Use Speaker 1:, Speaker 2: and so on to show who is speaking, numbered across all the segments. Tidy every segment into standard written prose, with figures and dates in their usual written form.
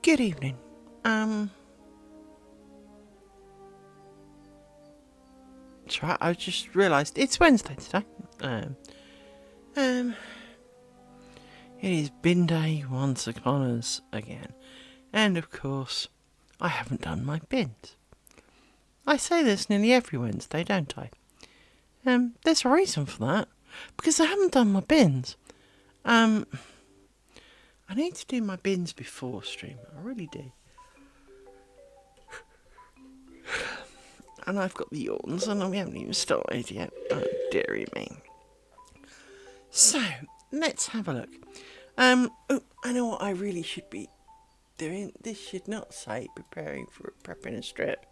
Speaker 1: Good evening. That's right, I just realised it's Wednesday today. Um, it is bin day once upon us again. And of course, I haven't done my bins. I say this nearly every Wednesday, don't I? There's a reason for that. Because I haven't done my bins. I need to do my bins before stream. I really do. And I've got the yawns and we haven't even started yet. Oh, dearie me. So, let's have a look. I know what I really should be doing. This should not say preparing for prepping a strip.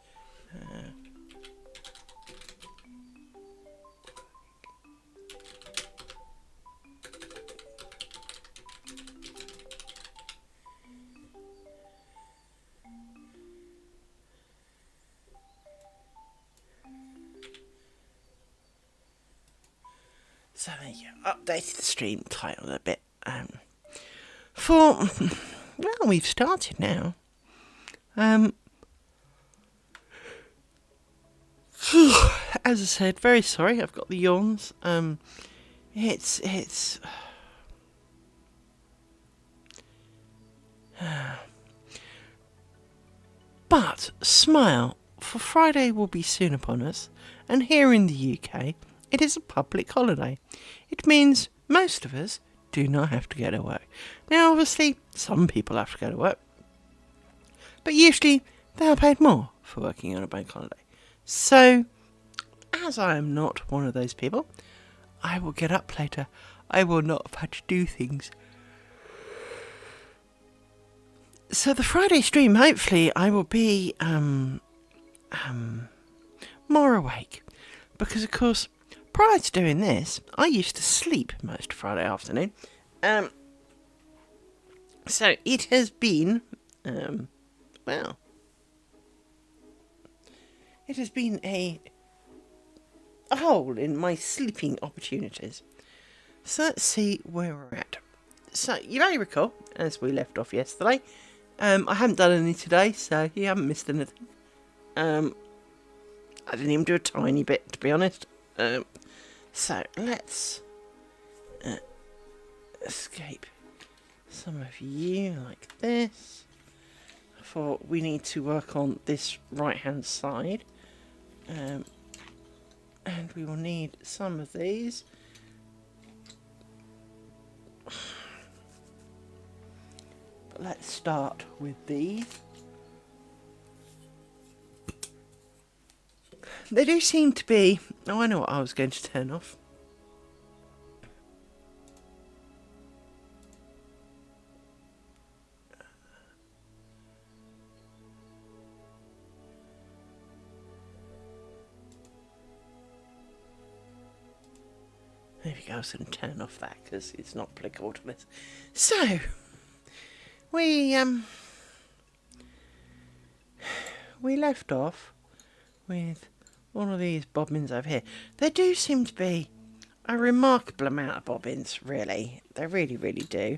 Speaker 1: So there you go. Updated the stream title a bit. Well, we've started now. As I said, very sorry. I've got the yawns. It's. But smile, for Friday will be soon upon us, and here in the UK, it is a public holiday. It means most of us do not have to go to work. Now, obviously, some people have to go to work, but usually they are paid more for working on a bank holiday. So, as I am not one of those people, I will get up later. I will not have had to do things. So the Friday stream, hopefully, I will be more awake, because of course, prior to doing this, I used to sleep most Friday afternoon. So it has been, it has been a hole in my sleeping opportunities. So let's see where we're at. So you may recall, as we left off yesterday, I haven't done any today, so you haven't missed anything. I didn't even do a tiny bit, to be honest. So let's escape some of you like this. I thought we need to work on this right hand side. And we will need some of these. But let's start with these. They do seem to be... Oh, I know what I was going to turn off. There we go, I was going to turn off that because it's not applicable to this. So, we left off with one of these bobbins over here. There do seem to be a remarkable amount of bobbins, really. They really, really do.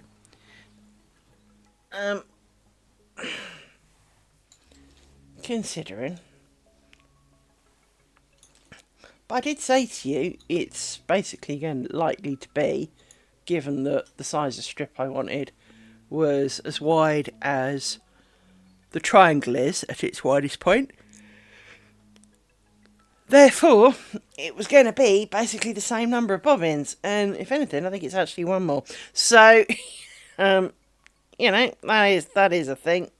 Speaker 1: Considering. But I did say to you, it's basically again likely to be, given that the size of strip I wanted was as wide as the triangle is at its widest point. Therefore, it was going to be basically the same number of bobbins, and if anything, I think it's actually one more. So, that is a thing.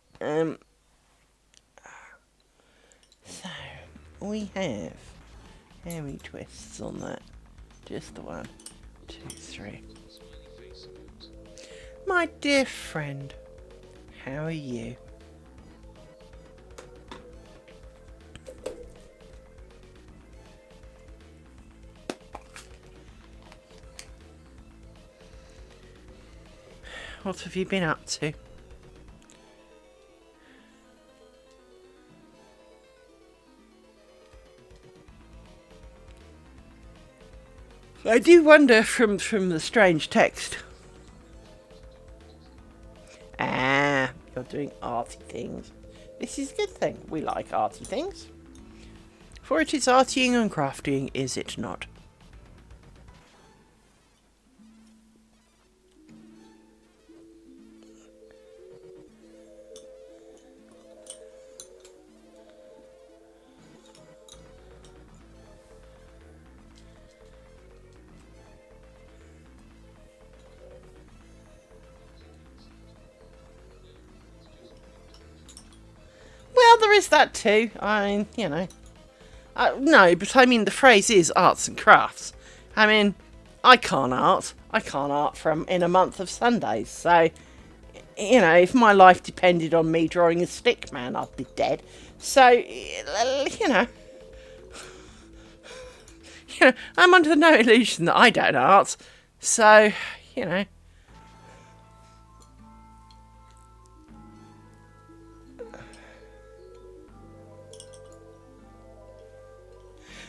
Speaker 1: So we have how many twists on that? Just the 1, 2, 3. My dear friend, how are you? What have you been up to? I do wonder from the strange text. You're doing arty things. This is a good thing. We like arty things. For it is artying and craftying, is it not? Well, there is that too. I mean, you know. No, but I mean, the phrase is arts and crafts. I mean, I can't art. I can't art from in a month of Sundays. So, you know, if my life depended on me drawing a stick man, I'd be dead. So, you know, I'm under no illusion that I don't art. So, you know.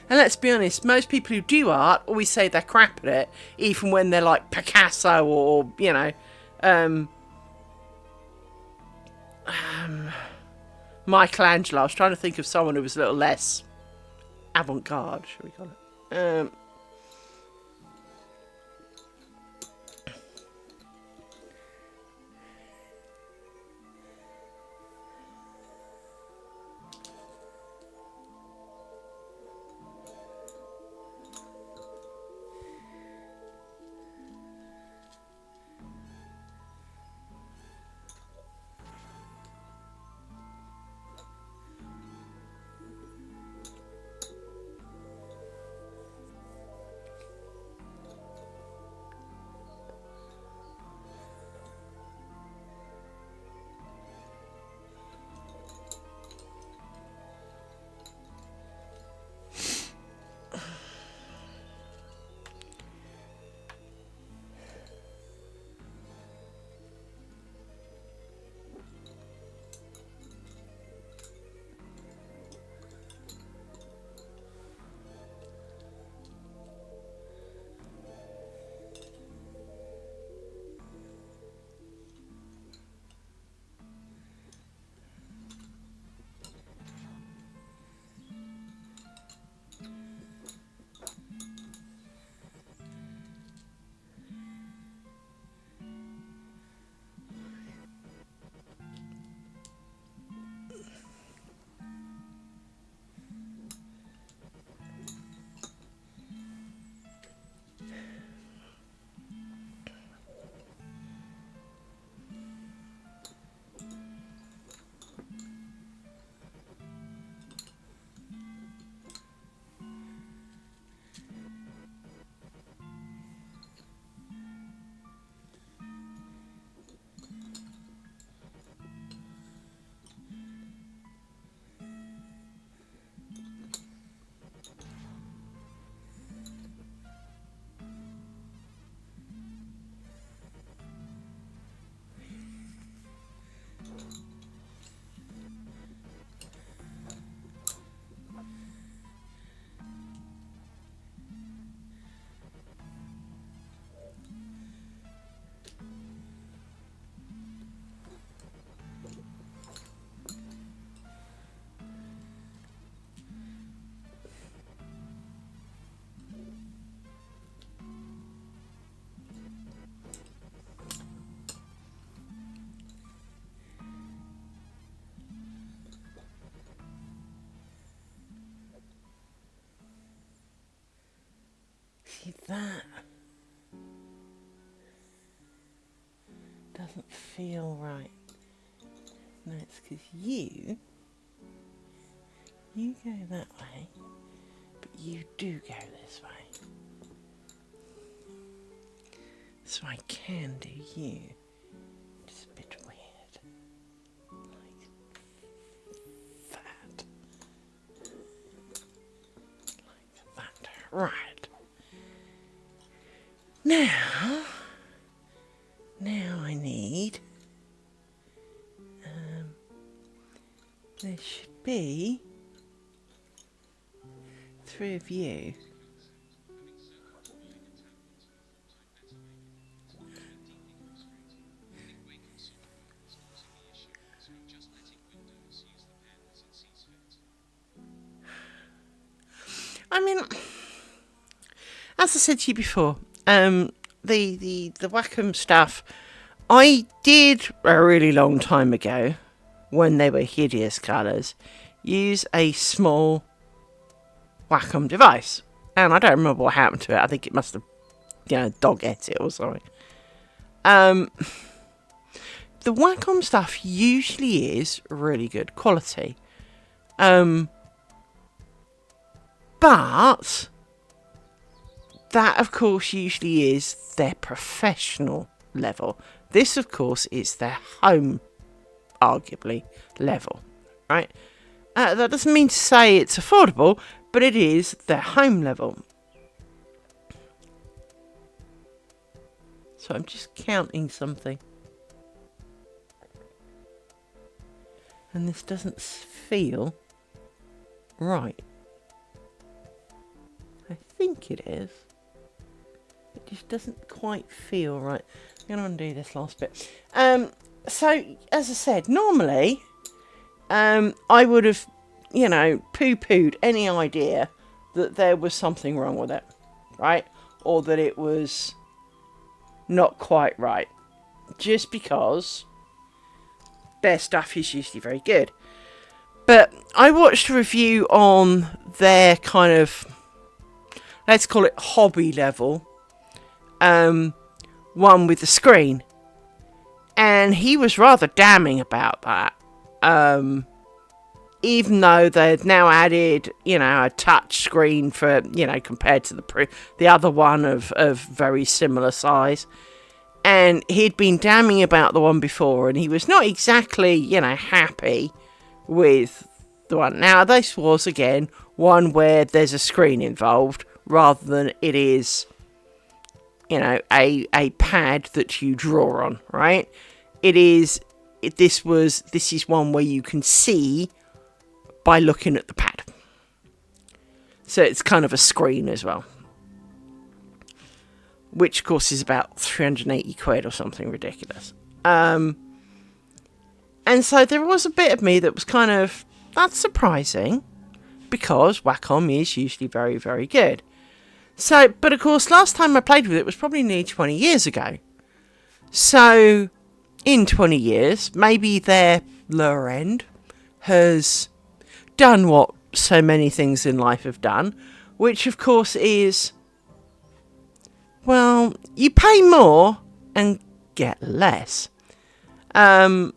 Speaker 1: And let's be honest, most people who do art always say they're crap at it, even when they're like Picasso or, you know, Michelangelo. I was trying to think of someone who was a little less avant-garde, shall we call it. See, that doesn't feel right. No, it's because you go that way, but you do go this way. So I can do you. Just a bit weird. Like that. Like that. Right. Now I need, there should be 3 of you. as I said to you before, the Wacom stuff I did a really long time ago, when they were hideous colours, use a small Wacom device, and I don't remember what happened to it. I think it must have, dog ate it or something. The Wacom stuff usually is really good quality, but that, of course, usually is their professional level. This, of course, is their home, arguably, level, right? That doesn't mean to say it's affordable, but it is their home level. So I'm just counting something. And this doesn't feel right. I think it is. It just doesn't quite feel right. I'm going to undo this last bit. So, as I said, normally, I would have, poo-pooed any idea that there was something wrong with it, right? Or that it was not quite right. Just because their stuff is usually very good. But I watched a review on their kind of, let's call it hobby level, one with the screen. And he was rather damning about that. Even though they've now added, a touch screen for, compared to the other one of very similar size. And he'd been damning about the one before, and he was not exactly, happy with the one. Now, this was, again, one where there's a screen involved, rather than it is, a pad that you draw on, right? This is one where you can see by looking at the pad. So it's kind of a screen as well. Which, of course, is about 380 quid or something ridiculous. And so there was a bit of me that was kind of, that's surprising, because Wacom is usually very, very good. So, but of course, last time I played with it was probably nearly 20 years ago. So, in 20 years, maybe their lower end has done what so many things in life have done, which, of course, is, well, you pay more and get less. There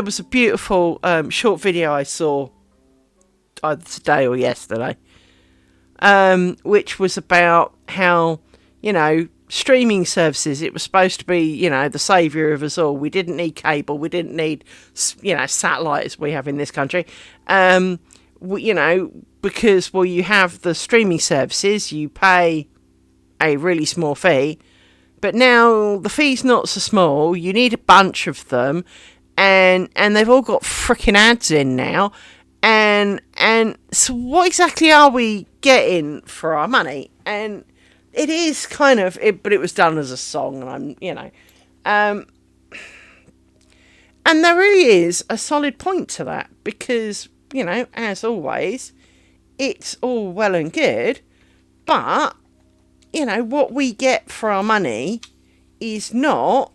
Speaker 1: was a beautiful short video I saw either today or yesterday, which was about how, streaming services, it was supposed to be, the saviour of us all. We didn't need cable. We didn't need, satellite as we have in this country. Because, you have the streaming services, you pay a really small fee, but now the fee's not so small. You need a bunch of them, and they've all got frickin' ads in now, and so what exactly are we getting for our money? And it is kind of it, but it was done as a song, and and there really is a solid point to that, because as always, it's all well and good, but what we get for our money is not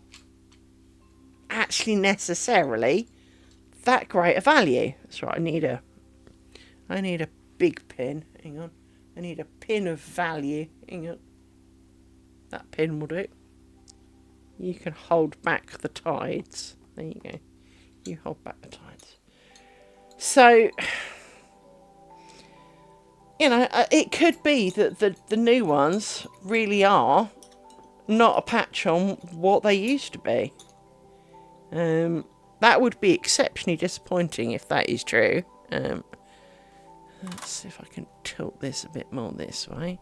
Speaker 1: actually necessarily that great a value. That's right, I need a big pin. Hang on. I need a pin of value. Hang on. That pin will do. You can hold back the tides. There you go. You hold back the tides. So, it could be that the new ones really are not a patch on what they used to be. That would be exceptionally disappointing if that is true. Let's see if I can tilt this a bit more this way.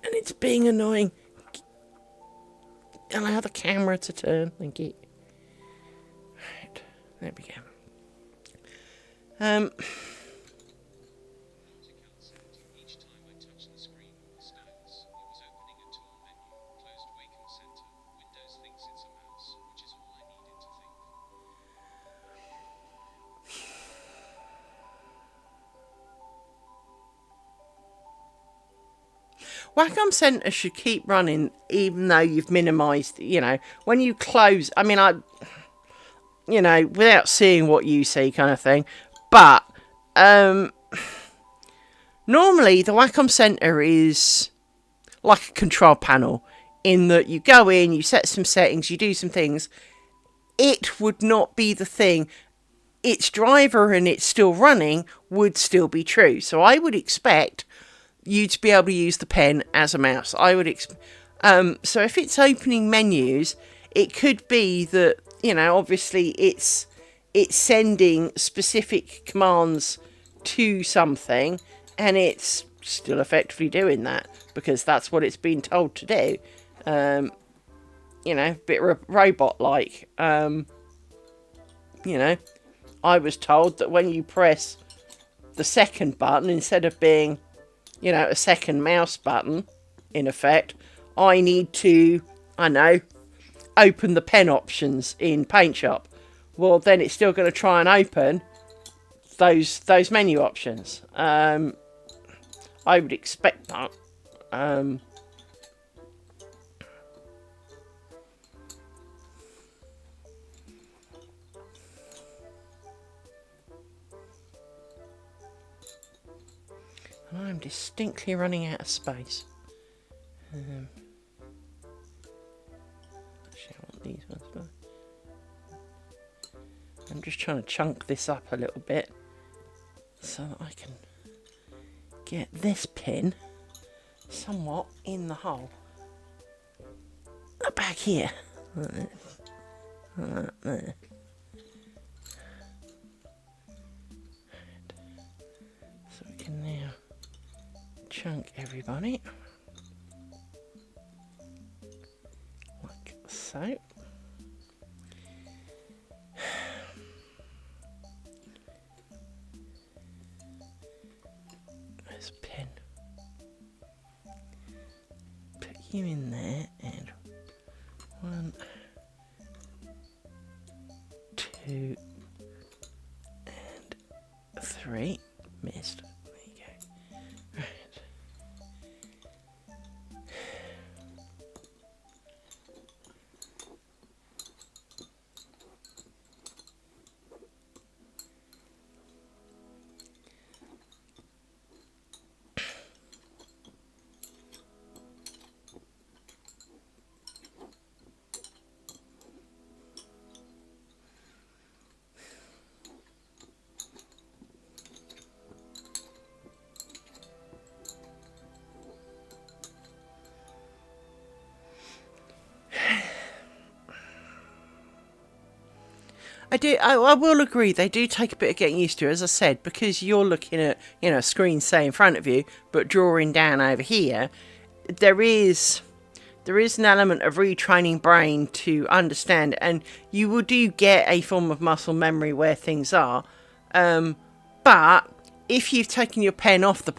Speaker 1: And it's being annoying. Allow the camera to turn. Thank you. Right, there we go. Wacom Center should keep running even though you've minimised, when you close, without seeing what you see kind of thing. But normally the Wacom Center is like a control panel in that you go in, you set some settings, you do some things. It would not be the thing. Its driver and it's still running would still be true. So I would expect you to be able to use the pen as a mouse. So if it's opening menus, it could be that, obviously it's sending specific commands to something and it's still effectively doing that because that's what it's been told to do. Bit robot-like. I was told that when you press the second button, instead of being, a second mouse button, in effect, I need to, open the pen options in PaintShop. Well, then it's still going to try and open those menu options. I would expect that. I'm distinctly running out of space. Actually, I want these ones. But I'm just trying to chunk this up a little bit so that I can get this pin somewhat in the hole. Back here. There. So we can now chunk everybody like so. There's a pin. Put you in there and 1, 2 and 3. Missed. There you go. Right. I will agree, they do take a bit of getting used to, as I said, because you're looking at, a screen, say, in front of you, but drawing down over here, there is an element of retraining brain to understand, and you do get a form of muscle memory where things are, but if you've taken your pen off the...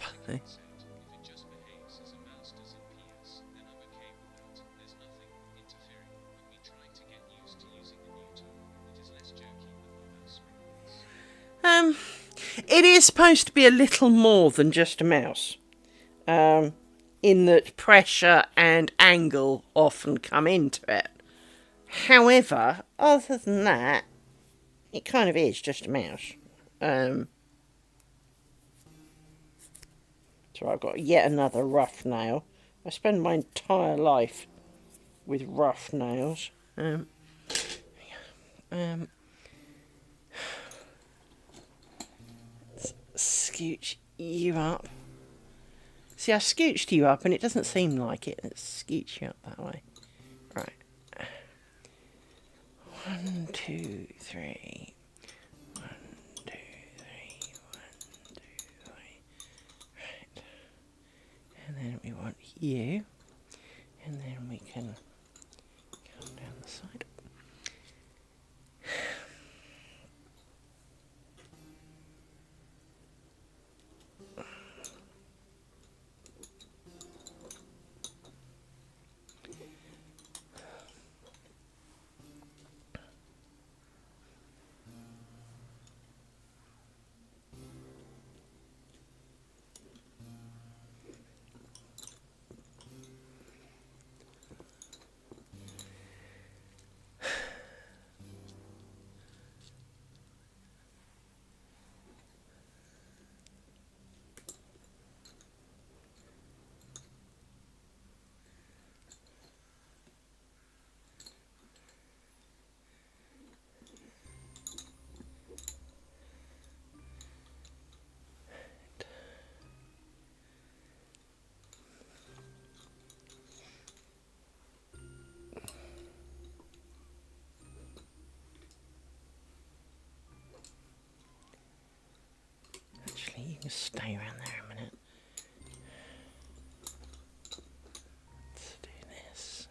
Speaker 1: It is supposed to be a little more than just a mouse. In that pressure and angle often come into it. However, other than that, it kind of is just a mouse. So I've got yet another rough nail. I spend my entire life with rough nails. Scooch you up. See, I scooched you up and it doesn't seem like it. Let's scooch you up that way. Right. 1, 2, 3. 1, 2, 3. 1, 2, 3. Right. And then we want you. And then we can come down the side. Just stay around there a minute. Let's do this.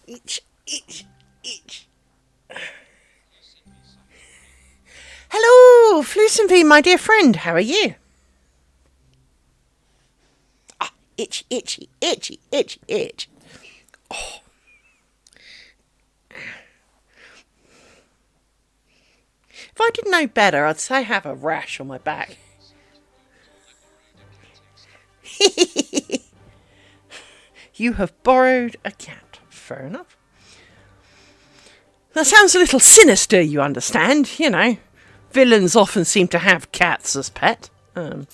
Speaker 1: Itch, itch, itch. Hello, Flusenby, my dear friend. How are you? Ah, itchy, itchy, itchy, itchy, itch. Oh. If I didn't know better, I'd say I have a rash on my back. You have borrowed a cat. Fair enough. That sounds a little sinister, you understand. You know, villains often seem to have cats as pet. You know.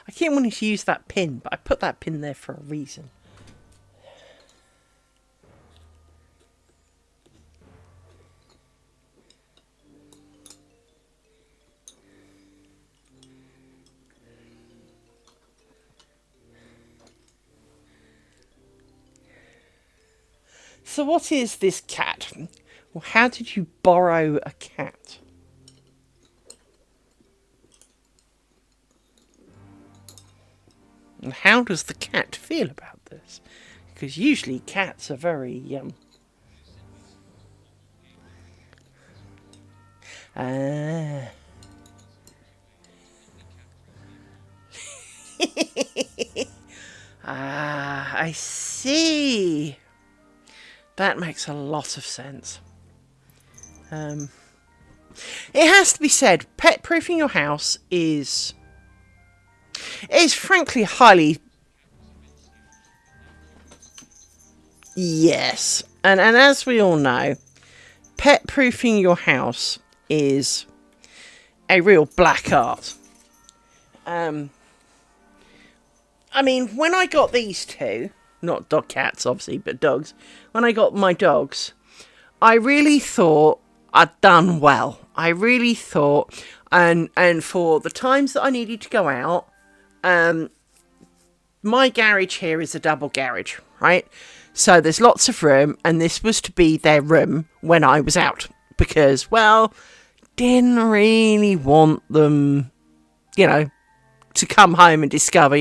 Speaker 1: I keep wanting to use that pin, but I put that pin there for a reason. So what is this cat? Well, how did you borrow a cat? And how does the cat feel about this? Because usually cats are very, I see. That makes a lot of sense. It has to be said, pet proofing your house is frankly highly... Yes. And as we all know, pet proofing your house is a real black art. I mean, when I got these two, not dog cats obviously, but dogs, when I got my dogs, I really thought I'd done well. I really thought, and for the times that I needed to go out, my garage here is a double garage, right? So there's lots of room, and this was to be their room when I was out. Because, well, didn't really want them, to come home and discover,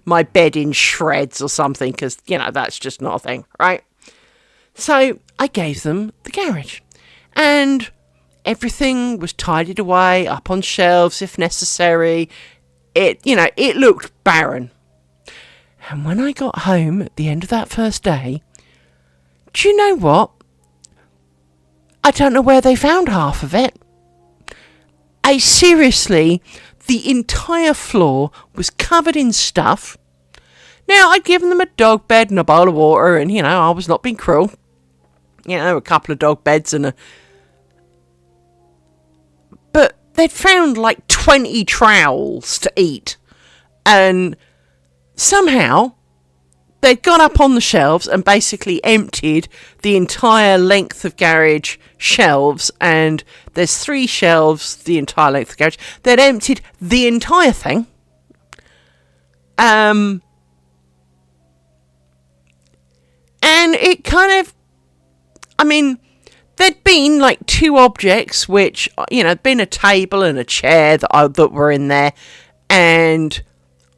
Speaker 1: my bed in shreds or something. Because, that's just not a thing, right? So I gave them the garage. And everything was tidied away, up on shelves if necessary. It looked barren. And when I got home at the end of that first day, do you know what? I don't know where they found half of it. Seriously, the entire floor was covered in stuff. Now, I'd given them a dog bed and a bowl of water, and, I was not being cruel. A couple of dog beds and a... But they'd found like 20 trowels to eat. And somehow they'd gone up on the shelves and basically emptied the entire length of garage shelves. And there's 3 shelves, the entire length of garage. They'd emptied the entire thing. And it kind of... there'd been like 2 objects, which, there'd been a table and a chair that were in there. And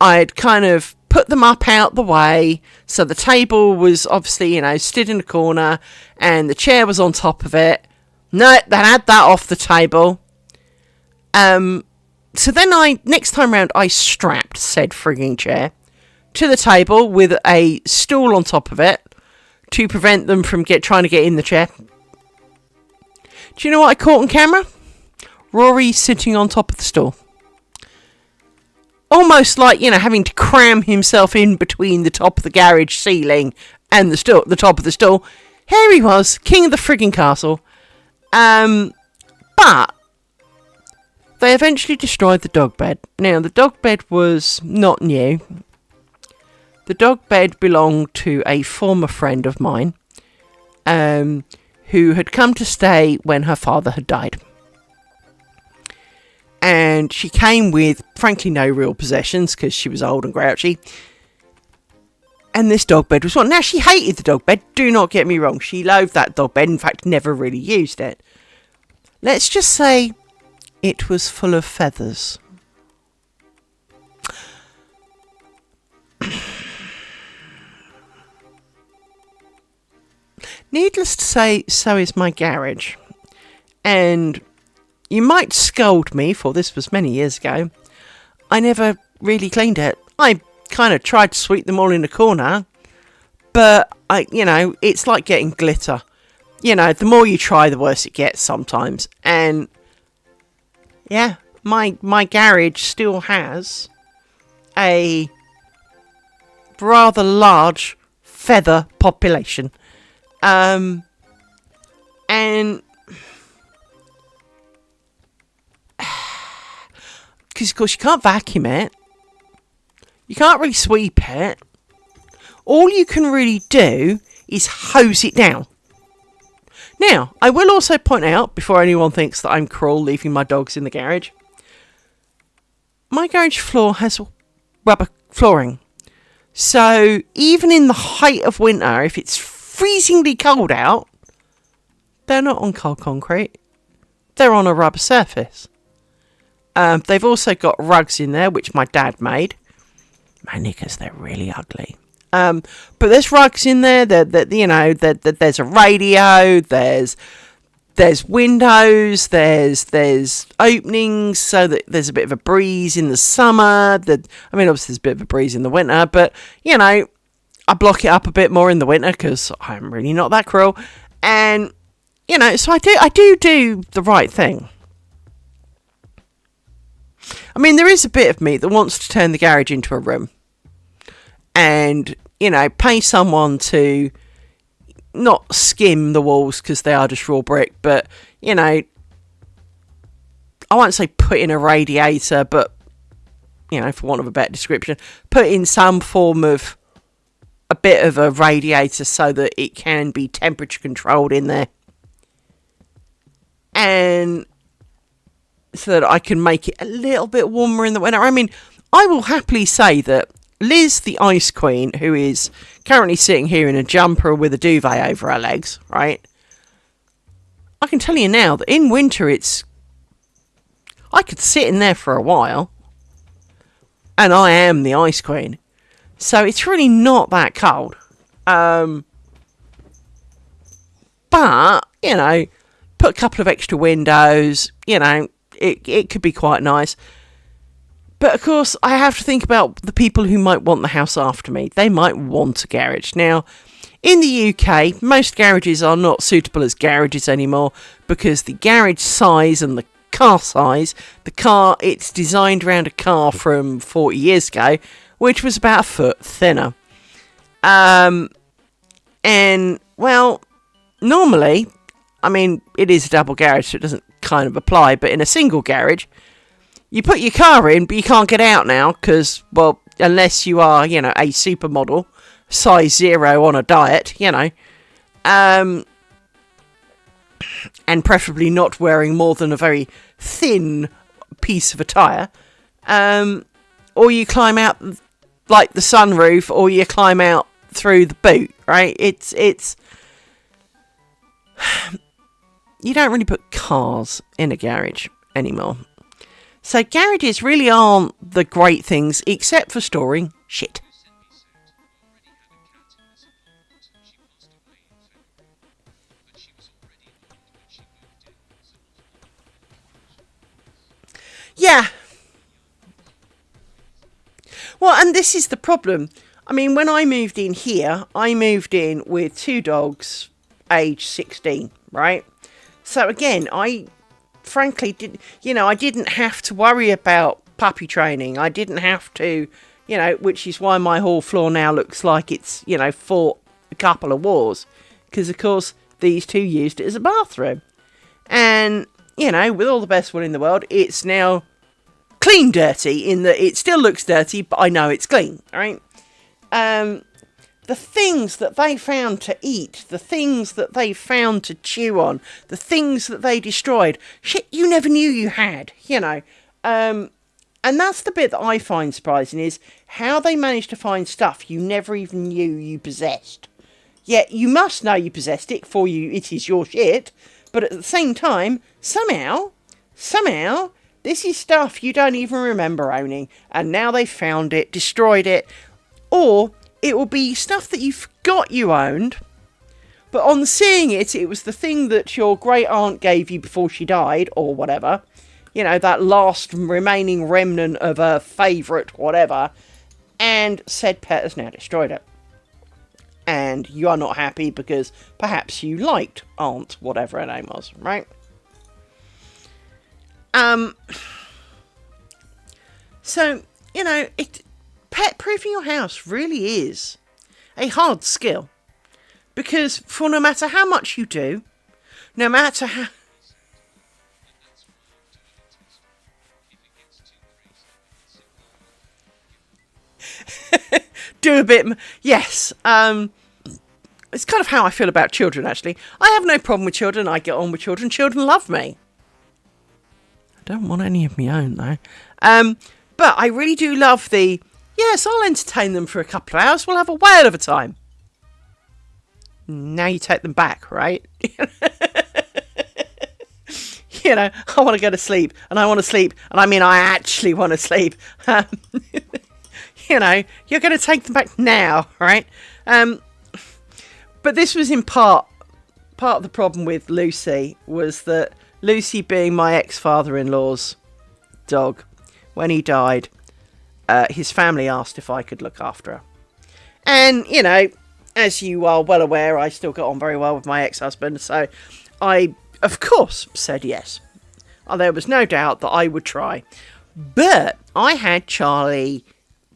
Speaker 1: I'd kind of put them up out the way. So the table was obviously, stood in a corner and the chair was on top of it. No, they had that off the table. So then next time round, I strapped said frigging chair to the table with a stool on top of it to prevent them from trying to get in the chair. Do you know what I caught on camera? Rory sitting on top of the stool. Almost like, having to cram himself in between the top of the garage ceiling and the top of the stool. Here he was, king of the frigging castle. But they eventually destroyed the dog bed. Now, the dog bed was not new. The dog bed belonged to a former friend of mine, who had come to stay when her father had died. And she came with, frankly, no real possessions because she was old and grouchy. And this dog bed was one. Now, she hated the dog bed. Do not get me wrong. She loathed that dog bed. In fact, never really used it. Let's just say it was full of feathers. Needless to say, so is my garage. And you might scold me, for this was many years ago. I never really cleaned it. I kind of tried to sweep them all in the corner. But, it's like getting glitter. The more you try, the worse it gets sometimes. And, yeah, my garage still has a rather large feather population. And because, of course, you can't vacuum it. You can't really sweep it. All you can really do is hose it down. Now, I will also point out, before anyone thinks that I'm cruel leaving my dogs in the garage, my garage floor has rubber flooring. So, even in the height of winter, if it's freezingly cold out, they're not on cold concrete. They're on a rubber surface. They've also got rugs in there, which my dad made. My knickers, they're really ugly. But there's rugs in there. There's a radio. There's windows. There's openings so that there's a bit of a breeze in the summer. Obviously there's a bit of a breeze in the winter, but I block it up a bit more in the winter because I'm really not that cruel. And so I do the right thing. There is a bit of me that wants to turn the garage into a room. And, pay someone to not skim the walls because they are just raw brick, but, I won't say put in a radiator, but, for want of a better description, put in some form of a bit of a radiator so that it can be temperature controlled in there. And so that I can make it a little bit warmer in the winter. I will happily say that Liz, the Ice Queen, who is currently sitting here in a jumper with a duvet over her legs, right? I can tell you now that in winter I could sit in there for a while. And I am the Ice Queen. So it's really not that cold. But, put a couple of extra windows, it could be quite nice. But of course, I have to think about the people who might want the house after me. They might want a garage. Now, in the UK, most garages are not suitable as garages anymore because the garage size and the car size, it's designed around a car from 40 years ago, which was about a foot thinner. And, well, normally, it is a double garage, so it doesn't kind of apply, but in a single garage, you put your car in, but you can't get out now because, well, unless you are, a supermodel, size 0 on a diet, and preferably not wearing more than a very thin piece of attire, or you climb out like the sunroof, or you climb out through the boot, right? It's you don't really put cars in a garage anymore. So garages really aren't the great things, except for storing shit. Yeah. Well, and this is the problem. I mean, when I moved in here, I moved in with two dogs, age 16, right? So again, I frankly I didn't have to worry about puppy training. I didn't have to, which is why my hall floor now looks like it's, fought a couple of wars. Because, of course, these two used it as a bathroom. And, with all the best will in the world, it's now clean dirty in that it still looks dirty, but I know it's clean, right? The things that they found to eat, the things that they found to chew on, the things that they destroyed, shit you never knew you had, And that's the bit that I find surprising is how they managed to find stuff you never even knew you possessed. Yet you must know you possessed it, for it is your shit, but at the same time, somehow, this is stuff you don't even remember owning, and now they found it, destroyed it, or it will be stuff that you forgot you owned, but on seeing it, it was the thing that your great aunt gave you before she died, or whatever, that last remaining remnant of a favourite whatever, and said pet has now destroyed it. And you are not happy because perhaps you liked Aunt whatever her name was, right? So, pet proofing your house really is a hard skill. Because for no matter how much you do, no matter how... do a bit... Yes, it's kind of how I feel about children, actually. I have no problem with children. I get on with children. Children love me. I don't want any of my own, though. But I really do love the... Yes, I'll entertain them for a couple of hours. We'll have a whale of a time. Now you take them back, right? I want to go to sleep. And I want to sleep. And I mean, I actually want to sleep. You're going to take them back now, right? But this was in part of the problem with Lucy was that Lucy being my ex-father-in-law's dog, when he died, his family asked if I could look after her. And, as you are well aware, I still got on very well with my ex-husband, so I, of course, said yes. There was no doubt that I would try. But I had Charlie,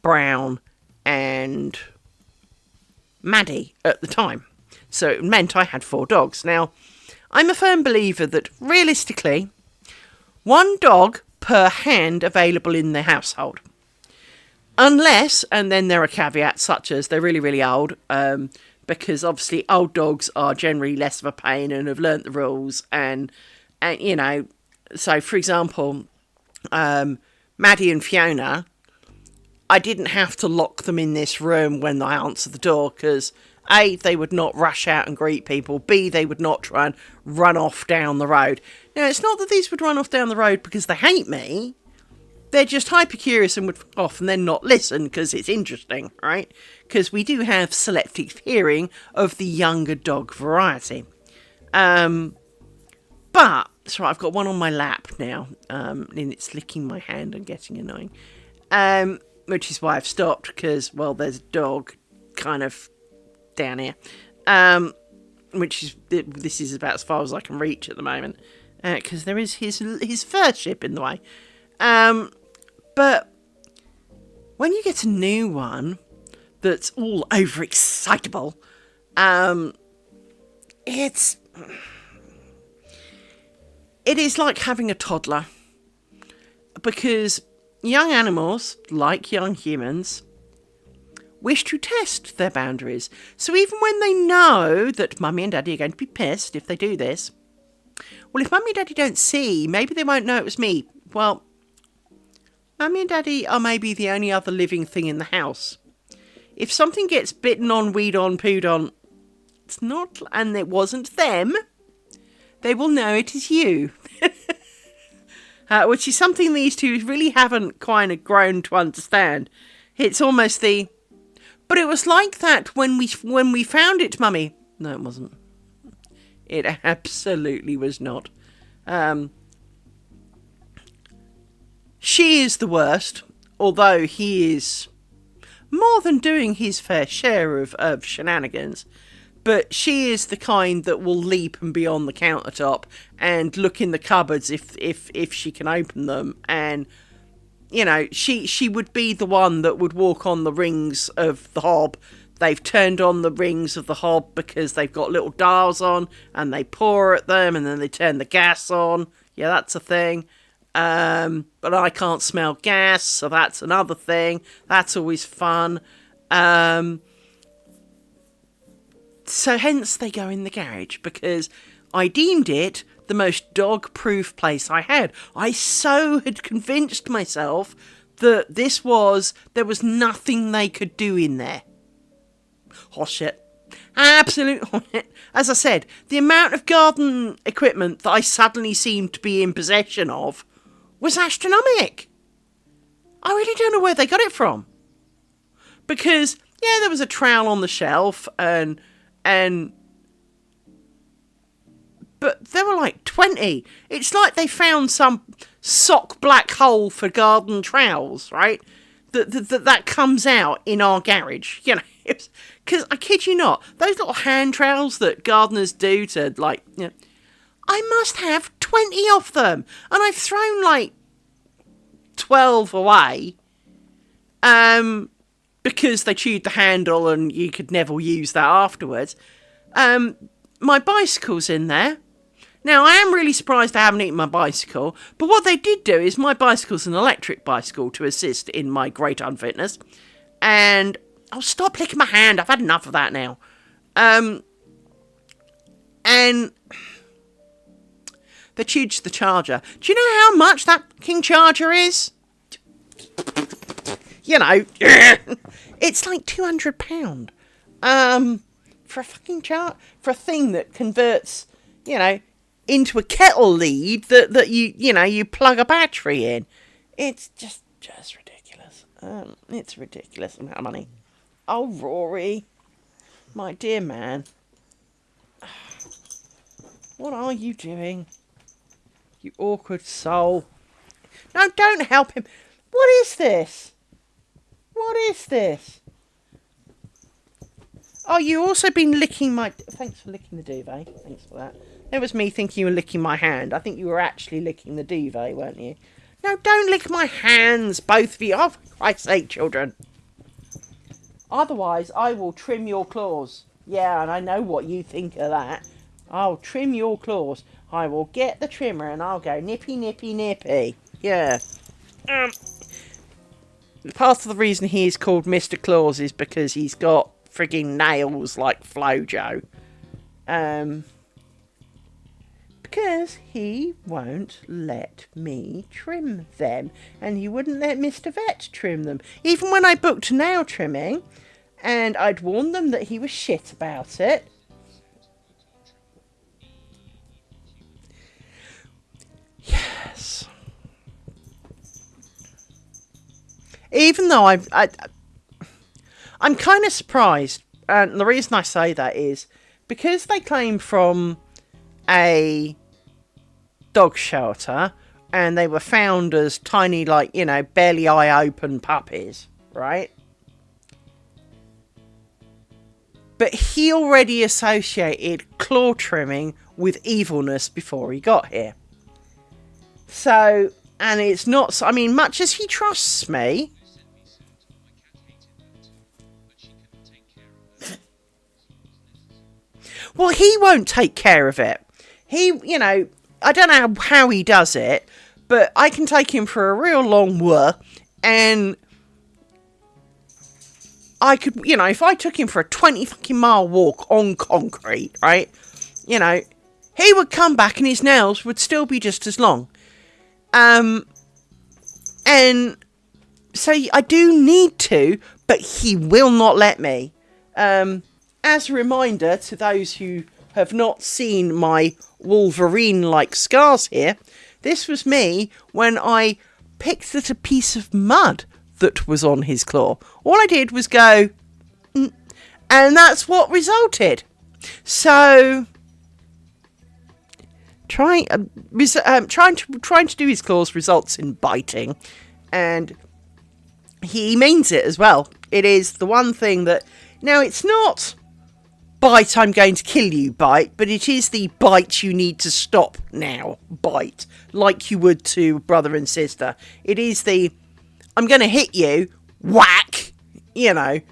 Speaker 1: Brown, and Maddie at the time. So it meant I had 4 dogs. Now, I'm a firm believer that, realistically, 1 dog per hand available in the household. Unless, and then there are caveats such as they're really, really old, because obviously old dogs are generally less of a pain and have learnt the rules. And so for example, Maddie and Fiona, I didn't have to lock them in this room when I answered the door because A, they would not rush out and greet people. B, they would not try and run off down the road. Now, it's not that these would run off down the road because they hate me. They're just hyper-curious and would off and then not listen because it's interesting, right? Because we do have selective hearing of the younger dog variety. But, so I've got one on my lap now, and it's licking my hand and getting annoying. Which is why I've stopped because, well, there's a dog kind of down here. This is about as far as I can reach at the moment. Because there is his fur ship in the way. But when you get a new one that's all overexcitable, it is like having a toddler. Because young animals, like young humans, wish to test their boundaries. So even when they know that Mummy and Daddy are going to be pissed if they do this, well, if Mummy and Daddy don't see, maybe they won't know it was me. Well, Mummy and Daddy are maybe the only other living thing in the house. If something gets bitten on, weed on, pooed on, it's not, and it wasn't them, they will know it is you. Which is something these two really haven't kind of grown to understand. It's almost but it was like that when we found it, Mummy. No, it wasn't. It absolutely was not. she is the worst, although he is more than doing his fair share of shenanigans. But she is the kind that will leap and be on the countertop and look in the cupboards if she can open them. And, you know, she would be the one that would walk on the rings of the hob. They've turned on the rings of the hob because they've got little dials on, and they pour at them, and then they turn the gas on. Yeah, that's a thing. But I can't smell gas, so that's another thing. That's always fun. So hence they go in the garage, because I deemed it the most dog-proof place I had. I so had convinced myself that there was nothing they could do in there. Horseshit. Absolute horseshit. As I said, the amount of garden equipment that I suddenly seemed to be in possession of was astronomical. I really don't know where they got it from. Because, yeah, there was a trowel on the shelf, but there were like 20. It's like they found some sock black hole for garden trowels, right? That comes out in our garage, you know. Because I kid you not, those little hand trowels that gardeners do to, like, you know, I must have 20 of them, and I've thrown like 12 away, because they chewed the handle and you could never use that afterwards. My bicycle's in there. Now, I am really surprised I haven't eaten my bicycle, but what they did do is my bicycle's an electric bicycle to assist in my great unfitness, and I'll stop licking my hand. I've had enough of that now. And they chewed the charger. Do you know how much that king charger is? You know, it's like £200. For a fucking for a thing that converts, you know, into a kettle lead that you plug a battery in. It's just ridiculous. It's a ridiculous amount of money. Oh, Rory, my dear man, what are you doing? You awkward soul. No, don't help him. What is this? What is this? Oh, you also been licking my... Thanks for licking the duvet. Thanks for that. It was me thinking you were licking my hand. I think you were actually licking the duvet, weren't you? No, don't lick my hands, both of you. Oh, for Christ's sake, children. Otherwise, I will trim your claws. Yeah, and I know what you think of that. I'll trim your claws. I will get the trimmer and I'll go nippy, nippy, nippy. Yeah. Part of the reason he is called Mr. Claus is because he's got frigging nails like Flojo. Because he won't let me trim them. And he wouldn't let Mr. Vet trim them. Even when I booked nail trimming, and I'd warned them that he was shit about it. Yes. Even though I'm kind of surprised, and the reason I say that is because they claim from a dog shelter, and they were found as tiny, like, you know, barely eye open puppies, right? But he already associated claw trimming with evilness before he got here. So, and it's not, I mean, much as he trusts me, well, he won't take care of it. He, you know, I don't know how he does it, but I can take him for a real long walk, and I could, you know, if I took him for a 20 fucking mile walk on concrete, right, you know, he would come back and his nails would still be just as long. And so I do need to, but he will not let me. As a reminder to those who have not seen my Wolverine-like scars here, this was me when I picked at a piece of mud that was on his claw. All I did was go, and that's what resulted. So, trying to do his claws results in biting, and he means it as well. It is the one thing that, now it's not bite I'm going to kill you bite, but it is the bite you need to stop now bite, like you would to brother and sister. It is the I'm going to hit you, whack, I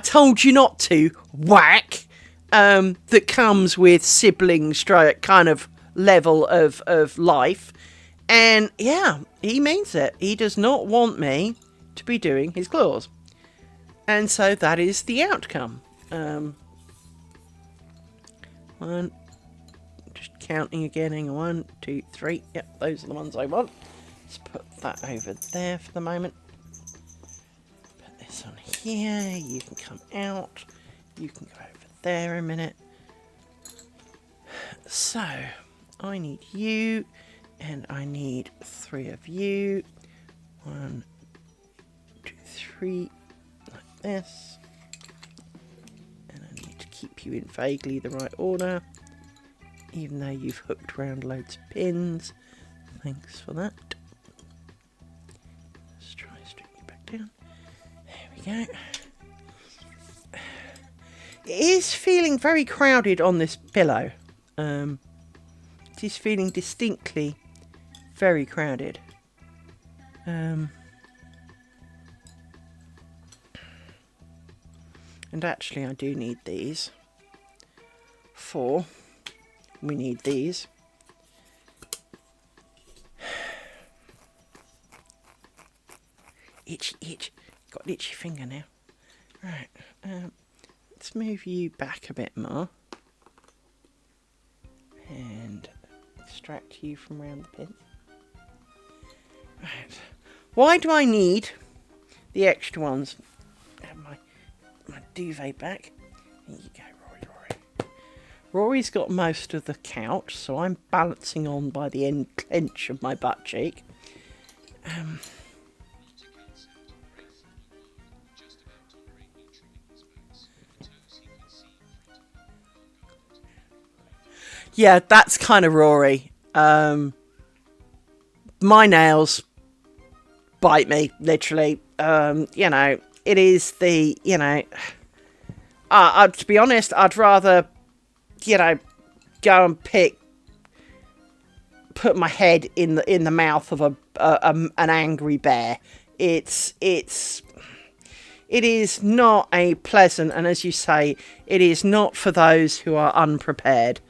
Speaker 1: told you not to, whack, that comes with sibling stroke kind of level of life. And yeah, he means it. He does not want me to be doing his claws. And so that is the outcome. Just counting again, hang on, 1, 2, 3, yep, those are the ones I want. Let's put that over there for the moment. Put this on here, you can come out, you can go over there a minute. So, I need you, and I need 3 of you. 1, 2, 3, like this. And I need to keep you in vaguely the right order, even though you've hooked around loads of pins. Thanks for that. Let's try and straighten you back down. There we go. It is feeling very crowded on this pillow. It is feeling distinctly very crowded. And actually I do need these. 4. We need these. Itch. Got an itchy finger now. Right. Let's move you back a bit more. And extract you from around the pin. Right. Why do I need the extra ones? Have my duvet back. Here you go, Rory. Rory's got most of the couch, so I'm balancing on by the end clench of my butt cheek. Yeah, that's kind of Rory. My nails bite me, literally. It is the, to be honest, I'd rather, go and put my head in the mouth of an angry bear. It is not a pleasant, and as you say, it is not for those who are unprepared.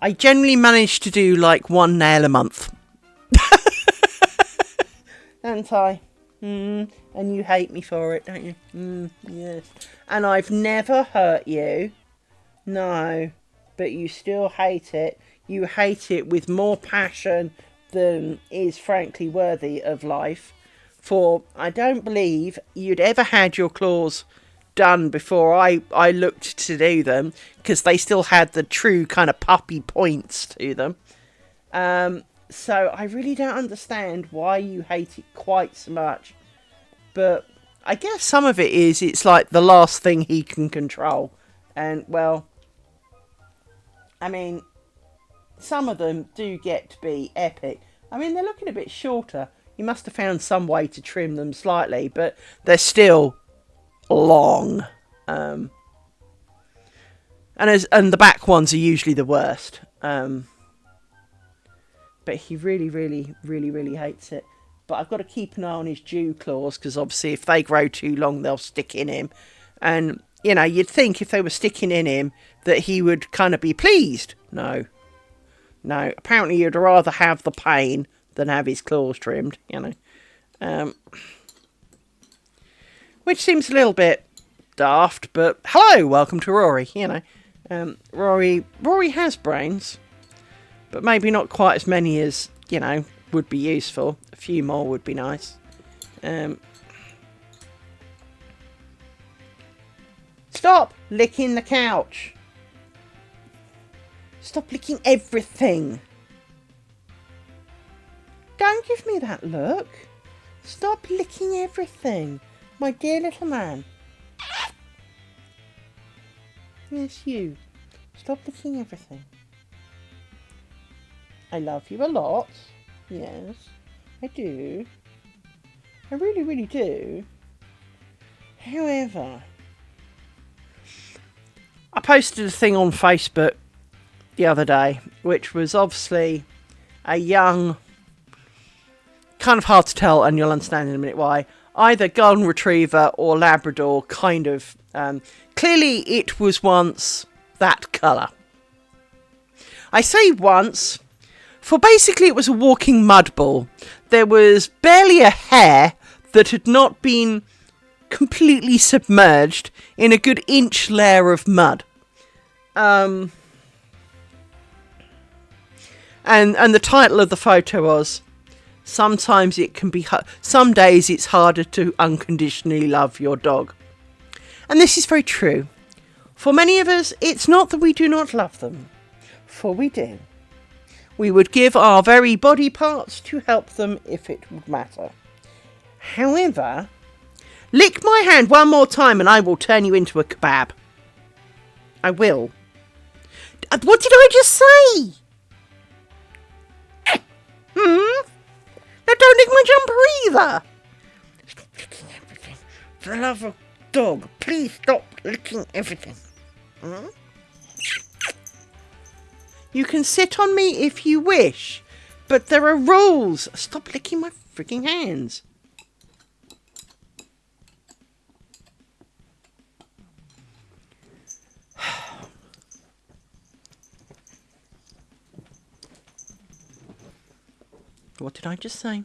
Speaker 1: I generally manage to do like 1 nail a month. Don't I? And you hate me for it, don't you? Yes. And I've never hurt you. No. But you still hate it. You hate it with more passion than is frankly worthy of life. For I don't believe you'd ever had your claws done before I looked to do them, because they still had the true kind of puppy points to them. So I really don't understand why you hate it quite so much. But I guess some of it is it's like the last thing he can control. And, well, I mean, some of them do get to be epic. I mean, they're looking a bit shorter. You must have found some way to trim them slightly, but they're still long. And the back ones are usually the worst. But he really, really, really, really hates it. But I've got to keep an eye on his dew claws, because obviously if they grow too long, they'll stick in him. And, you'd think if they were sticking in him that he would kind of be pleased. No. Apparently you'd rather have the pain than have his claws trimmed, which seems a little bit daft, but hello, welcome to Rory, Rory has brains, but maybe not quite as many as, would be useful. A few more would be nice. Stop licking the couch. Stop licking everything. Don't give me that look. Stop licking everything. My dear little man. Yes, you. Stop licking everything. I love you a lot. Yes, I do. I really, really do. However, I posted a thing on Facebook the other day, which was obviously a young, kind of hard to tell, and you'll understand in a minute why, either golden retriever or Labrador, kind of. Clearly, it was once that colour. I say once, for basically it was a walking mud ball. There was barely a hair that had not been completely submerged in a good inch layer of mud. And the title of the photo was, sometimes it can be, some days it's harder to unconditionally love your dog. And this is very true. For many of us, it's not that we do not love them, for we do. We would give our very body parts to help them if it would matter. However, lick my hand one more time and I will turn you into a kebab. I will. What did I just say? Now don't lick my jumper either. Stop licking everything. For the love of dog, please stop licking everything. You can sit on me if you wish, but there are rules. Stop licking my freaking hands. What did I just say?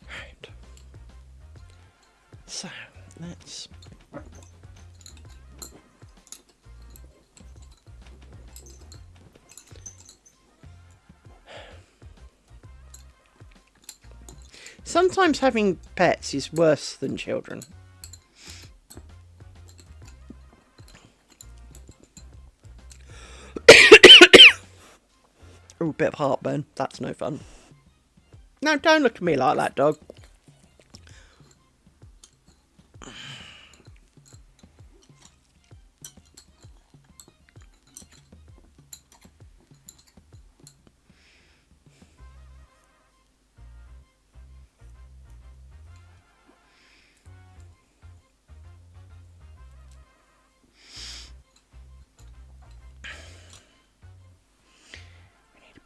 Speaker 1: Right. So, let's... Sometimes having pets is worse than children. Oh, a bit of heartburn. That's no fun. No, don't look at me like that, dog.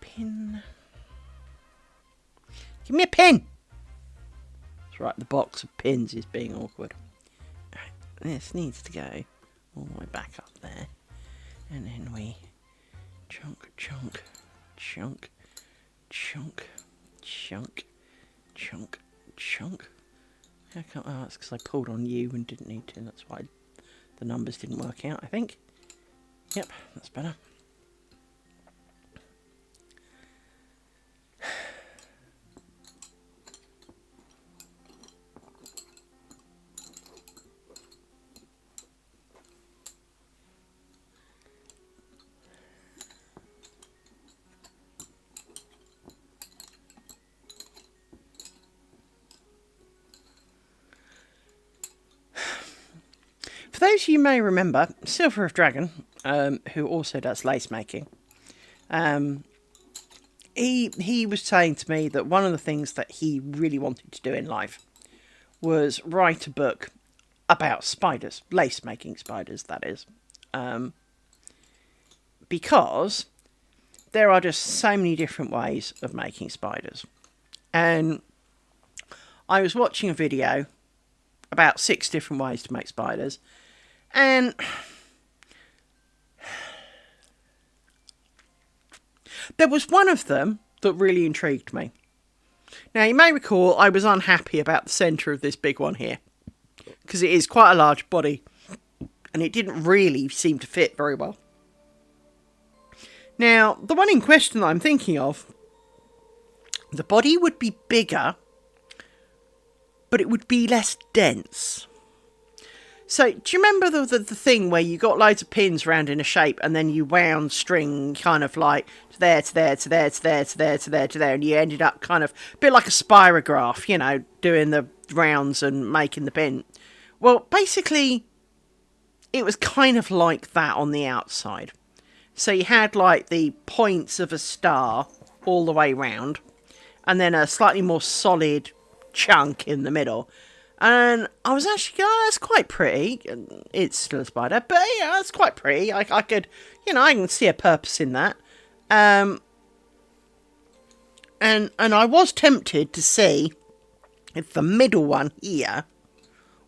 Speaker 1: Pin. Give me a pin! That's right, the box of pins is being awkward. Right, this needs to go all the way back up there. And then we chunk, chunk, chunk, chunk, chunk, chunk, chunk. How come? Oh, that's because I pulled on you and didn't need to. That's why the numbers didn't work out, I think. Yep, that's better. For those of you may remember, Silver of Dragon, who also does lace making, he was saying to me that one of the things that he really wanted to do in life was write a book about spiders, lace making spiders, that is, because there are just so many different ways of making spiders. And I was watching a video about 6 different ways to make spiders, and there was one of them that really intrigued me. Now, you may recall I was unhappy about the centre of this big one here, because it is quite a large body, and it didn't really seem to fit very well. Now, the one in question that I'm thinking of, the body would be bigger, but it would be less dense. So, do you remember the thing where you got loads of pins round in a shape and then you wound string kind of like to there, to there, to there, to there, to there, to there, to there, and you ended up kind of a bit like a spirograph, you know, doing the rounds and making the pin? Well, basically, it was kind of like that on the outside. So you had like the points of a star all the way round, and then a slightly more solid chunk in the middle. And I was actually going, oh, that's quite pretty. It's still a spider, but yeah, that's quite pretty. I could, you know, I can see a purpose in that. And I was tempted to see if the middle one here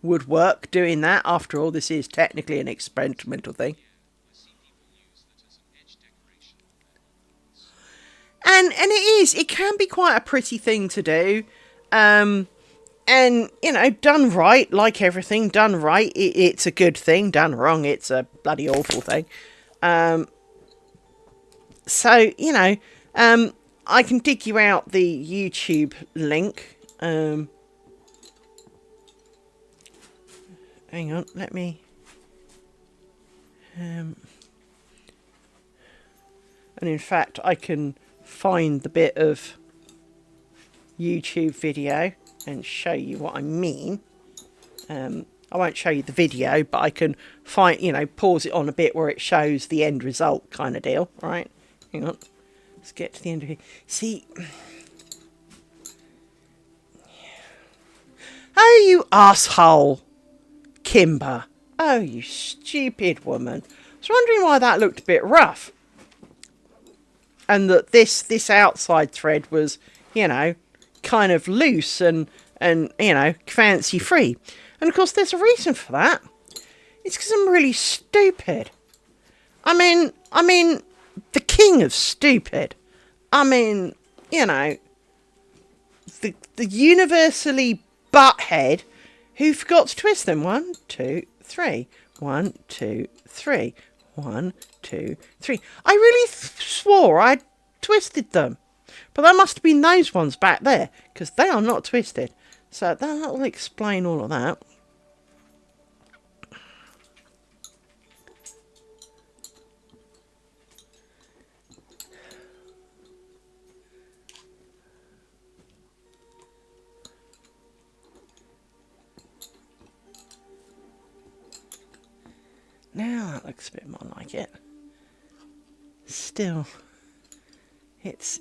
Speaker 1: would work doing that. After all, this is technically an experimental thing. And it can be quite a pretty thing to do. And, you know, done right, like everything, done right, it's a good thing. Done wrong, it's a bloody awful thing. So, you know, I can dig you out the YouTube link. Hang on, let me... and in fact, I can find the bit of YouTube video and show you what I mean. I won't show you the video, but I can find, you know, pause it on a bit where it shows the end result kind of deal. Right? Hang on. Let's get to the end of it. See. Oh, you asshole, Kimber. Oh, you stupid woman. I was wondering why that looked a bit rough. And that this outside thread was, you know, kind of loose and you know, fancy free. And of course there's a reason for that. It's because I'm really stupid. I mean the king of stupid. I mean, you know, the universally butthead who forgot to twist them. 1, 2, 3. 1, 2, 3. 1, 2, 3. I really swore I'd twisted them. But that must have been those ones back there, because they are not twisted. So that will explain all of that. Now that looks a bit more like it. Still, it's...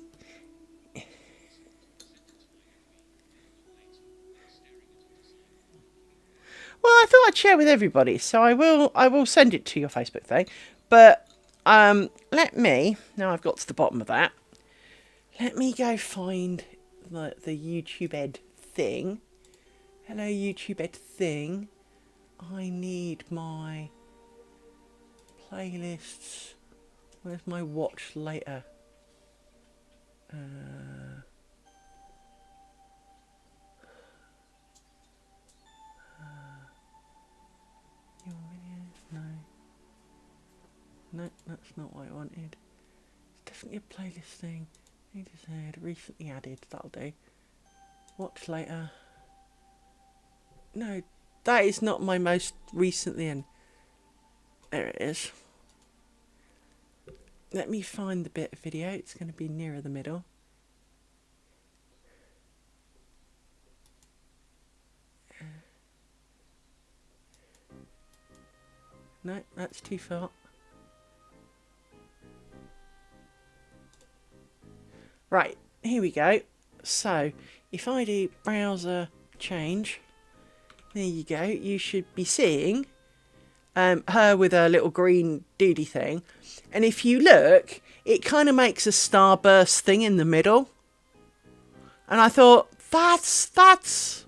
Speaker 1: Well, I thought I'd share with everybody, so I will send it to your Facebook thing. But let me, now I've got to the bottom of that, let me go find the YouTube Ed thing. Hello, YouTube Ed thing. I need my playlists. Where's my watch later? Your videos? No. No, that's not what I wanted. It's definitely a playlist thing. Need to say recently added. That'll do. Watch later. No, that is not my most recently in. There it is. Let me find the bit of video. It's going to be nearer the middle. No, that's too far. Right, here we go. So, if I do browser change, there you go. You should be seeing her with her little green doody thing. And if you look, it kind of makes a starburst thing in the middle. And I thought, that's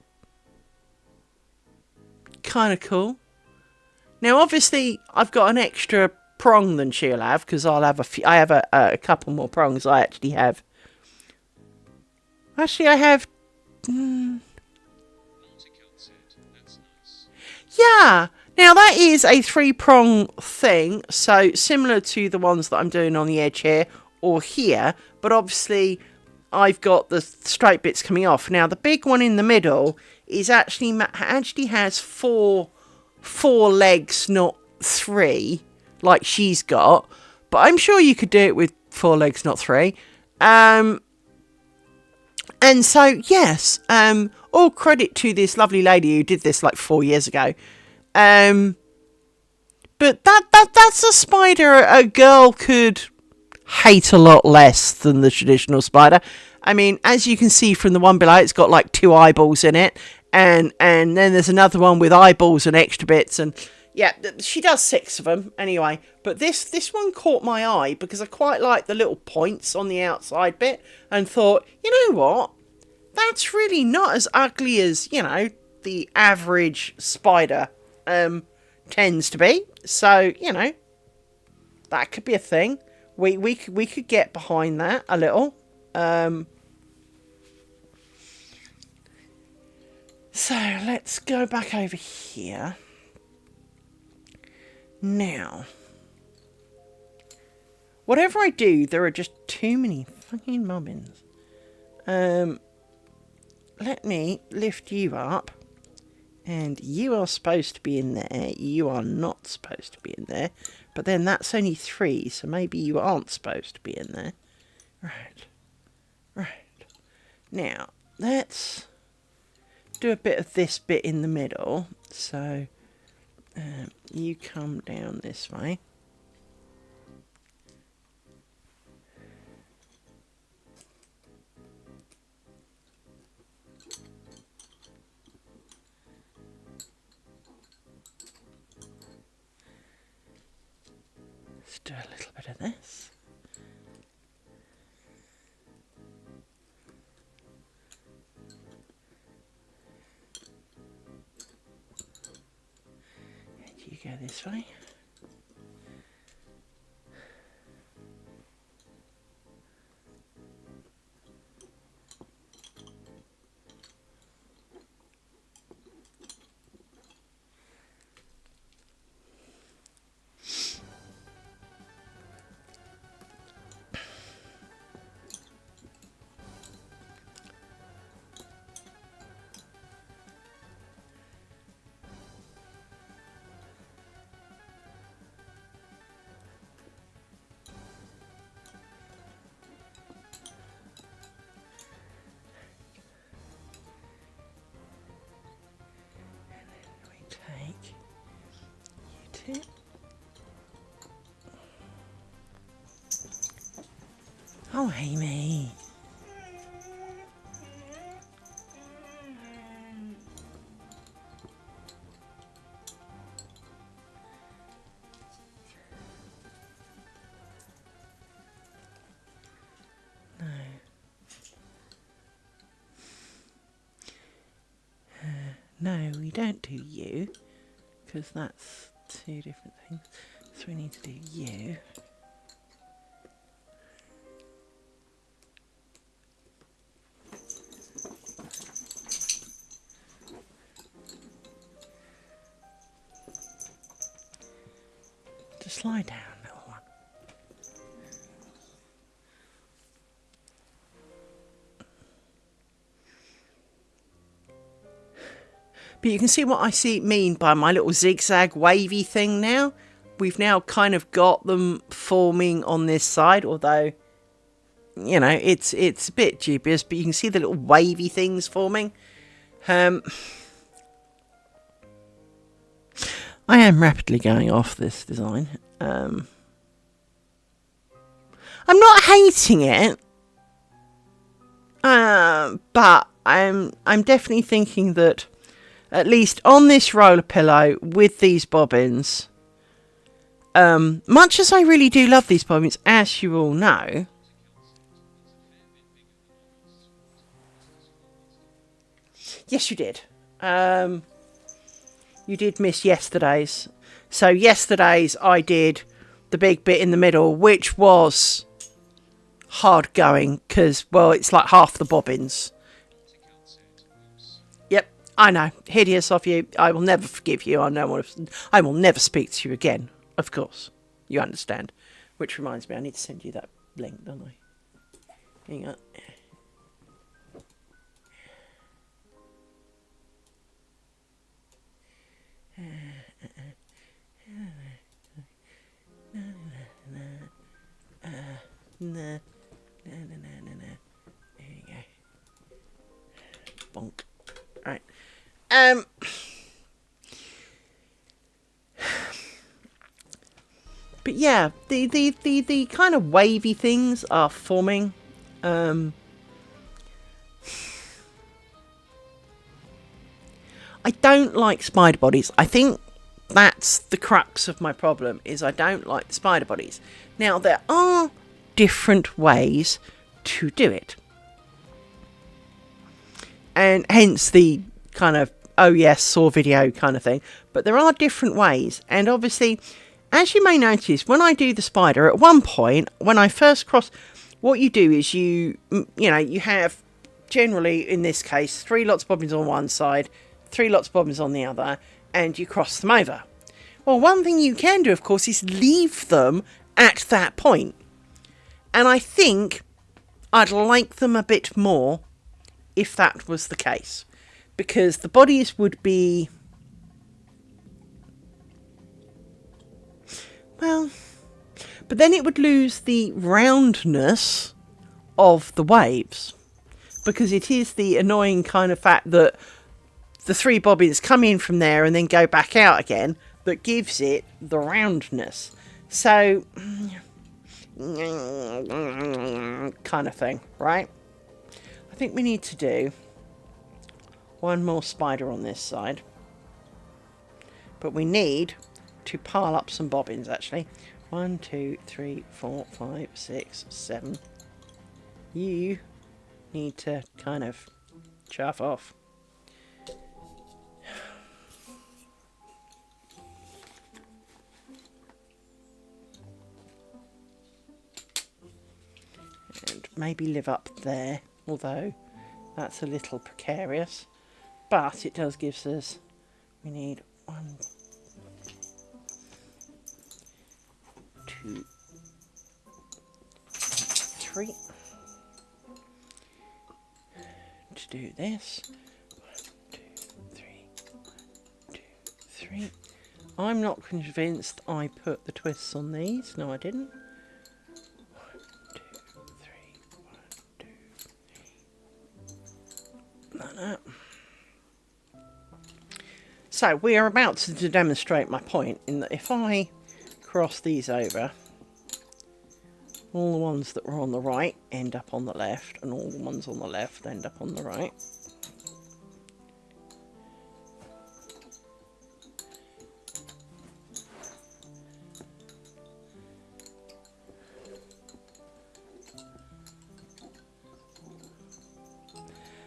Speaker 1: kind of cool. Now, obviously, I've got an extra prong than she'll have, because I have a couple more prongs I actually have. Actually, I have... Yeah, now that is a 3-prong thing, so similar to the ones that I'm doing on the edge here, or here, but obviously I've got the straight bits coming off. Now, the big one in the middle is actually has 4 4 legs, not 3, like she's got. But I'm sure you could do it with 4 legs, not 3. And so, yes, all credit to this lovely lady who did this like 4 years ago. But that's a spider a girl could hate a lot less than the traditional spider. I mean, as you can see from the one below, it's got like 2 eyeballs in it. And then there's another one with eyeballs and extra bits. And yeah, she does 6 of them anyway. But this one caught my eye because I quite like the little points on the outside bit. And thought, you know what? That's really not as ugly as, the average spider tends to be. So, that could be a thing. We could get behind that a little. So let's go back over here. Now, whatever I do, there are just too many fucking mobbins. Let me lift you up. And you are supposed to be in there. You are not supposed to be in there. But then that's only 3, so maybe you aren't supposed to be in there. Right. Now, let's do a bit of this bit in the middle. So, you come down this way. Let's do a little bit of this. And you go this way. Take you two. Oh, Amy. No, we don't do you, because that's 2 different things. So we need to do you. Just lie down, little one. But you can see what I mean by my little zigzag wavy thing now. We've now kind of got them forming on this side, although, it's a bit dubious, but you can see the little wavy things forming. I am rapidly going off this design. I'm not hating it, but I'm definitely thinking that at least on this roller pillow with these bobbins, much as I really do love these bobbins, as you all know, yes, you did. You did miss yesterday's. So yesterday's I did the big bit in the middle, which was hard going because, well, it's like half the bobbins. Yep, I know. Hideous of you. I will never forgive you. I will never speak to you again. Of course. You understand. Which reminds me, I need to send you that link, don't I? Hang on. No. No. There you go. Bonk. Right. But yeah, the kind of wavy things are forming. I don't like spider bodies. I think that's the crux of my problem, is I don't like the spider bodies. Now, there are different ways to do it. And hence the kind of, oh yes, saw video kind of thing. But there are different ways. And obviously, as you may notice, when I do the spider, at one point, when I first cross, what you do is you have, generally in this case, 3 lots of bobbins on one side, 3 lots of bobbins on the other, and you cross them over. Well, one thing you can do, of course, is leave them at that point. And I think I'd like them a bit more if that was the case. Because the bodies would be... well... but then it would lose the roundness of the waves. Because it is the annoying kind of fact that the 3 bobbins come in from there and then go back out again that gives it the roundness. So, kind of thing, right? I think we need to do one more spider on this side. But we need to pile up some bobbins, actually. 1, 2, 3, 4, 5, 6, 7. You need to kind of chuff off. And maybe live up there, although that's a little precarious. But it does give us, we need 1, 2, 3 to do this. 1, 2, 3, 1, 2, 3. I'm not convinced I put the twists on these. No, I didn't. 1, 2, 3, 1, 2, 3. No. So we are about to demonstrate my point in that if I cross these over, all the ones that were on the right end up on the left, and all the ones on the left end up on the right.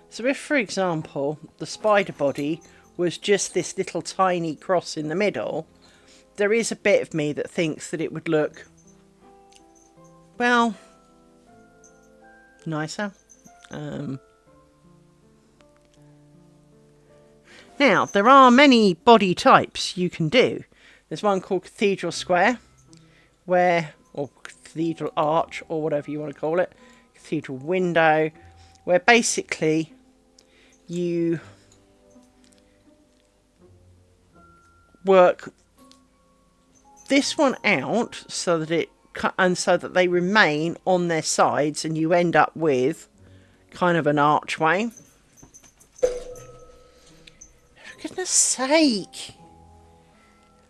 Speaker 1: So if, for example, the spider body was just this little tiny cross in the middle, there is a bit of me that thinks that it would look, well, nicer. Now, there are many body types you can do. There's one called Cathedral Square, or Cathedral Arch, or whatever you want to call it, Cathedral Window, where basically you work this one out so that they remain on their sides, and you end up with kind of an archway. For goodness sake.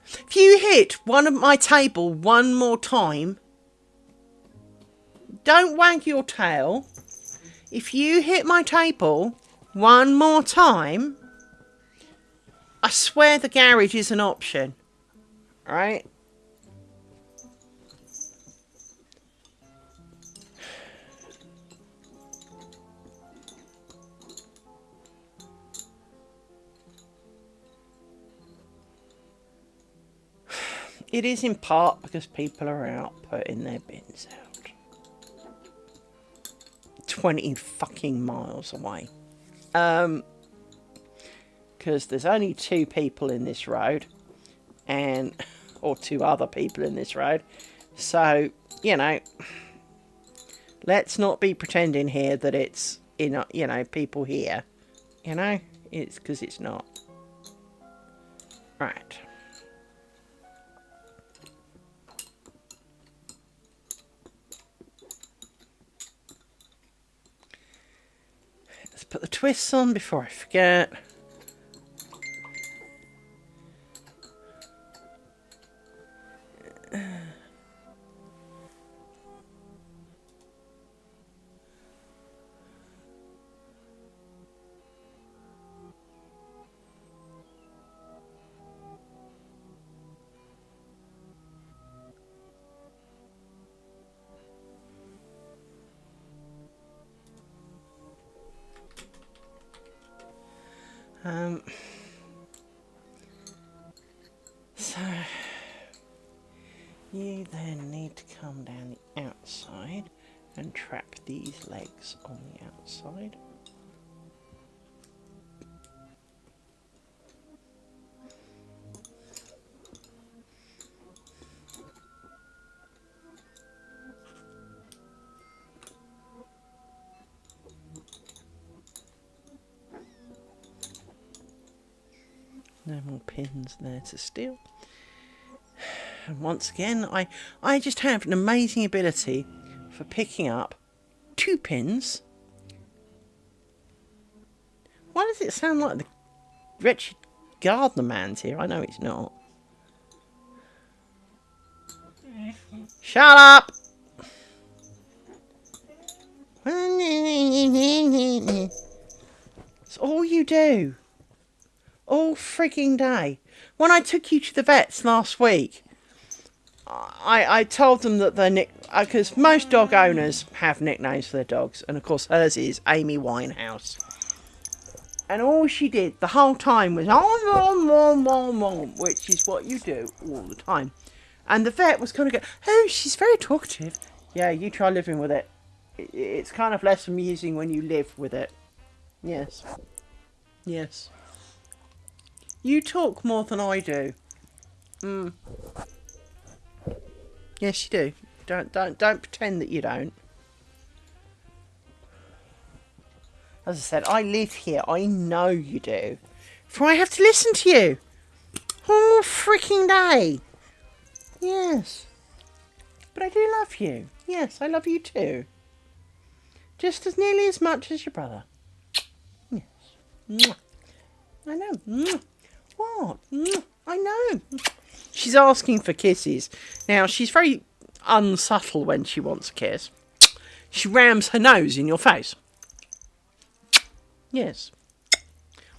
Speaker 1: If you hit one of my table one more time, don't wag your tail. If you hit my table one more time, I swear the garage is an option. Right? It is in part because people are out putting their bins out. 20 fucking miles away. Because there's only 2 people in this road, or 2 other people in this road. So, let's not be pretending here that it's, people here. It's because it's not. Right. Let's put the twists on before I forget. So you then need to come down the outside and trap these legs on the outside. No more pins there to steal. And once again, I just have an amazing ability for picking up 2 pins. Why does it sound like the wretched gardener man's here? I know it's not. Shut up! It's all you do. All freaking day. When I took you to the vets last week, I told them that their because most dog owners have nicknames for their dogs, and of course hers is Amy Winehouse. And all she did the whole time was which is what you do all the time. And the vet was kind of going, oh, she's very talkative. Yeah, you try living with it. It's kind of less amusing when you live with it. Yes. Yes. You talk more than I do. Yes, you do. Don't pretend that you don't. As I said, I live here. I know you do. For I have to listen to you all freaking day. Yes. But I do love you. Yes, I love you too. Just as nearly as much as your brother. Yes. I know. What? I know. She's asking for kisses. Now, she's very unsubtle when she wants a kiss. She rams her nose in your face. Yes.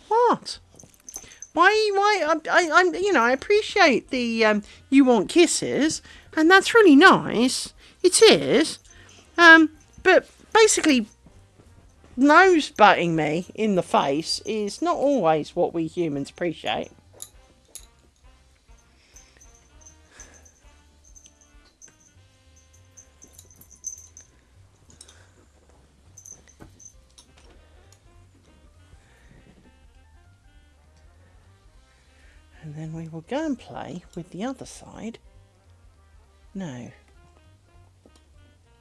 Speaker 1: What? Why? I appreciate the you want kisses, and that's really nice. It is. But basically, nose butting me in the face is not always what we humans appreciate. And then we will go and play with the other side. No.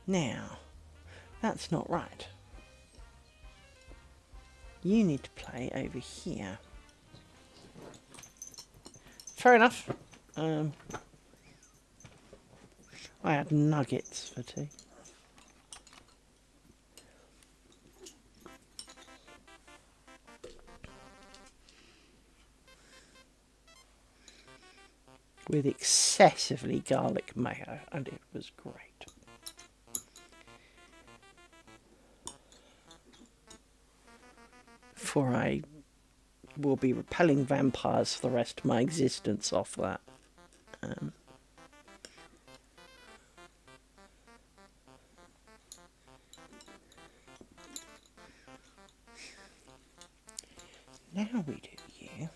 Speaker 1: Now, that's not right. You need to play over here. Fair enough. I had nuggets for tea. With excessively garlic mayo, and it was great. For I will be repelling vampires for the rest of my existence off that. Now we do you.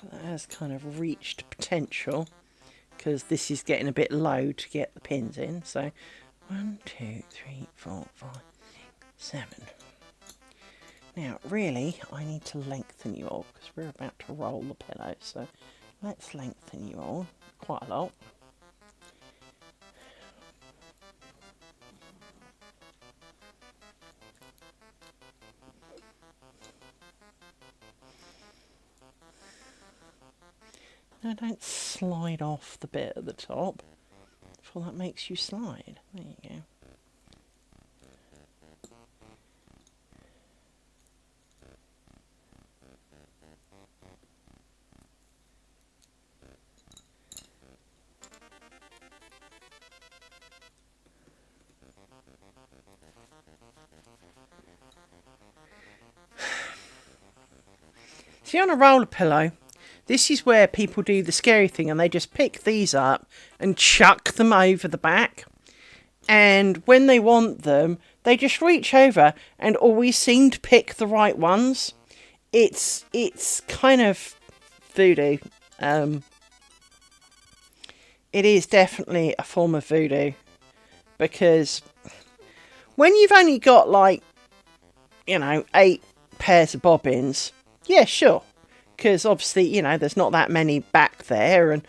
Speaker 1: But that has kind of reached potential, because this is getting a bit low to get the pins in, so 1, 2, 3, 4, 5, 7. Now, really, I need to lengthen you all because we're about to roll the pillow. So let's lengthen you all quite a lot. Now, don't slide off the bit at the top, for that makes you slide. There you go. See, on a roller pillow, this is where people do the scary thing and they just pick these up and chuck them over the back. And when they want them, they just reach over and always seem to pick the right ones. It's kind of voodoo. It is definitely a form of voodoo. Because when you've only got 8 pairs of bobbins, yeah, sure. Because obviously, there's not that many back there.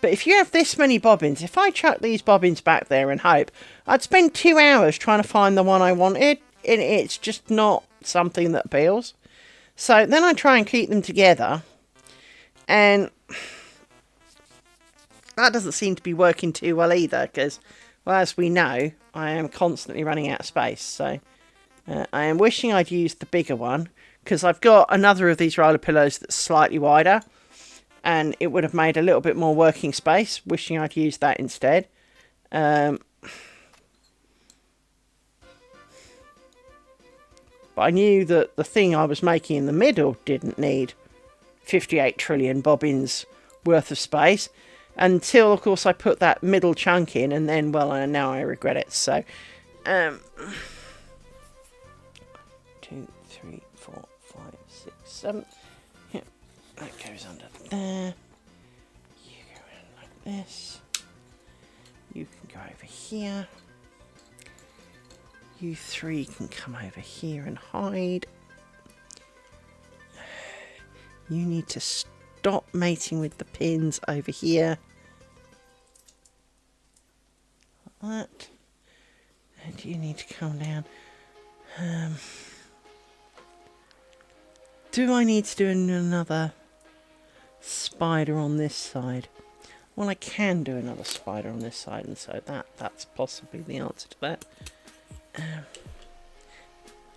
Speaker 1: But if you have this many bobbins, if I chuck these bobbins back there and hope, I'd spend 2 hours trying to find the one I wanted. And it's just not something that appeals. So then I try and keep them together. And that doesn't seem to be working too well either. Because, well, as we know, I am constantly running out of space. So I am wishing I'd used the bigger one. Because I've got another of these roller pillows that's slightly wider. And it would have made a little bit more working space. Wishing I'd used that instead. But I knew that the thing I was making in the middle didn't need 58 trillion bobbins worth of space. Until, of course, I put that middle chunk in. And then, well, now I regret it. So, 2, 3, 4, 5, 6, 7. Yeah, that goes under there. You go around like this. You can go over here. You 3 can come over here and hide. You need to stop mating with the pins over here. Like that. And you need to come down. Do I need to do another spider on this side? Well, I can do another spider on this side, and so that's possibly the answer to that.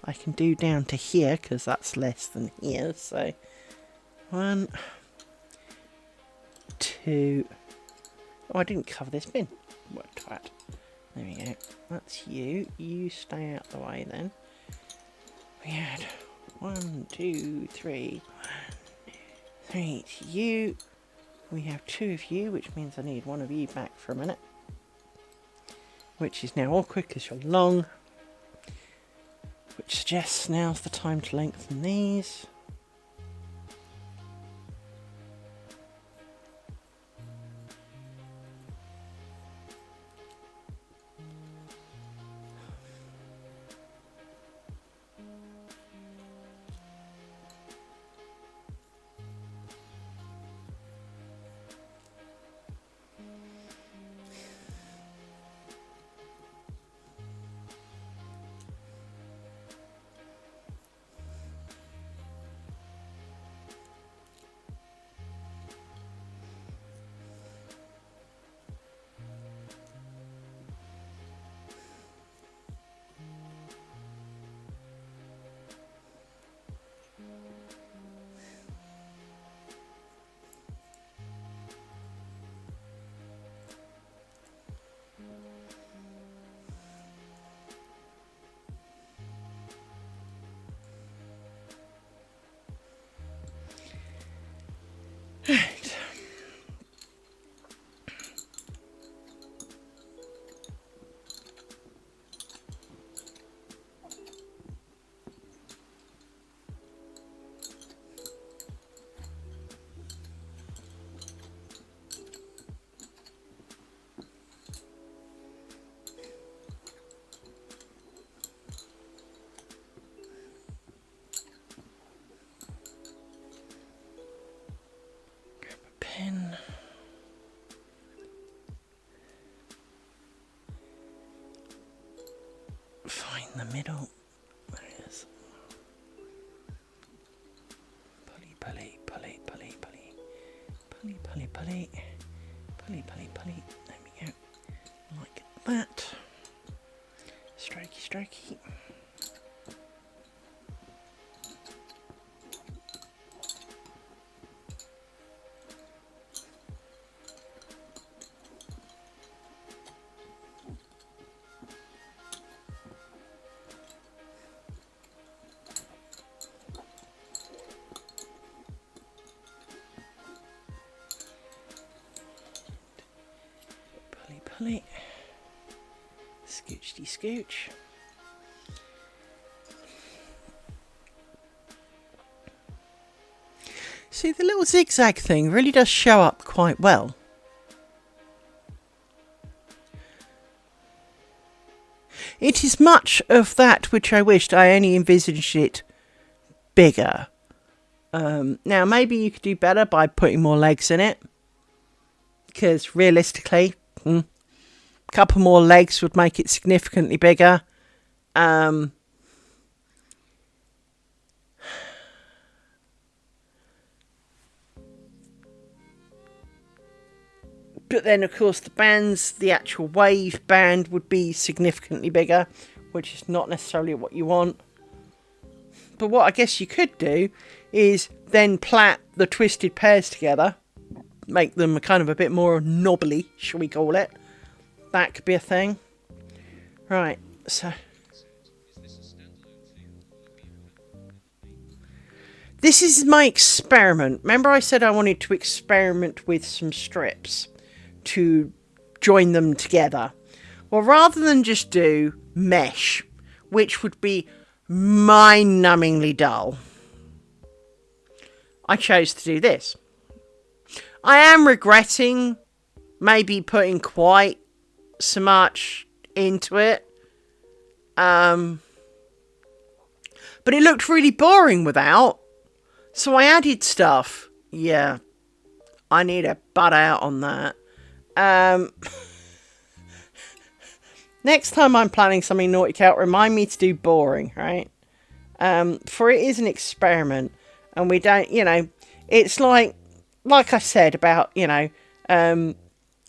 Speaker 1: I can do down to here, because that's less than here, so 1, 2... Oh, I didn't cover this bin. What twat. There we go. That's you. You stay out the way then. We had 1, 2, 3. 3 to you. We have 2 of you, which means I need 1 of you back for a minute. Which is now awkward because you're long. Which suggests now's the time to lengthen these. find the middle. There it is. Pulley, pulley, pulley, pulley, pulley. Pulley, pulley, pulley. Pulley, pulley, pulley. There we go. Like that. Strokey, strokey. Pulley. Scoochy scooch. See, the little zigzag thing really does show up quite well. It is much of that which I wished I only envisaged it bigger. Now, maybe you could do better by putting more legs in it. Because realistically, a couple more legs would make it significantly bigger. But then, of course, the actual wave band would be significantly bigger, which is not necessarily what you want. But what I guess you could do is then plait the twisted pairs together. Make them kind of a bit more knobbly, shall we call it. That could be a thing. Right, so... This is my experiment. Remember I said I wanted to experiment with some strips to join them together. Well, rather than just do mesh, which would be mind-numbingly dull, I chose to do this. I am regretting maybe putting quite so much into it. But it looked really boring without. So I added stuff. Yeah. I need a butt out on that. Next time I'm planning something Naughty Out, remind me to do boring, right? For it is an experiment. And we don't, it's like I said about,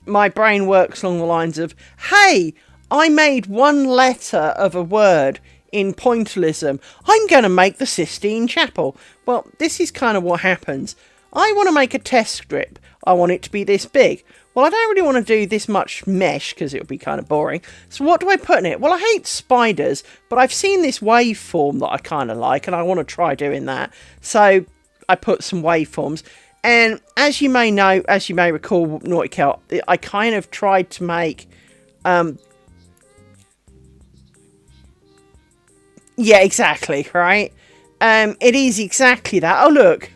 Speaker 1: my brain works along the lines of, hey, I made one letter of a word in pointillism. I'm going to make the Sistine Chapel. Well, this is kind of what happens. I want to make a test strip. I want it to be this big. Well, I don't really want to do this much mesh because it would be kind of boring. So what do I put in it? Well, I hate spiders, but I've seen this waveform that I kind of like and I want to try doing that. So I put some waveforms. And as you may know, as you may recall, Naughty Cat, I kind of tried to make... yeah, exactly, right? It is exactly that. Oh, look.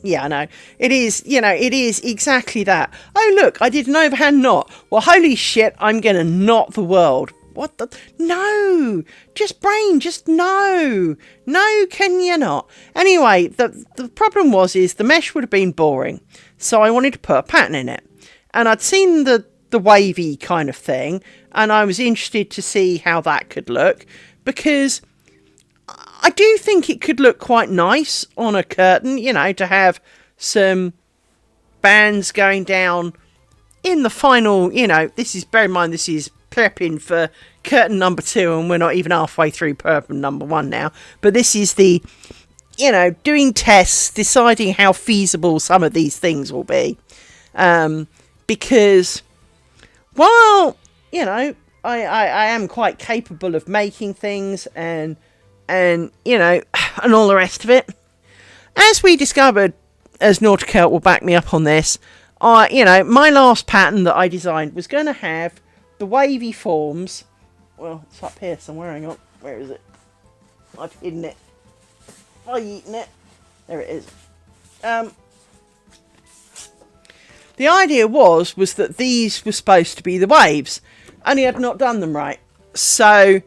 Speaker 1: Yeah, I know. It is, it is exactly that. Oh, look, I did an overhand knot. Well, holy shit, I'm going to knot the world. What the... No! Just brain, just no! No, can you not? Anyway, the problem is the mesh would have been boring. So I wanted to put a pattern in it. And I'd seen the wavy kind of thing. And I was interested to see how that could look. Because I do think it could look quite nice on a curtain, to have some bands going down in the final, this is, bear in mind, this is prepping for curtain number 2 and we're not even halfway through curtain number 1 now. But this is the, doing tests, deciding how feasible some of these things will be. Because, while, I am quite capable of making things and and all the rest of it. As we discovered, as Naughty Cat will back me up on this, my last pattern that I designed was going to have the wavy forms. Well, it's up here somewhere. Hang on, where is it? I've hidden it. I've eaten it. There it is. The idea was that these were supposed to be the waves, and he had not done them right. So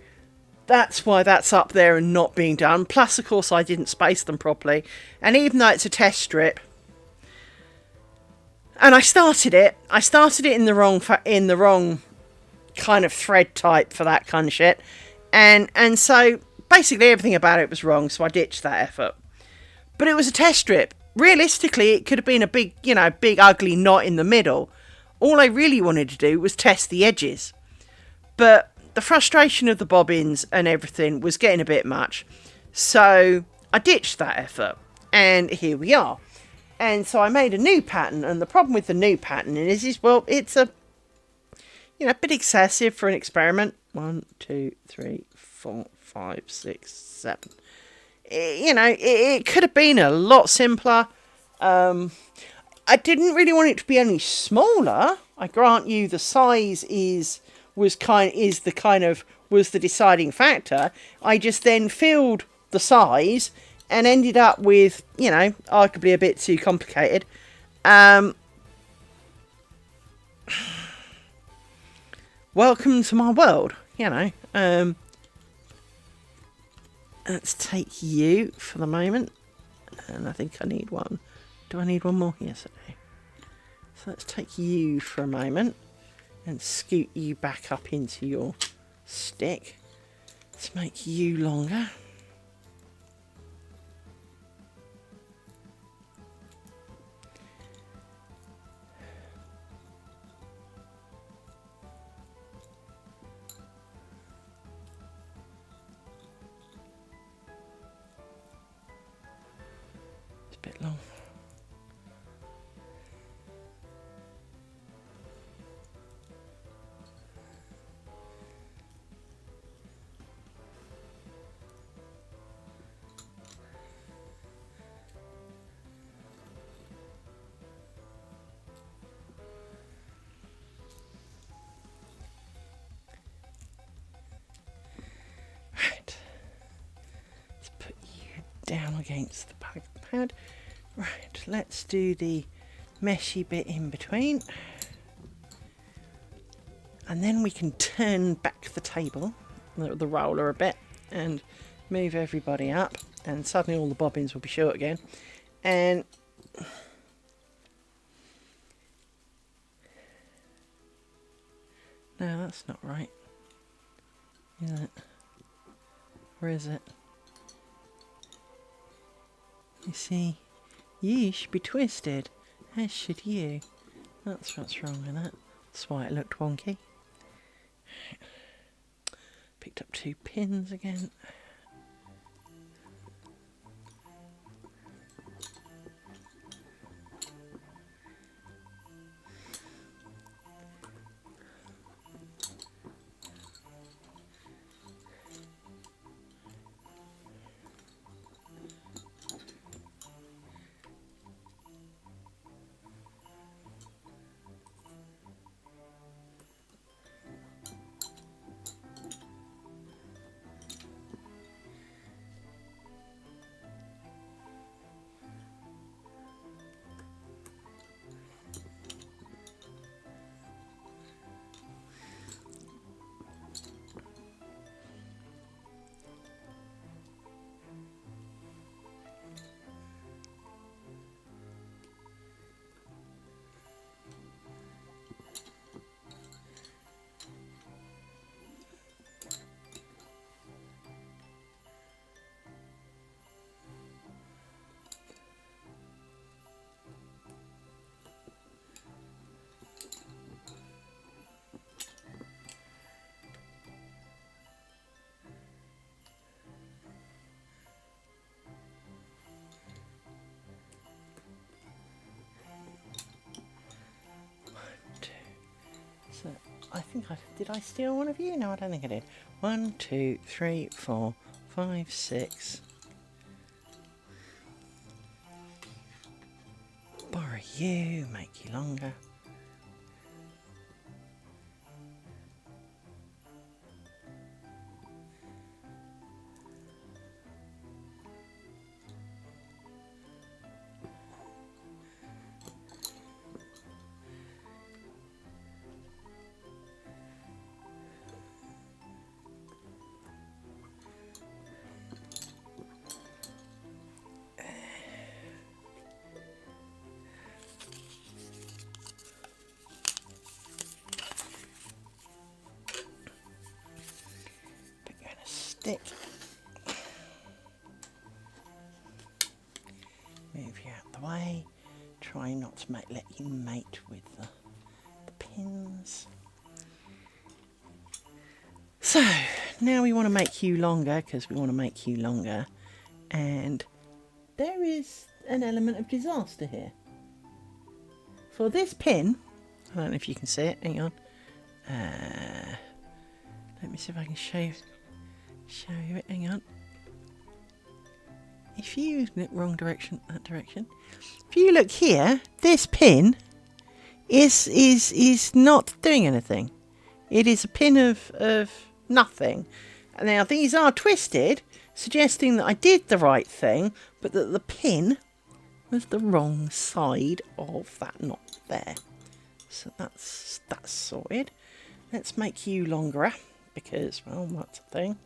Speaker 1: that's why that's up there and not being done. Plus, of course, I didn't space them properly. And even though it's a test strip, and I started it in the wrong kind of thread type for that kind of shit. And so basically everything about it was wrong, so I ditched that effort. But it was a test strip. Realistically, it could have been a big, big ugly knot in the middle. All I really wanted to do was test the edges. But the frustration of the bobbins and everything was getting a bit much. So I ditched that effort. And here we are. And so I made a new pattern. And the problem with the new pattern is well, it's a bit excessive for an experiment. 1, 2, 3, 4, 5, 6, 7. It could have been a lot simpler. I didn't really want it to be any smaller. I grant you, the size was the deciding factor. I just then filled the size and ended up with, arguably a bit too complicated. Welcome to my world, Let's take you for the moment. And I think I need one. Do I need one more? Yes, I do. So let's take you for a moment and scoot you back up into your stick. Let's make you longer. Bit long. Right. Let's put you down against the pad. Right, let's do the meshy bit in between. And then we can turn back the table, the roller a bit, and move everybody up. And suddenly all the bobbins will be short again. And no, that's not right. Is it? Where is it? You see? You should be twisted, as should you. That's what's wrong with that. That's why it looked wonky. Picked up 2 pins again. So I think did I steal one of you? No, I don't think I did. 1, 2, 3, 4, 5, 6. Borrow you, make you longer. stick. Move you out the way. Try not to let you mate with the pins. So, now we want to make you longer, because we want to make you longer. And there is an element of disaster here. For this pin, I don't know if you can see it, hang on. Let me see if I can show you it, hang on. If you look wrong direction, that direction. If you look here, this pin is not doing anything. It is a pin of nothing. Now these are twisted, suggesting that I did the right thing, but that the pin was the wrong side of that knot there. So that's sorted. Let's make you longer, because, well, that's a thing.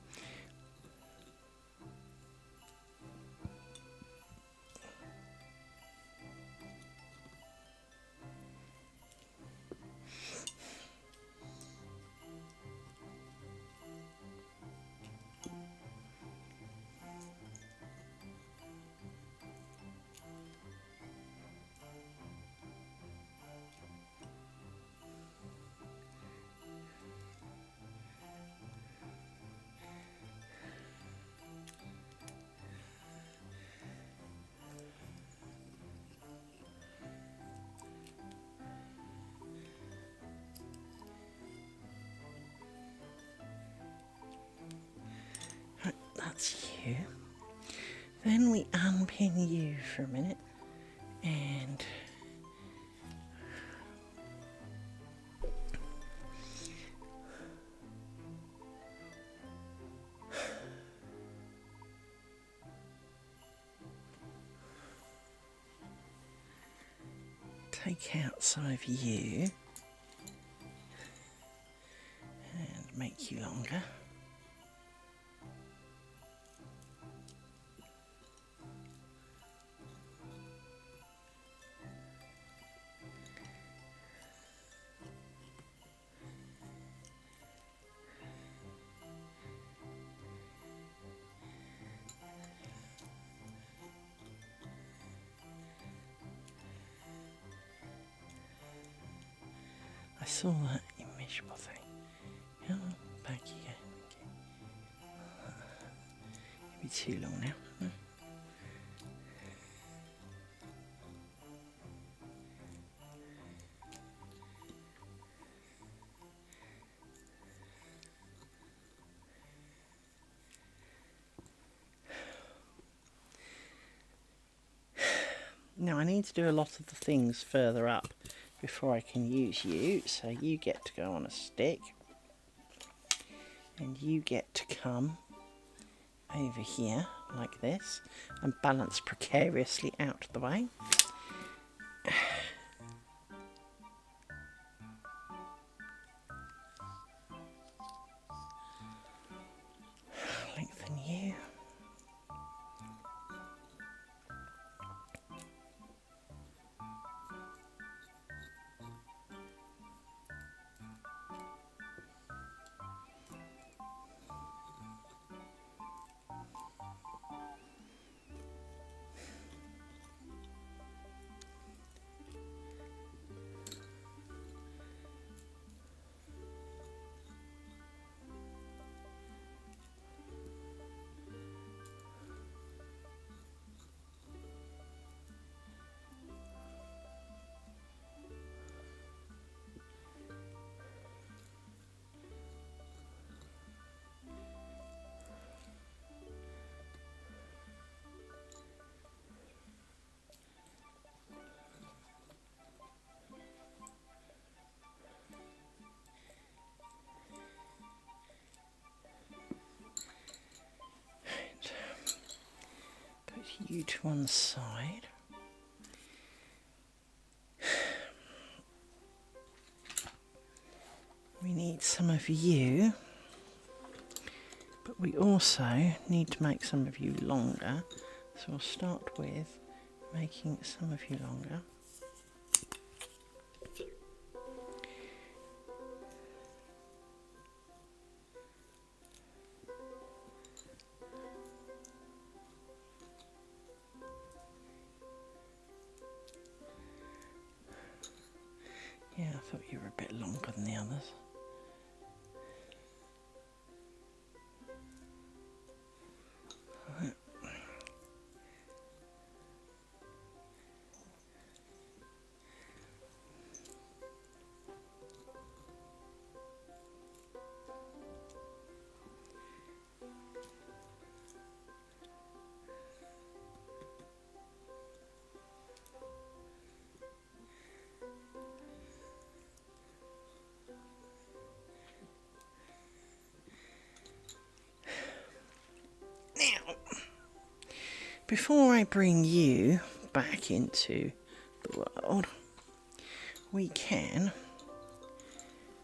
Speaker 1: That's you. Then we unpin you for a minute and take out some of you and make you longer. I saw that immeasurable thing. Come on, back you go. Maybe too long now. Now I need to do a lot of the things further up before I can use you, so you get to go on a stick and you get to come over here like this and balance precariously out of the way. Lengthen you. You to one side. We need some of you, but we also need to make some of you longer. So we'll start with making some of you longer. a bit longer than the others. Now, before I bring you back into the world, we can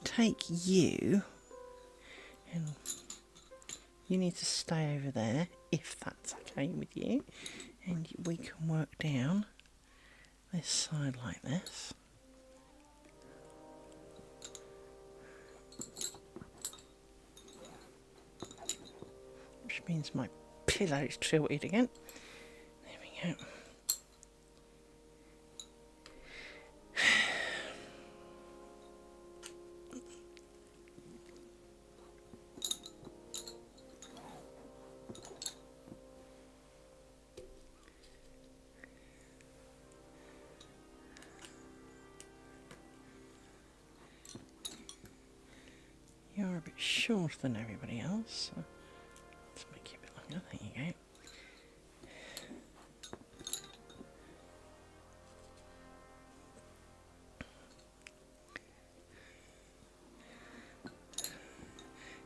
Speaker 1: take you, and you need to stay over there, if that's okay with you, and we can work down this side like this. Which means my pillow's tilted again. There we go. You're a bit shorter than everybody else, so let's make you a bit longer. There you go.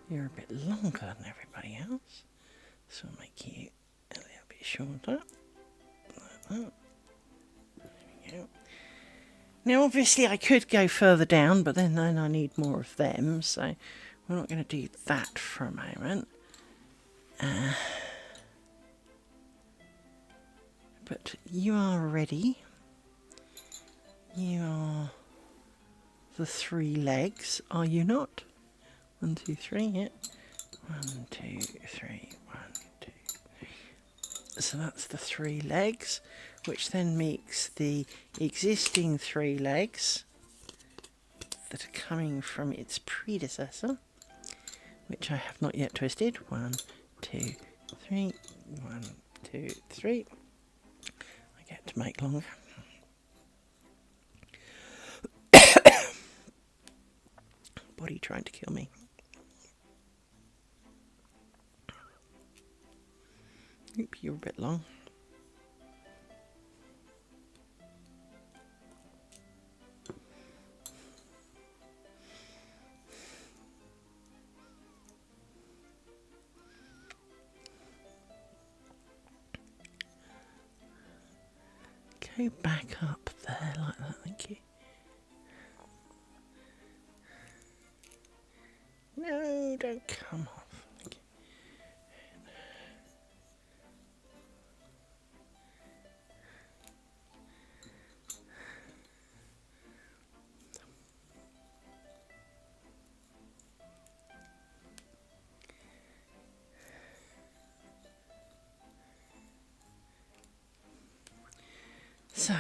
Speaker 1: You're a bit longer than everybody else, so I'll make you a little bit shorter. Like that. There we go. Now, obviously, I could go further down, but then I need more of them, so we're not going to do that for a moment. But you are ready. You are the 3 legs, are you not? 1, 2, 3, yeah. 1, 2, 3, 1, 2, 3. So that's the 3 legs, which then makes the existing 3 legs that are coming from its predecessor, which I have not yet twisted. 1, 2, 3, 1, 2, 3. I get to make longer. Body trying to kill me. Oop, you're a bit long. Go back up there like that, thank you. No, don't come off. Thank you. So,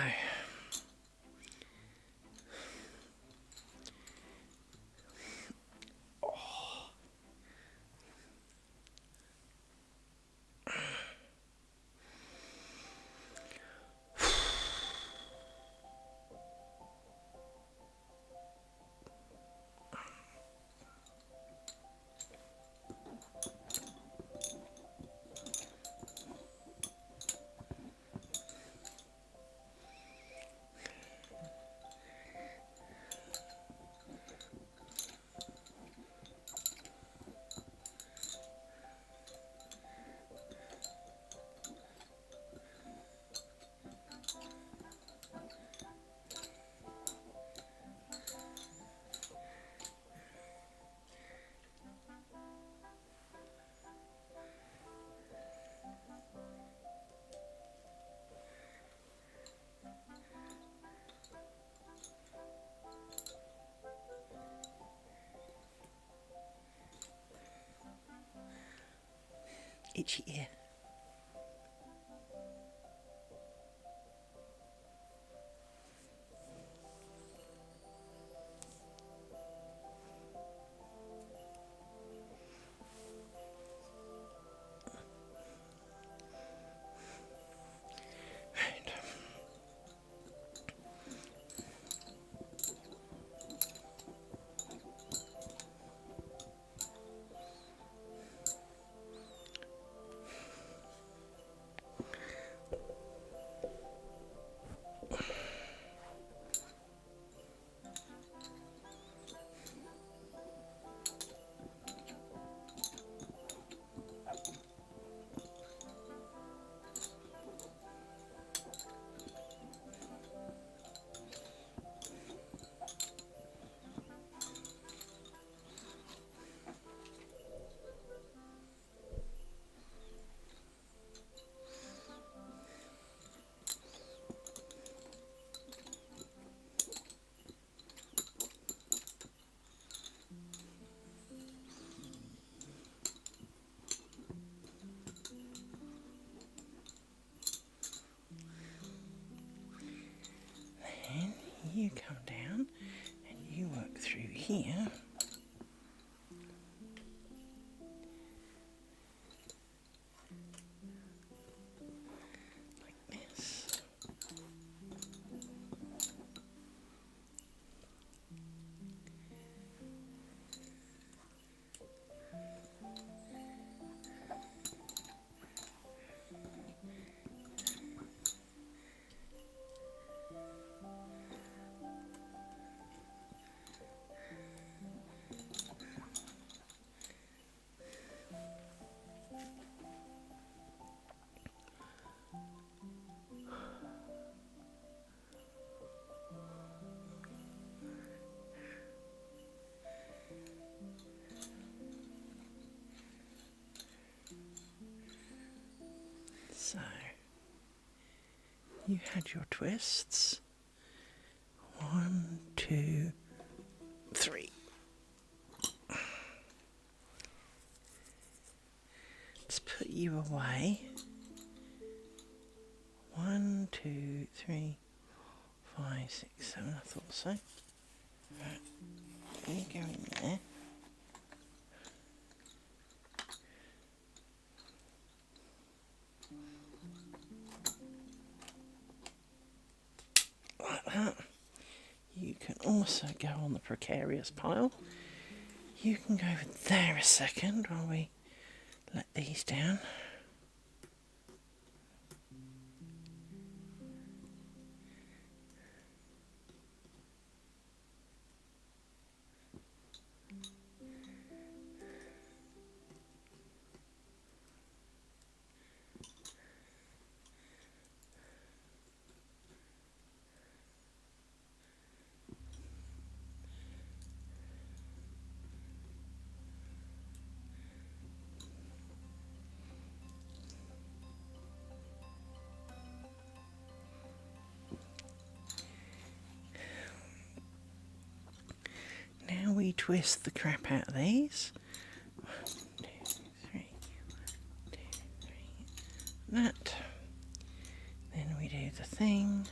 Speaker 1: itchy ear. here. Like this. So, you had your twists. 1, 2, 3. Let's put you away. 1, 2, 3, 5, 6, 7. I thought so. Right. You go in there. Like that. You can also go on the precarious pile. You can go over there a second while we let these down. Now we twist the crap out of these. 1, 2, 3, 1, 2, 3. That. Then we do the thing.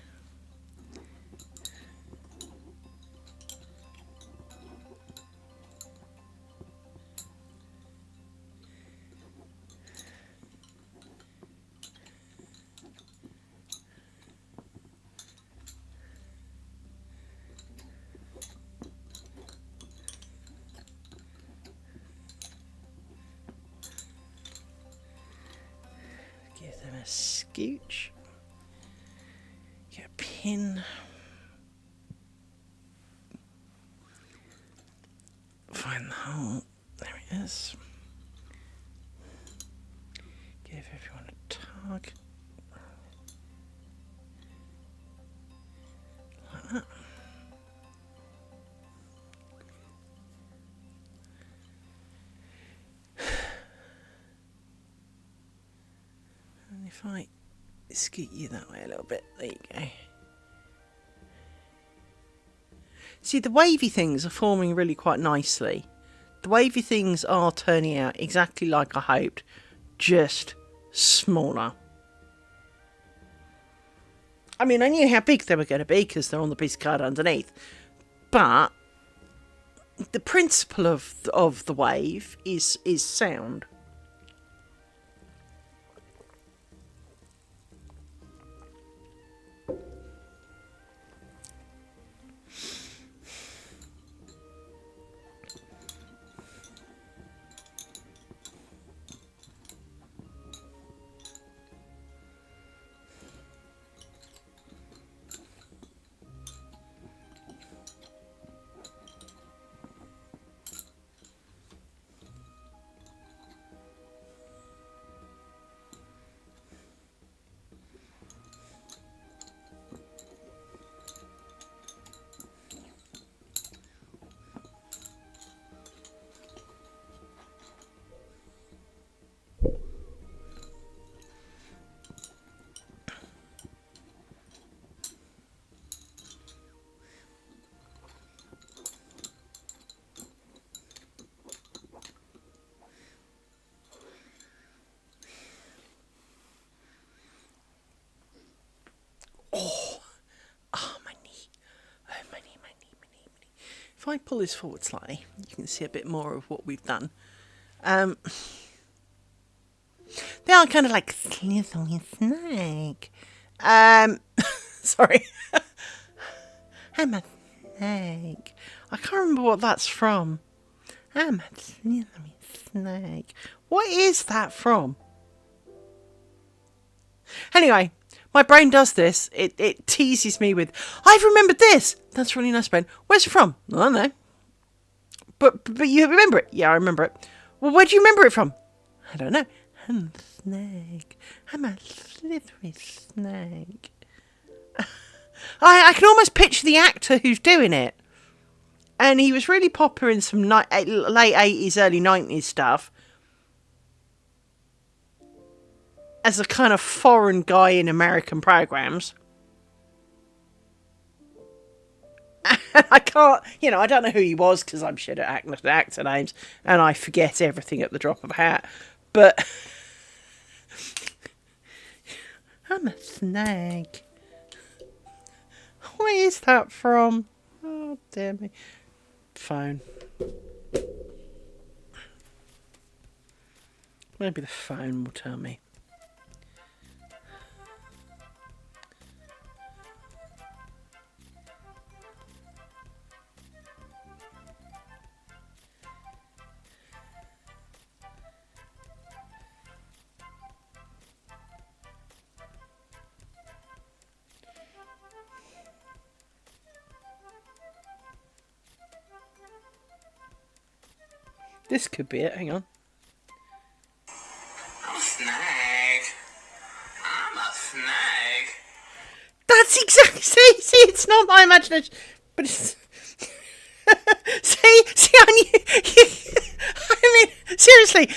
Speaker 1: Give them a scooch. Get a pin. Find the hole. There it is. Give everyone a tug. Like that. And if I scoot you that way a little bit, there you go. See, the wavy things are forming really quite nicely. The wavy things are turning out exactly like I hoped, just smaller. I mean, I knew how big they were going to be because they're on the piece of card underneath. But the principle of the wave is sound. If I pull this forward slightly, you can see a bit more of what we've done. They are kind of like slithering snake. Sorry. I'm a snake. I can't remember what that's from. I'm a slithering snake. What is that from? Anyway, my brain does this. It teases me with, I've remembered this. That's really nice, brain. Where's it from? I don't know. But you remember it? Yeah, I remember it. Well, where do you remember it from? I don't know. I'm a snake. I'm a slithery snake. I can almost picture the actor who's doing it. And he was really popular in some late 80s, early 90s stuff. As a kind of foreign guy in American programs. And I can't, I don't know who he was because I'm shit at actor names. And I forget everything at the drop of a hat. But I'm a snake. Where is that from? Oh, dear me. Phone. Maybe the phone will tell me. This could be it. Hang on.
Speaker 2: I'm a snake. I'm a snake.
Speaker 1: That's exactly. See, it's not my imagination, but it's. see, I mean, seriously.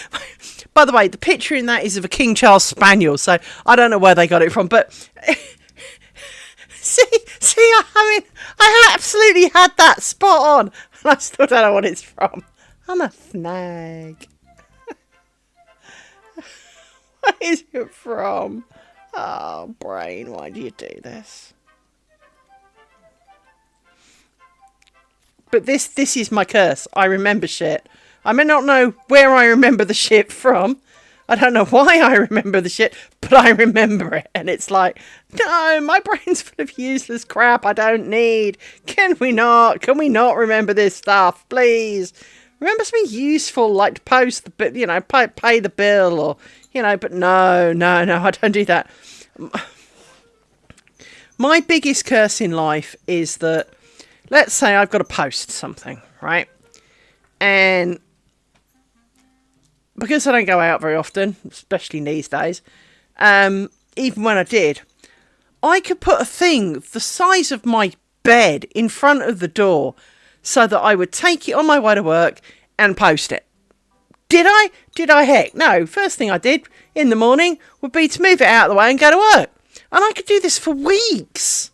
Speaker 1: By the way, the picture in that is of a King Charles Spaniel, so I don't know where they got it from, but. See, I mean, I absolutely had that spot on, and I still don't know what it's from. I'm a snake. Where is it from? Oh, brain, why do you do this? But this is my curse. I remember shit. I may not know where I remember the shit from. I don't know why I remember the shit, but I remember it. And it's like, no, my brain's full of useless crap I don't need. Can we not remember this stuff, please? Remember something useful, like to post the, pay the bill, or, but no, I don't do that. My biggest curse in life is that, let's say I've got to post something, right? And because I don't go out very often, especially these days, even when I did, I could put a thing the size of my bed in front of the door so that I would take it on my way to work and post it. Did I? Heck no. First thing I did in the morning would be to move it out of the way and go to work. And I could do this for weeks.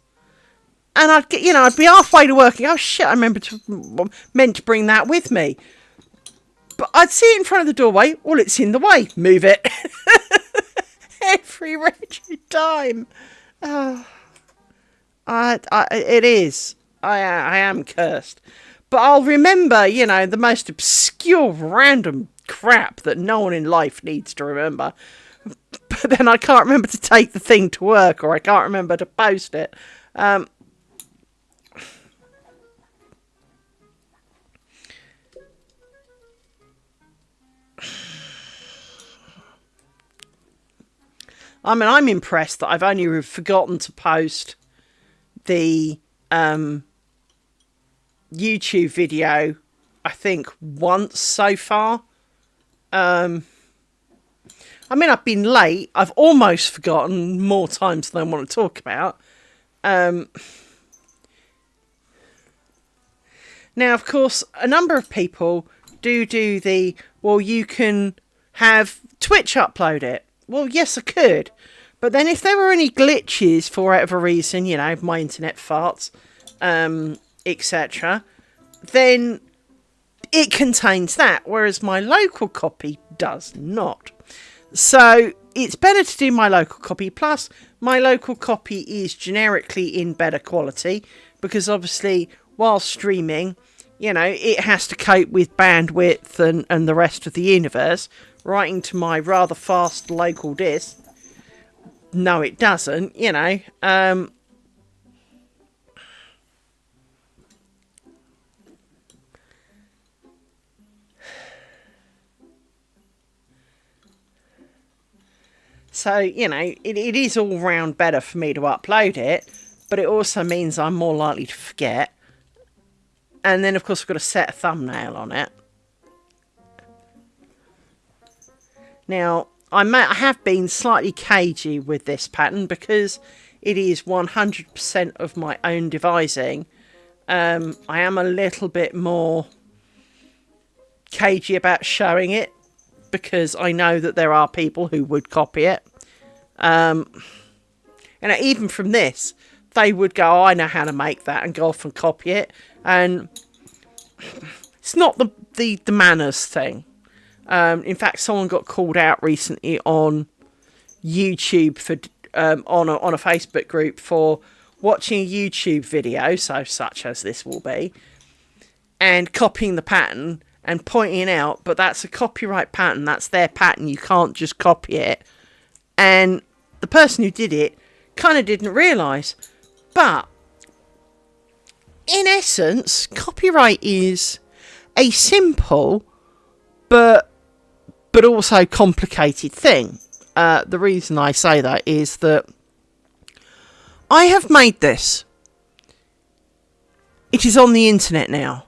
Speaker 1: And I'd be halfway to work and go, oh shit, I meant to bring that with me. But I'd see it in front of the doorway. Well, it's in the way. Move it. Every wretched time. It is. I am cursed. But I'll remember, the most obscure random crap that no one in life needs to remember. But then I can't remember to take the thing to work, or I can't remember to post it. I mean, I'm impressed that I've only forgotten to post the YouTube video, I think, once so far. I mean, I've been late. I've almost forgotten more times than I want to talk about. Now, of course, a number of people do the, well, you can have Twitch upload it. Well, yes, I could. But then if there were any glitches for whatever reason, my internet farts, etc., then it contains that, whereas my local copy does not. So it's better to do my local copy. Plus, my local copy is generically in better quality, because obviously, while streaming, you know, it has to cope with bandwidth and the rest of the universe. Writing to my rather fast local disk, no, it doesn't, you know. So, you know, it is all round better for me to upload it, but it also means I'm more likely to forget. And then, of course, I've got to set a thumbnail on it. Now, I have been slightly cagey with this pattern because it is 100% of my own devising. I am a little bit more cagey about showing it because I know that there are people who would copy it. And even from this, they would go, oh, I know how to make that, and go off and copy it. And it's not the manners thing. In fact, someone got called out recently on YouTube for on a Facebook group for watching a YouTube video, so such as this will be, and copying the pattern and pointing out, but that's a copyright pattern, that's their pattern, you can't just copy it. And the person who did it kind of didn't realise. But in essence, copyright is a simple but also complicated thing. The reason I say that is that I have made this. It is on the internet now.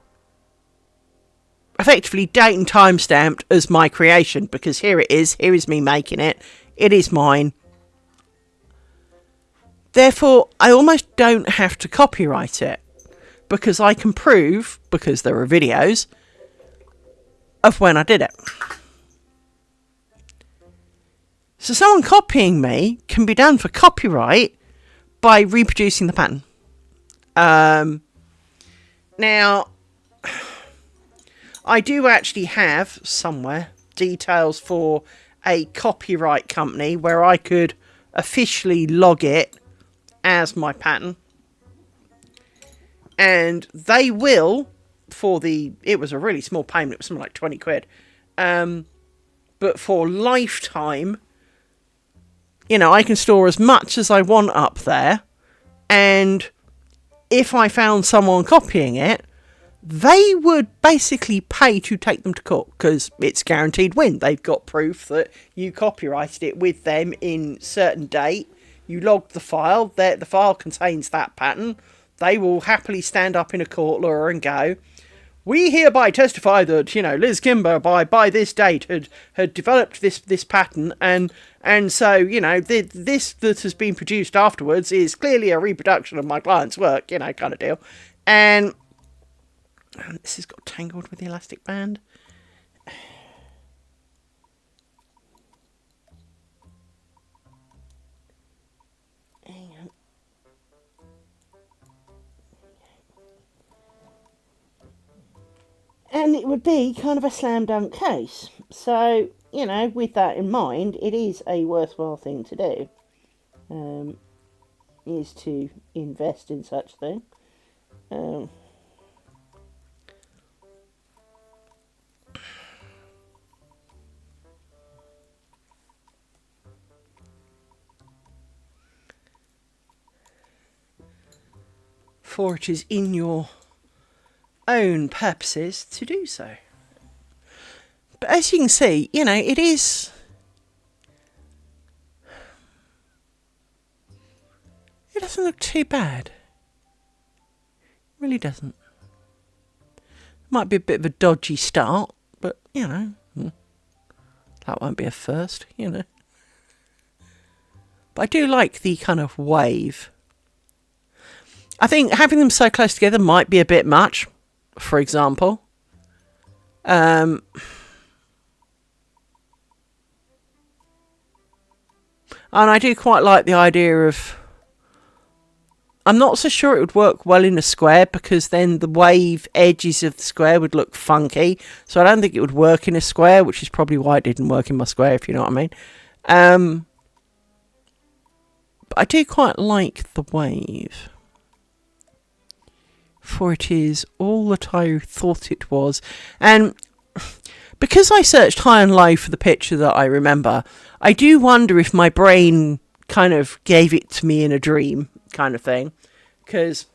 Speaker 1: Effectively date and time stamped as my creation, because here it is. Here is me making it. It is mine. Therefore, I almost don't have to copyright it, because I can prove, because there are videos, of when I did it. So someone copying me can be done for copyright by reproducing the pattern. Now, I do actually have somewhere details for a copyright company where I could officially log it as my pattern. And they will, it was a really small payment, it was something like 20 quid. But for lifetime, you know, I can store as much as I want up there. And if I found someone copying it, they would basically pay to take them to court, because it's guaranteed win. They've got proof that you copyrighted it with them in certain date. You logged the file. The file contains that pattern. They will happily stand up in a court law and go, we hereby testify that, you know, Liz Kimber by this date had developed this pattern, and so, you know, this that has been produced afterwards is clearly a reproduction of my client's work, you know, kind of deal. And this has got tangled with the elastic band. Hang on. And it would be kind of a slam dunk case. So, you know, with that in mind, it is a worthwhile thing to do. Is to invest in such thing. For it is in your own purposes to do so. But as you can see, you know, it is... It doesn't look too bad. It really doesn't. Might be a bit of a dodgy start, but, you know, that won't be a first, you know. But I do like the kind of wave. I think having them so close together might be a bit much, for example. And I do quite like the idea of... I'm not so sure it would work well in a square, because then the wave edges of the square would look funky. So I don't think it would work in a square, which is probably why it didn't work in my square, if you know what I mean. But I do quite like the wave. for it is all that I thought it was. And because I searched high and low for the picture that I remember, I do wonder if my brain kind of gave it to me in a dream kind of thing. Because,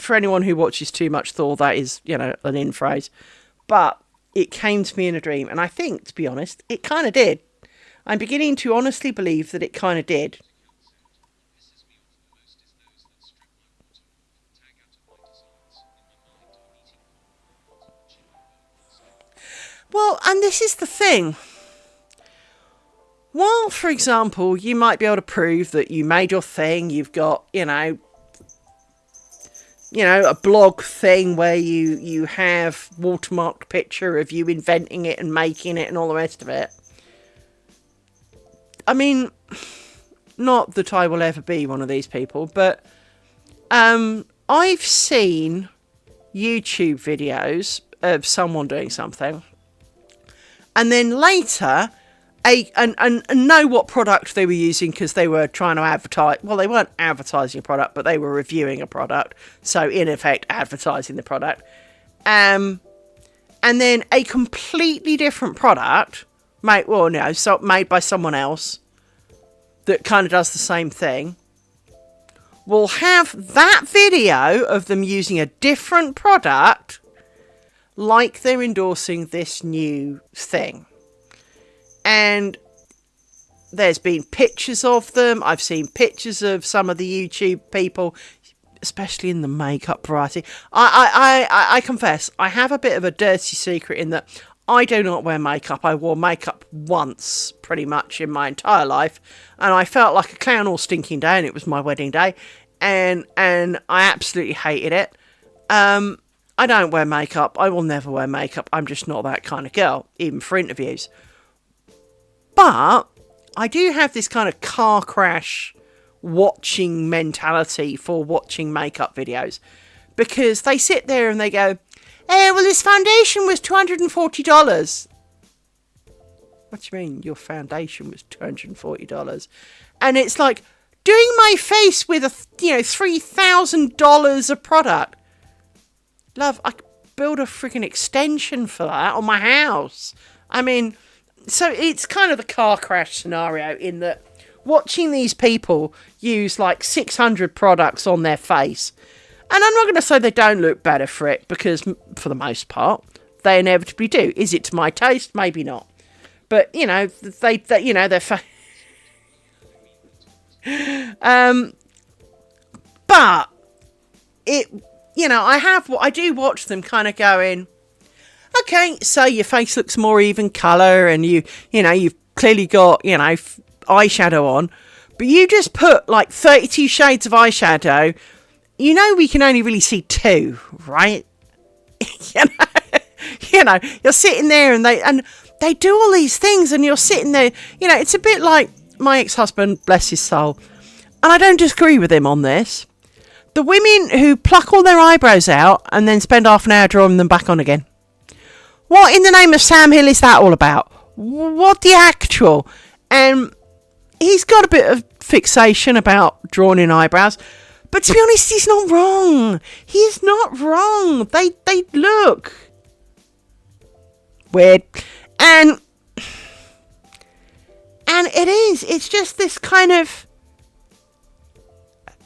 Speaker 1: for anyone who watches too much Thor, that is, an in phrase. But it came to me in a dream. And I think, to be honest, it kind of did. I'm beginning to honestly believe that it kind of did. Well, and this is the thing. While, for example, you might be able to prove that you made your thing, you've got, a blog thing where you have watermarked picture of you inventing it and making it and all the rest of it. I mean, not that I will ever be one of these people, but I've seen YouTube videos of someone doing something, and then later, and know what product they were using because they were trying to advertise. Well, they weren't advertising a product, but they were reviewing a product. So, in effect, advertising the product. And then a completely different product, made by someone else that kind of does the same thing, will have that video of them using a different product like they're endorsing this new thing. And there's been pictures of them. I've seen pictures of some of the YouTube people, especially in the makeup variety. I confess, I have a bit of a dirty secret in that I do not wear makeup. I wore makeup once, pretty much, in my entire life. And I felt like a clown all stinking day, and it was my wedding day. And I absolutely hated it. I don't wear makeup. I will never wear makeup. I'm just not that kind of girl, even for interviews. But I do have this kind of car crash watching mentality for watching makeup videos. Because they sit there and they go, well, this foundation was $240. What do you mean your foundation was $240? And it's like, doing my face with $3,000 of product. Love, I could build a freaking extension for that on my house. I mean, so it's kind of the car crash scenario in that watching these people use like 600 products on their face. And I'm not going to say they don't look better for it, because for the most part, they inevitably do. Is it to my taste? Maybe not. But, they're but it, I do watch them kind of going, okay, so your face looks more even colour, and you've clearly got, eyeshadow on, but you just put like 32 shades of eyeshadow. We can only really see 2, right? You're sitting there and they do all these things, and you're sitting there, it's a bit like my ex-husband, bless his soul, and I don't disagree with him on this. The women who pluck all their eyebrows out and then spend half an hour drawing them back on again. What in the name of Sam Hill is that all about? What the actual? And he's got a bit of fixation about drawing in eyebrows. But to be honest, he's not wrong. He is not wrong. They look weird. And it is. It's just this kind of...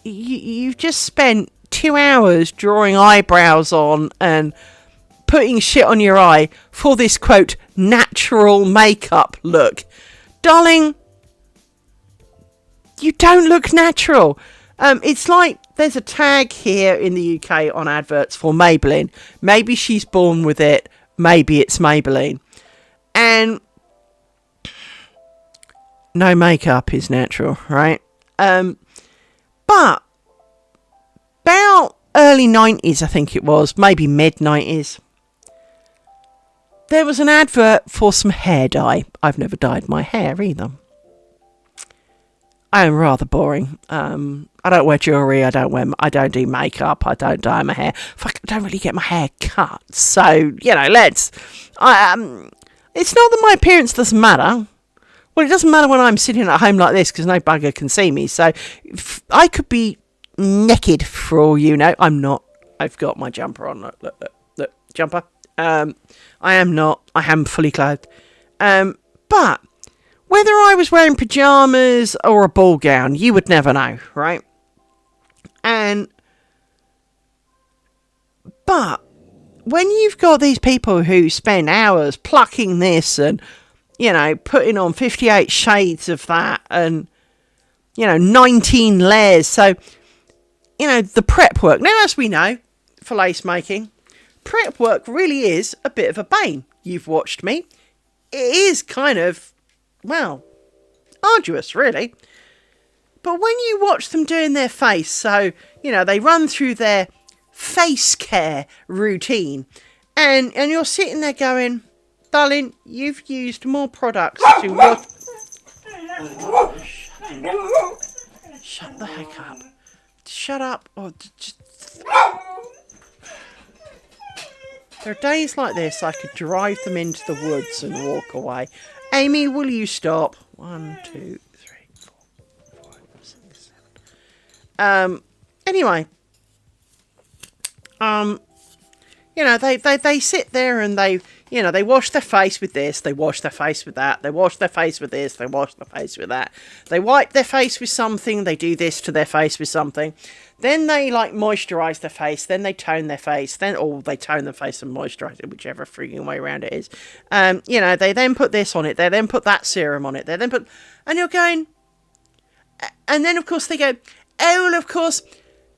Speaker 1: You've just spent 2 hours drawing eyebrows on and putting shit on your eye for this, quote, natural makeup look. Darling, you don't look natural. It's like there's a tag here in the UK on adverts for Maybelline. Maybe she's born with it. Maybe it's Maybelline. And no makeup is natural, right? But about early 90s, I think it was, maybe mid 90s, there was an advert for some hair dye. I've never dyed my hair either. I am rather boring. I don't wear jewellery. I don't do makeup. I don't dye my hair. I don't really get my hair cut. So, it's not that my appearance doesn't matter. Well, it doesn't matter when I'm sitting at home like this, because no bugger can see me. So I could be naked for all you know. I'm not. I've got my jumper on. Look, jumper. I am not. I am fully clothed. But whether I was wearing pyjamas or a ball gown, you would never know, right? But when you've got these people who spend hours plucking this and, putting on 58 shades of that and, 19 layers. So, the prep work. Now, as we know, for lace making, prep work really is a bit of a bane. You've watched me. It is kind of, arduous, really. But when you watch them doing their face, so, they run through their face care routine, and you're sitting there going, darling, you've used more products to what? Shut the heck up. Shut up. Or just... There are days like this I could drive them into the woods and walk away. Amy, will you stop? 1, 2, 3, 4, 5, 6, 7. Anyway. They sit there and they wash their face with this, they wash their face with that, they wash their face with this, they wash their face with that. They wipe their face with something, they do this to their face with something. Then they moisturise their face, then they tone their face, they tone the face and moisturise it, whichever freaking way around it is. They then put this on it, they then put that serum on it, they then put... And you're going... And then, of course, they go, oh, well, of course...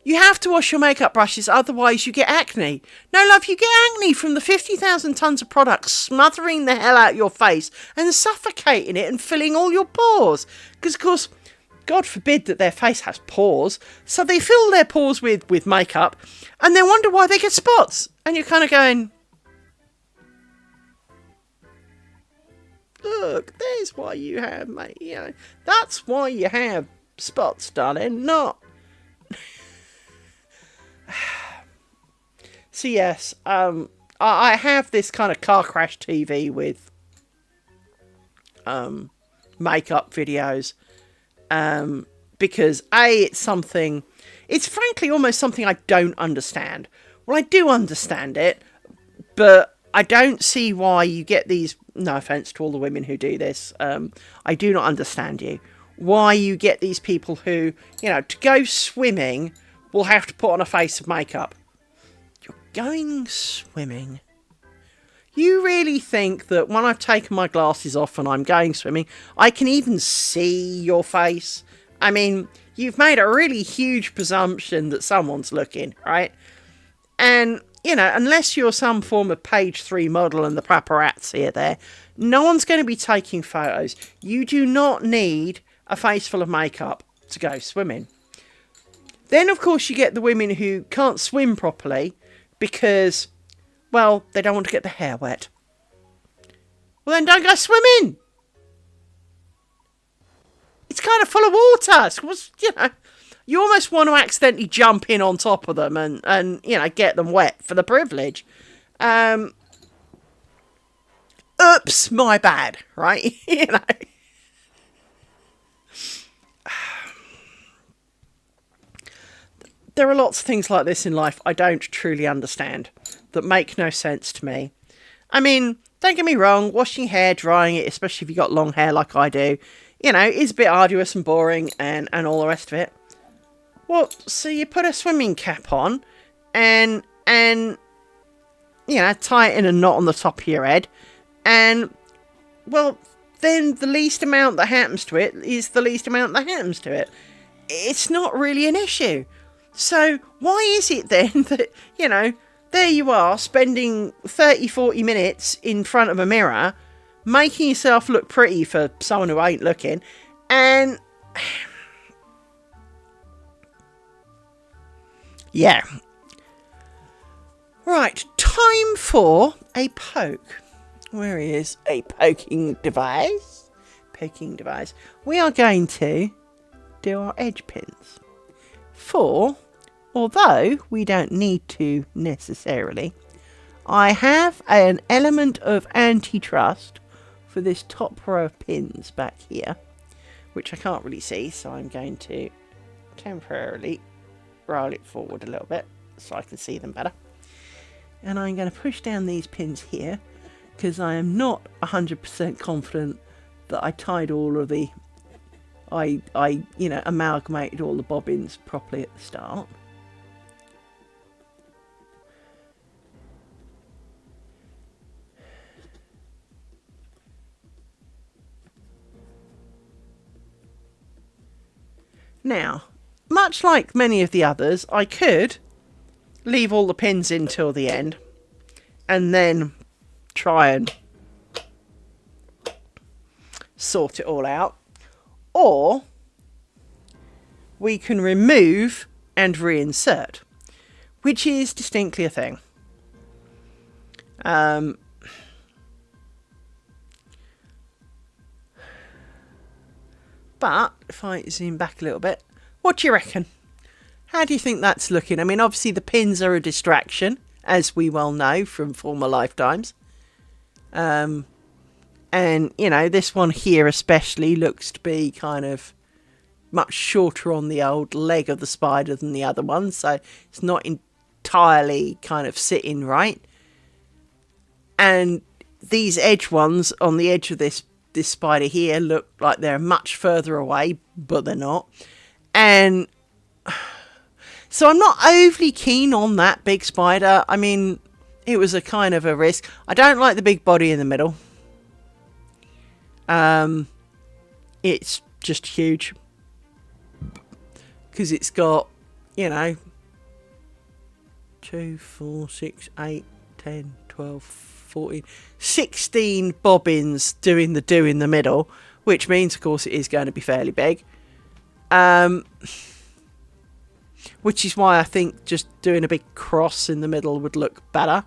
Speaker 1: You have to wash your makeup brushes, otherwise you get acne. No, love, you get acne from the 50,000 tonnes of product smothering the hell out of your face and suffocating it and filling all your pores. Because, of course, God forbid that their face has pores, so they fill their pores with makeup and then wonder why they get spots. And you're kind of going, look, there's why you have, mate. That's why you have spots, darling, not... So yes, I have this kind of car crash TV with makeup videos because it's frankly almost something I don't understand. Well, I do understand it, but I don't see why you get these, no offence to all the women who do this, I do not understand you. Why you get these people who, to go swimming will have to put on a face of makeup. You're going swimming. You really think that when I've taken my glasses off and I'm going swimming, I can even see your face? I mean, you've made a really huge presumption that someone's looking, right? And, unless you're some form of page 3 model and the paparazzi are there, no one's going to be taking photos. You do not need a face full of makeup to go swimming. Then, of course, you get the women who can't swim properly because, well, they don't want to get their hair wet. Well, then don't go swimming. It's kind of full of water. So, you almost want to accidentally jump in on top of them and get them wet for the privilege. Oops, my bad, right? There are lots of things like this in life I don't truly understand, that make no sense to me. I mean, don't get me wrong, washing hair, drying it, especially if you've got long hair like I do, is a bit arduous and boring and all the rest of it. Well, so you put a swimming cap on and tie it in a knot on the top of your head, and, well, then the least amount that happens to it is the least amount that happens to it. It's not really an issue. So why is it then that, there you are spending 30, 40 minutes in front of a mirror, making yourself look pretty for someone who ain't looking, and... yeah. Right, time for a poke. Where is a poking device? Poking device. We are going to do our edge pins. For, although we don't need to necessarily, I have an element of antitrust for this top row of pins back here, which I can't really see, so I'm going to temporarily roll it forward a little bit so I can see them better. And I'm going to push down these pins here because I am not 100% confident that I tied all of the... I amalgamated all the bobbins properly at the start. Now, much like many of the others, I could leave all the pins in till the end and then try and sort it all out. Or we can remove and reinsert, which is distinctly a thing. But if I zoom back a little bit, what do you reckon? How do you think that's looking? I mean, obviously the pins are a distraction, as we well know from former lifetimes. And, this one here especially looks to be kind of much shorter on the old leg of the spider than the other one. So it's not entirely kind of sitting right. And these edge ones on the edge of this spider here look like they're much further away, but they're not. And so I'm not overly keen on that big spider. I mean, it was a kind of a risk. I don't like the big body in the middle. It's just huge. Because it's got, 2, 4, 6, 8, 10, 12, 14, 16 bobbins doing the do in the middle, which means, of course, it is going to be fairly big. Which is why I think just doing a big cross in the middle would look better.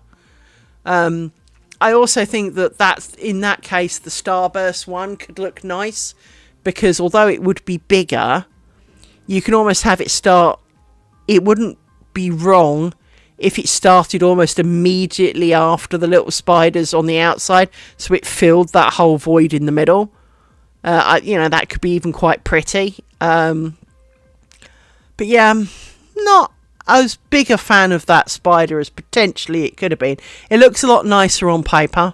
Speaker 1: I also think that in that case, the Starburst one could look nice, because although it would be bigger, you can almost have it start... It wouldn't be wrong if it started almost immediately after the little spiders on the outside, so it filled that whole void in the middle. That could be even quite pretty. But yeah, I'm not as big a fan of that spider as potentially it could have been. It looks a lot nicer on paper,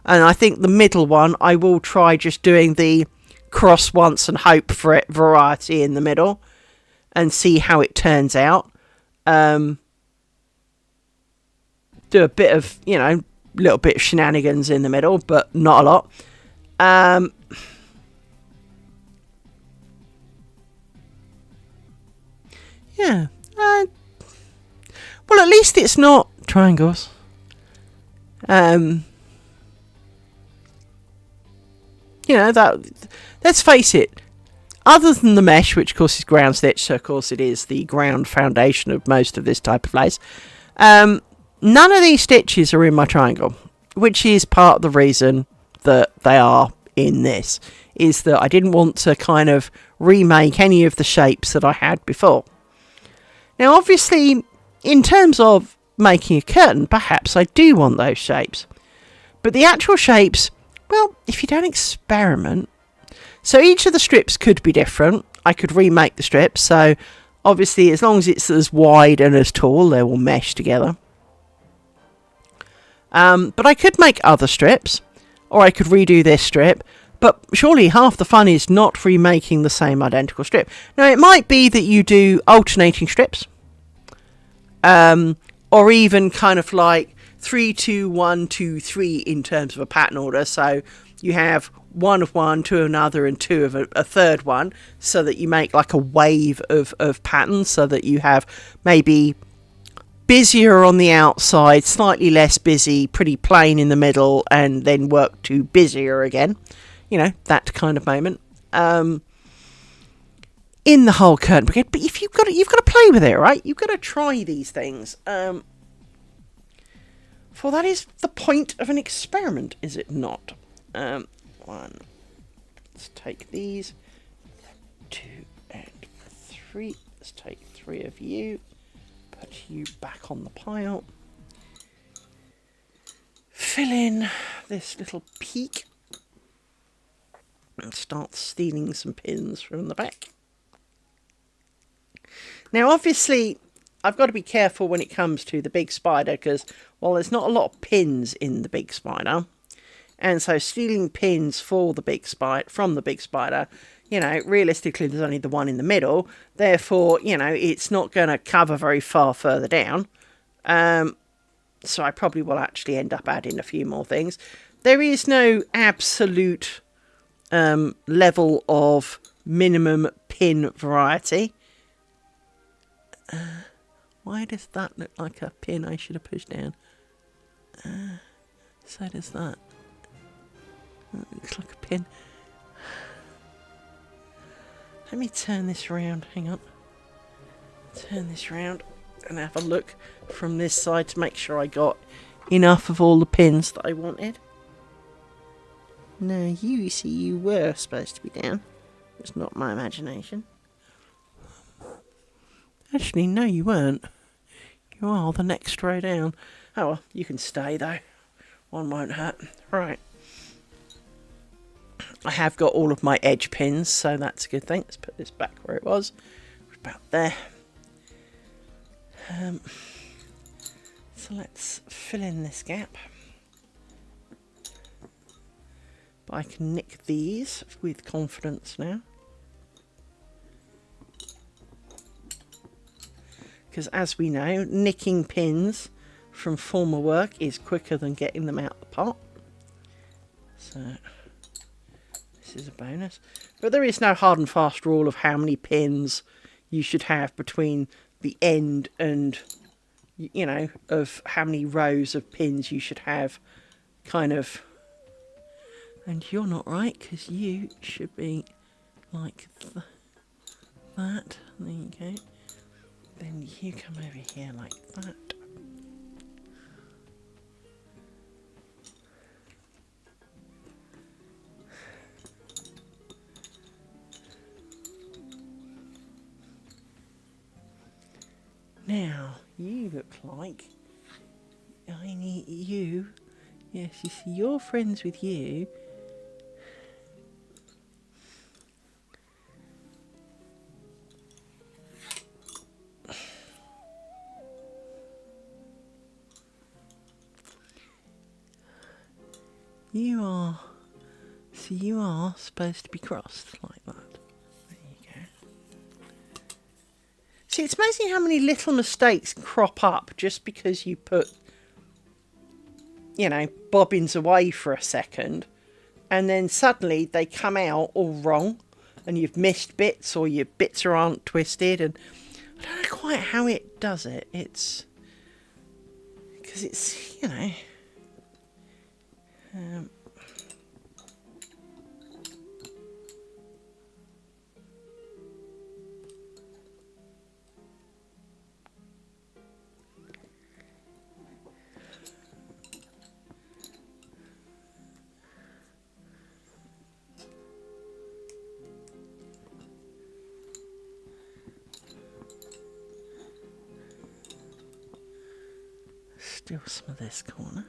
Speaker 1: and I think the middle one, I will try just doing the cross once and hope for it variety in the middle and see how it turns out. Do a bit of, little bit of shenanigans in the middle, but not a lot. Yeah. Well, at least it's not triangles. Let's face it. Other than the mesh, which of course is ground stitch, so of course it is the ground foundation of most of this type of lace. None of these stitches are in my triangle, which is part of the reason that they are in this, is that I didn't want to kind of remake any of the shapes that I had before. Now, obviously, in terms of making a curtain, perhaps I do want those shapes. But the actual shapes, well, if you don't experiment... So each of the strips could be different. I could remake the strips, so obviously as long as it's as wide and as tall, they will mesh together. But I could make other strips, or I could redo this strip, but surely half the fun is not remaking the same identical strip. Now, it might be that you do alternating strips, or even kind of like 3, 2, 1, 2, 3 in terms of a pattern order. So you have 1 of one, 2 of another, and 2 of a third one, so that you make like a wave of patterns, so that you have maybe busier on the outside, slightly less busy, pretty plain in the middle, and then work to busier again. That kind of moment. In the whole curtain brigade, but if you've got to play with it, right? You've got to try these things. For that is the point of an experiment, is it not? 1. Let's take these. 2 and 3. Let's take 3 of you. Put you back on the pile. Fill in this little peak. And start stealing some pins from the back. Now, obviously, I've got to be careful when it comes to the big spider because, well, there's not a lot of pins in the big spider. And so stealing pins for the big spider, from the big spider, you know, realistically there's only the one in the middle. Therefore, you know, it's not going to cover very far further down. So I probably will actually end up adding a few more things. There is no absolute level of minimum pin variety. Why does that look like a pin I should have pushed down? So does that. That looks like a pin. Let me turn this round. Hang on. Turn this round and have a look from this side to make sure I got enough of all the pins that I wanted. No, you see, you were supposed to be down. It's not my imagination. Actually, no, you weren't. You are the next row down. Oh well, you can stay though. One won't hurt. Right. I have got all of my edge pins, so that's a good thing. Let's put this back where it was. About there. So let's fill in this gap. But I can nick these with confidence now. Because as we know, nicking pins from former work is quicker than getting them out of the pot. So this is a bonus. But there is no hard and fast rule of how many pins you should have between the end and, you know, of how many rows of pins you should have, kind of. And you're not right, because you should be like that. There you go. Then you come over here like that. Now, you look like I need you. Yes, you see, you're friends with you. You are, so you are supposed to be crossed like that. There you go. See, it's amazing how many little mistakes crop up just because you put, you know, bobbins away for a second, and then suddenly they come out all wrong, and you've missed bits, or your bits aren't twisted, and I don't know quite how it does it. It's because it's, you know. Still some of this corner.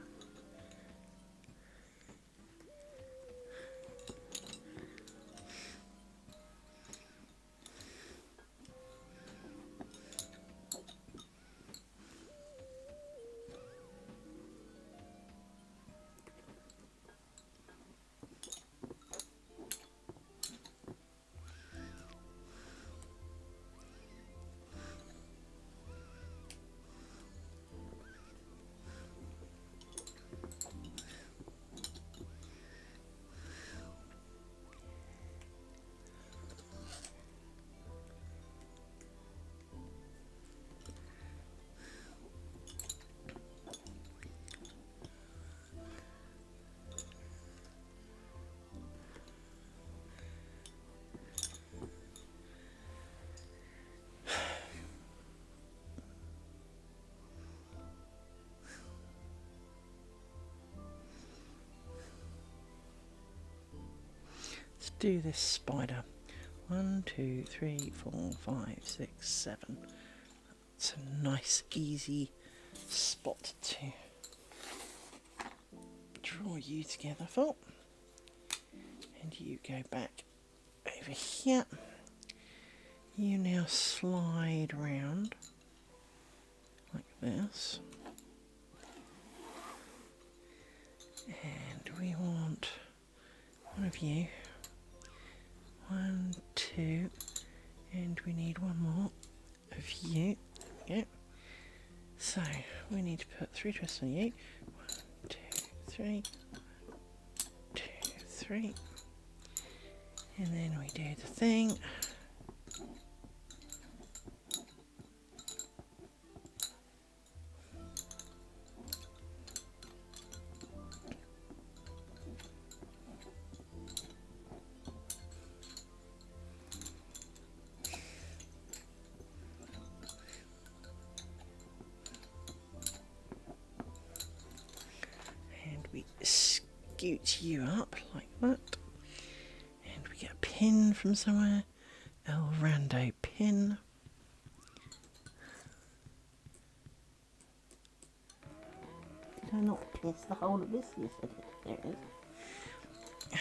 Speaker 1: Let's do this spider. 1, 2, 3, 4, 5, 6, 7. It's a nice, easy spot to draw you together for. And you go back over here. You now slide round this. And we want one of you. 1, 2, and we need one more of you. Yeah. So we need to put 3 twists on you. 1, 2, 3. 1, 2, 3. And then we do the thing. We scoot you up like that, and we get a pin from somewhere. El Rando pin.
Speaker 3: Did I not piss the whole of this? Yes, I did. There it is.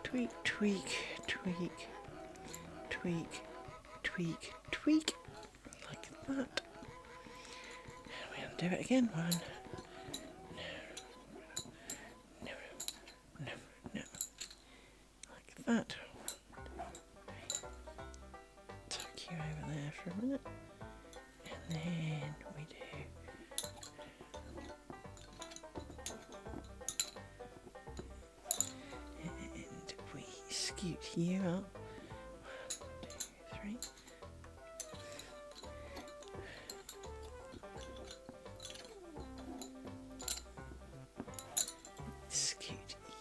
Speaker 1: Tweak, tweak, tweak, tweak, tweak, tweak, like that. Do it again. 1. No. Like that. Tuck you over there for a minute. And then we do. And we scoot you up. 1, 2, 3.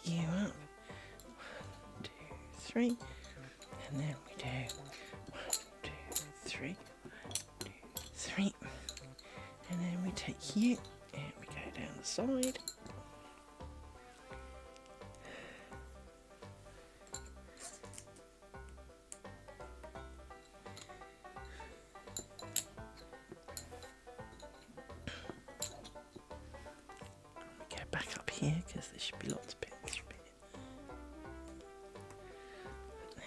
Speaker 1: You up. 1, 2, 3. And then we do 1, 2, 3. 1, 2, 3. And then we take you and we go down the side. We go back up here because there should be lots of pins.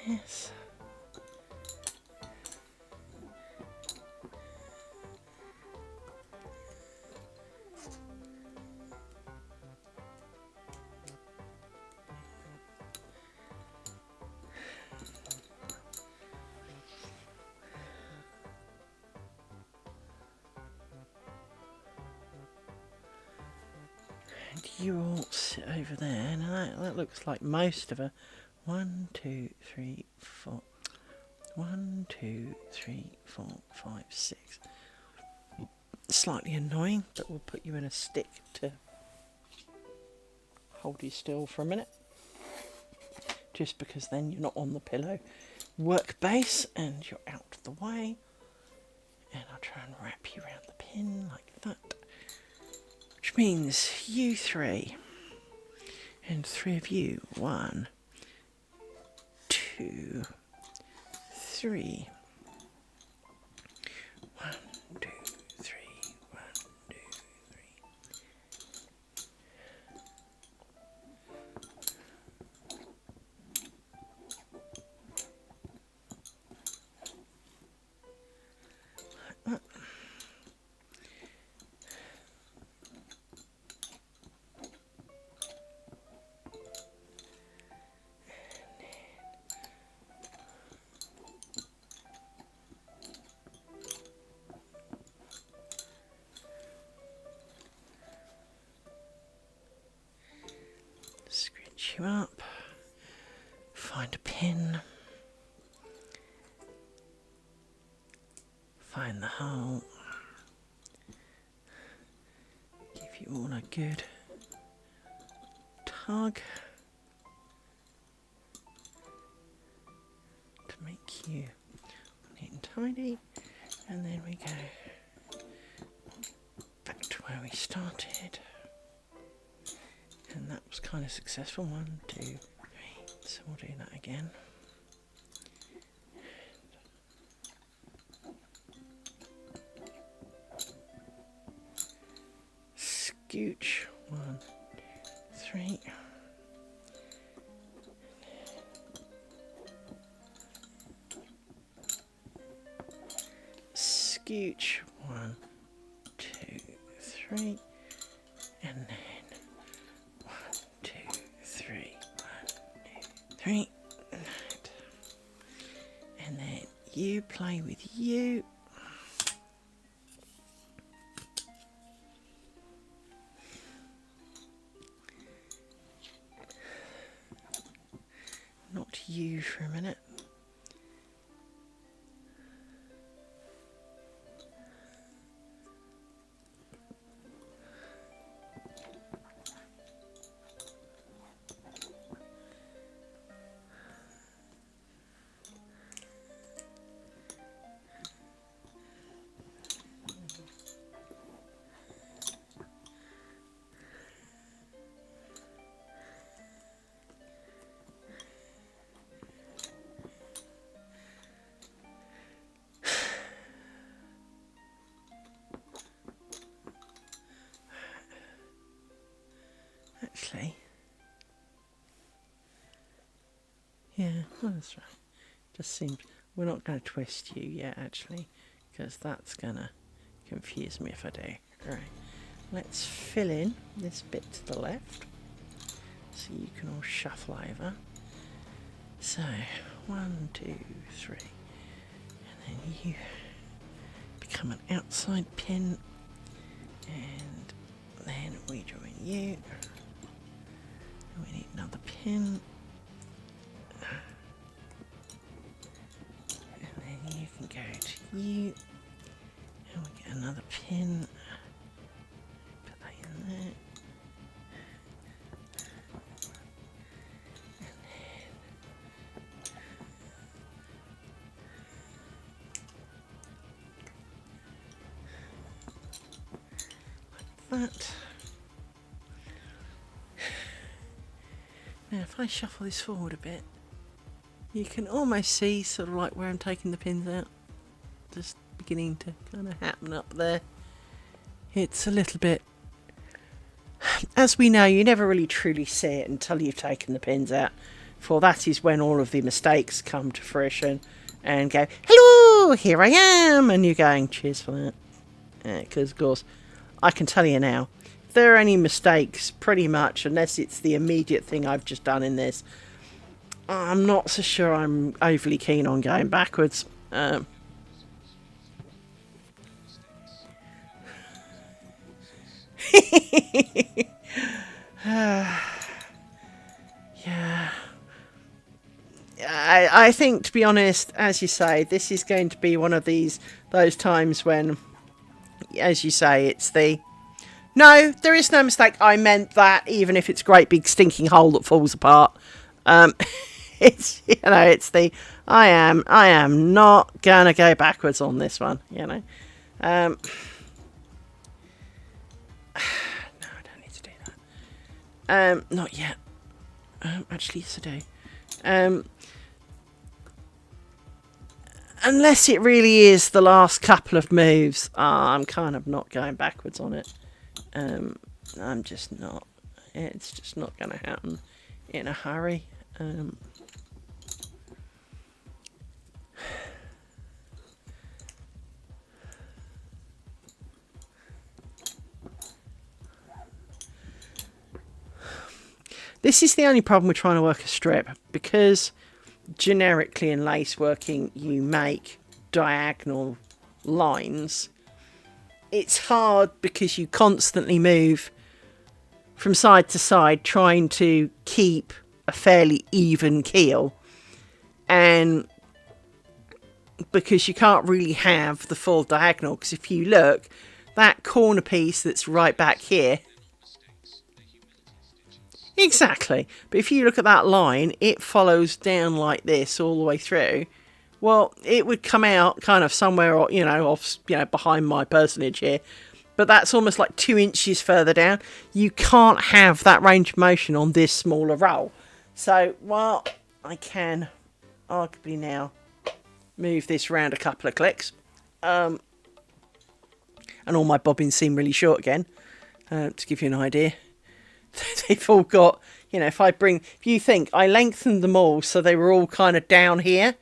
Speaker 1: Yes. And you all sit over there. Now that looks like most of her. 1, 2, 3, 4. 1, 2, 3, 4, 5, 6. Slightly annoying, but we'll put you in a stick to hold you still for a minute. Just because then you're not on the pillow work base and you're out of the way. And I'll try and wrap you around the pin like that. Which means you 3. And 3 of you. 1, 2, 3. 1, 2, 3. 1, 2, 3. Scritch you up. Find a pin. Find the hole. Give you all a good tug to make you neat and tidy. And then we go back to where we started. And that was kind of successful. 1, 2, 3. So we'll do that again. Scooch. 1, 2, 3. scooch. 1, 2, 3. And then 1, 2, 3. 1, 2, 3. And then you play with you. Not you for a minute. Actually, yeah, well, that's right. Just seems we're not going to twist you yet, actually, because that's going to confuse me if I do. Right, let's fill in this bit to the left, so you can all shuffle over. So, 1, 2, 3, and then you become an outside pin, and then we join you. We need another pin. And then you can go to you. And we get another pin. Put that in there. And then like that. Now if I shuffle this forward a bit, you can almost see sort of like where I'm taking the pins out. Just beginning to kind of happen up there. It's a little bit... As we know, you never really truly see it until you've taken the pins out. For that is when all of the mistakes come to fruition and go, hello, here I am. And you're going, cheers for that. Because, of course, I can tell you now, if there are any mistakes, pretty much, unless it's the immediate thing I've just done in this, I'm not so sure I'm overly keen on going backwards. Yeah. I think, to be honest, as you say, this is going to be one of those times when, as you say, it's the... No, there is no mistake. I meant that, even if it's a great big stinking hole that falls apart. It's, you know, it's the I am not gonna go backwards on this one, you know. No, I don't need to do that. Not yet. Actually, yes, I do. Unless it really is the last couple of moves, I'm kind of not going backwards on it. I'm just not. It's just not going to happen in a hurry. This is the only problem with trying to work a strip, because generically in lace working you make diagonal lines. It's hard because you constantly move from side to side trying to keep a fairly even keel, and because you can't really have the full diagonal, because if you look, that corner piece that's right back here, exactly, but if you look at that line, it follows down like this all the way through. Well, it would come out kind of somewhere, you know, off, you know, behind my personage here, but that's almost like 2 inches further down. You can't have that range of motion on this smaller roll. So, while I can arguably now move this around a couple of clicks, and all my bobbins seem really short again, to give you an idea. They've all got, you know, if you think I lengthened them all so they were all kind of down here,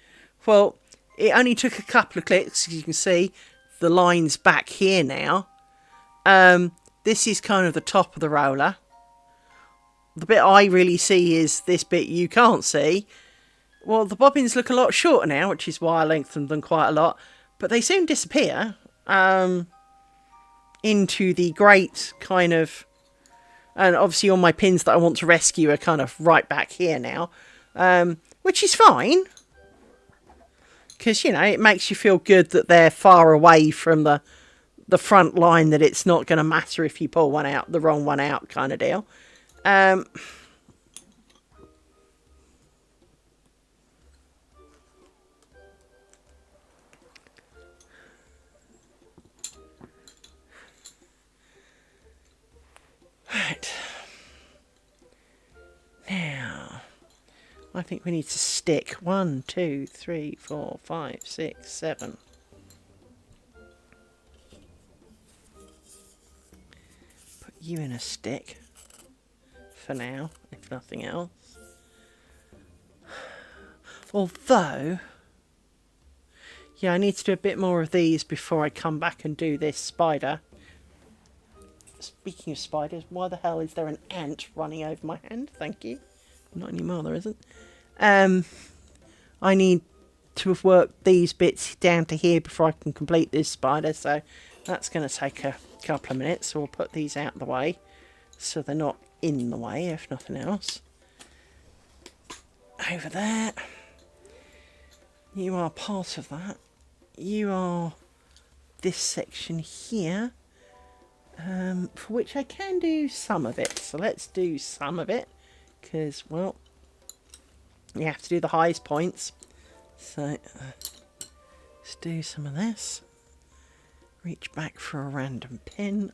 Speaker 1: well, it only took a couple of clicks, as you can see, the lines back here now. This is kind of the top of the roller. The bit I really see is this bit you can't see. Well, the bobbins look a lot shorter now, which is why I lengthened them quite a lot. But they soon disappear into the great kind of... And obviously all my pins that I want to rescue are kind of right back here now. Which is fine. Because, you know, it makes you feel good that they're far away from the front line, that it's not going to matter if you pull one out, the wrong one out kind of deal. Right. Now, I think we need to stick 1, 2, 3, 4, 5, 6, 7. Put you in a stick for now, if nothing else. Although, yeah, I need to do a bit more of these before I come back and do this spider. Speaking of spiders, why the hell is there an ant running over my hand? Thank you. Not anymore, there isn't. I need to have worked these bits down to here before I can complete this spider, so that's going to take a couple of minutes. So we'll put these out of the way so they're not in the way, if nothing else. Over there. You are part of that. You are this section here. For which I can do some of it. So let's do some of it. Because, well, you have to do the highest points. So, let's do some of this. Reach back for a random pin.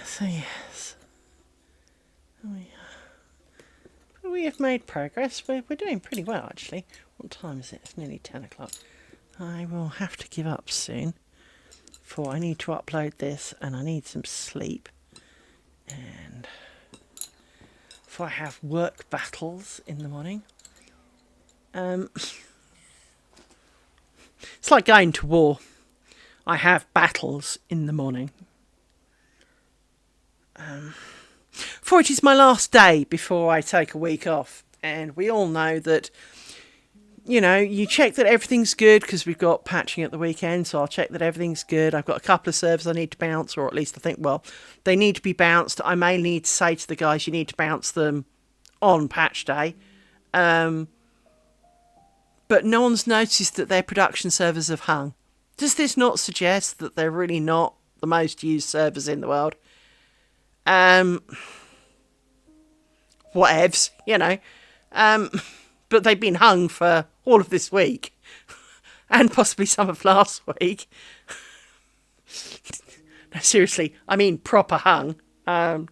Speaker 1: So yes, we have made progress. We're doing pretty well, actually. What time is it? It's nearly 10 o'clock. I will have to give up soon, for I need to upload this and I need some sleep. And for I have work battles in the morning. It's like going to war. I have battles in the morning. For it is my last day before I take a week off, and we all know that, you know, you check that everything's good because we've got patching at the weekend, so I'll check that everything's good. I've got a couple of servers I need to bounce, or at least I think, well, they need to be bounced. I may need to say to the guys, you need to bounce them on patch day. But no one's noticed that their production servers have hung. Does this not suggest that they're really not the most used servers in the world? Whatevs, you know. But they've been hung for all of this week. And possibly some of last week. No, seriously, I mean proper hung. And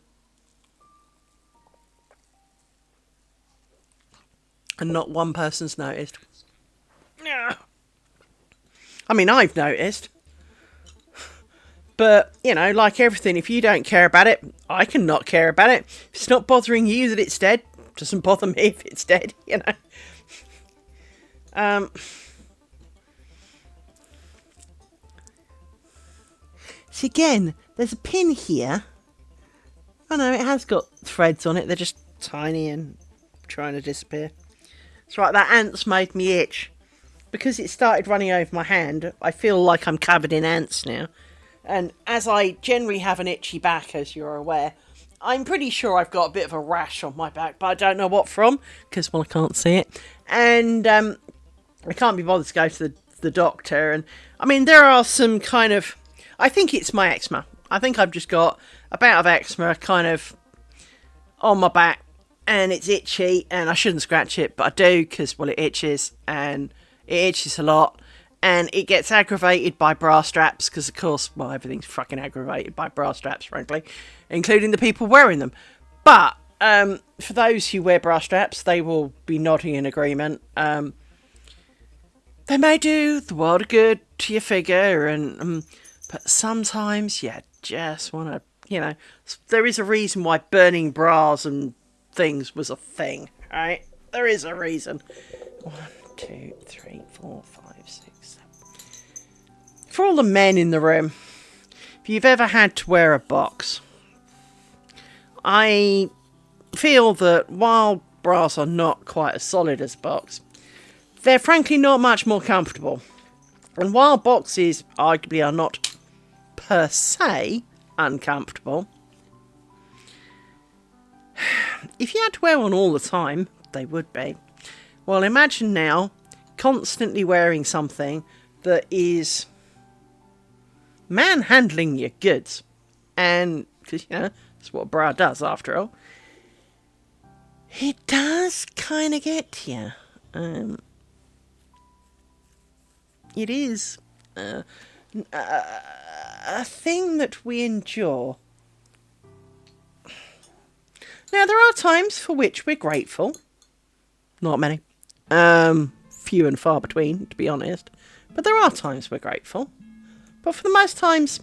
Speaker 1: not one person's noticed. I mean, I've noticed. But, you know, like everything, if you don't care about it, I can not care about it. If it's not bothering you that it's dead, it doesn't bother me if it's dead, you know. See, again, there's a pin here. Oh no, it has got threads on it. They're just tiny and trying to disappear. It's right, that ant's made me itch. Because it started running over my hand, I feel like I'm covered in ants now. And as I generally have an itchy back, as you're aware, I'm pretty sure I've got a bit of a rash on my back, but I don't know what from, because, well, I can't see it. And I can't be bothered to go to the doctor. And, I mean, there are some kind of... I think it's my eczema. I think I've just got a bout of eczema kind of on my back, and it's itchy, and I shouldn't scratch it, but I do because, well, it itches, and it itches a lot, and it gets aggravated by bra straps because, of course, well, everything's fucking aggravated by bra straps, frankly, including the people wearing them. But for those who wear bra straps, they will be nodding in agreement. They may do the world of good to your figure, and but sometimes you just want to, there is a reason why burning bras and things was a thing, right? There is a reason. 1, 2, 3, 4, 5, 6, 7. For all the men in the room, if you've ever had to wear a box, I feel that while bras are not quite as solid as a box, they're frankly not much more comfortable. And while boxes arguably are not per se uncomfortable, if you had to wear one all the time, they would be. Well, imagine now constantly wearing something that is manhandling your goods. And, because, that's what a bra does after all. It does kind of get to you. It is a thing that we endure. Now, there are times for which we're grateful. Not many. Few and far between, to be honest. But there are times we're grateful. But for the most times,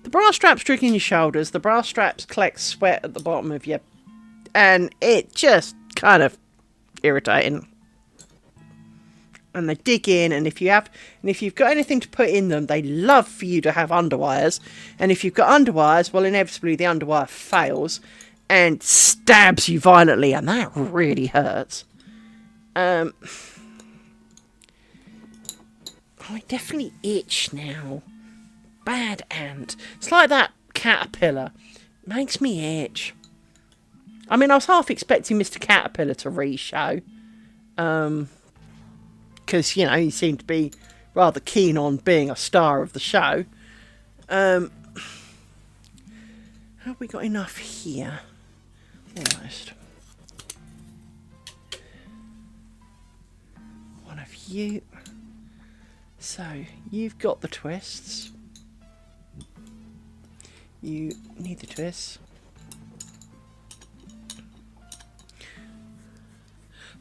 Speaker 1: the bra straps triggering your shoulders, the bra straps collect sweat at the bottom of you, and it just kind of irritating. And they dig in, and if you've got anything to put in them, they love for you to have underwires. And if you've got underwires, well, inevitably the underwire fails and stabs you violently, and that really hurts. I definitely itch now. Bad ant. It's like that caterpillar. It makes me itch. I mean, I was half expecting Mr. Caterpillar to re-show. Because, he seemed to be rather keen on being a star of the show. Have we got enough here? Almost. One of you. So, you've got the twists. You need the twists.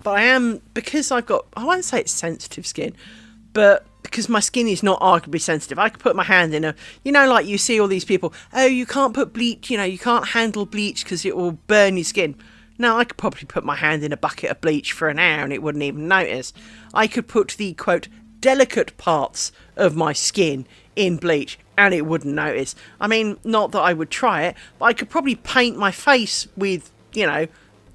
Speaker 1: But because I've got, I won't say it's sensitive skin, but because my skin is not arguably sensitive, I could put my hand in like you see all these people, oh, you can't put bleach, you can't handle bleach because it will burn your skin. No, I could probably put my hand in a bucket of bleach for an hour and it wouldn't even notice. I could put the, quote, delicate parts of my skin in bleach and it wouldn't notice. I mean, not that I would try it, but I could probably paint my face with,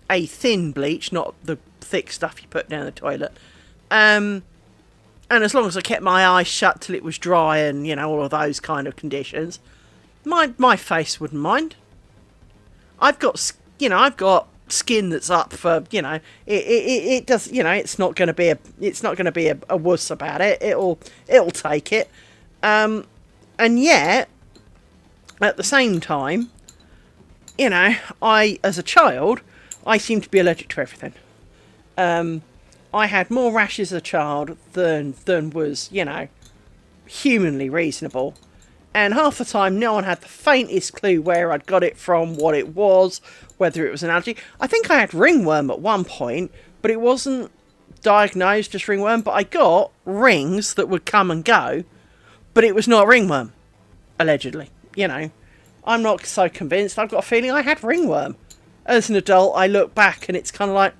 Speaker 1: a thin bleach, not the thick stuff you put down the toilet. And as long as I kept my eyes shut till it was dry and, all of those kind of conditions, my face wouldn't mind. I've got skin that's up for, it does, it's not going to be a wuss about it. It'll take it. And yet, at the same time, as a child, I seem to be allergic to everything. I had more rashes as a child than was, humanly reasonable. And half the time, no one had the faintest clue where I'd got it from, what it was, whether it was an allergy. I think I had ringworm at one point, but it wasn't diagnosed as ringworm. But I got rings that would come and go, but it was not ringworm, allegedly. I'm not so convinced. I've got a feeling I had ringworm. As an adult, I look back and it's kind of like,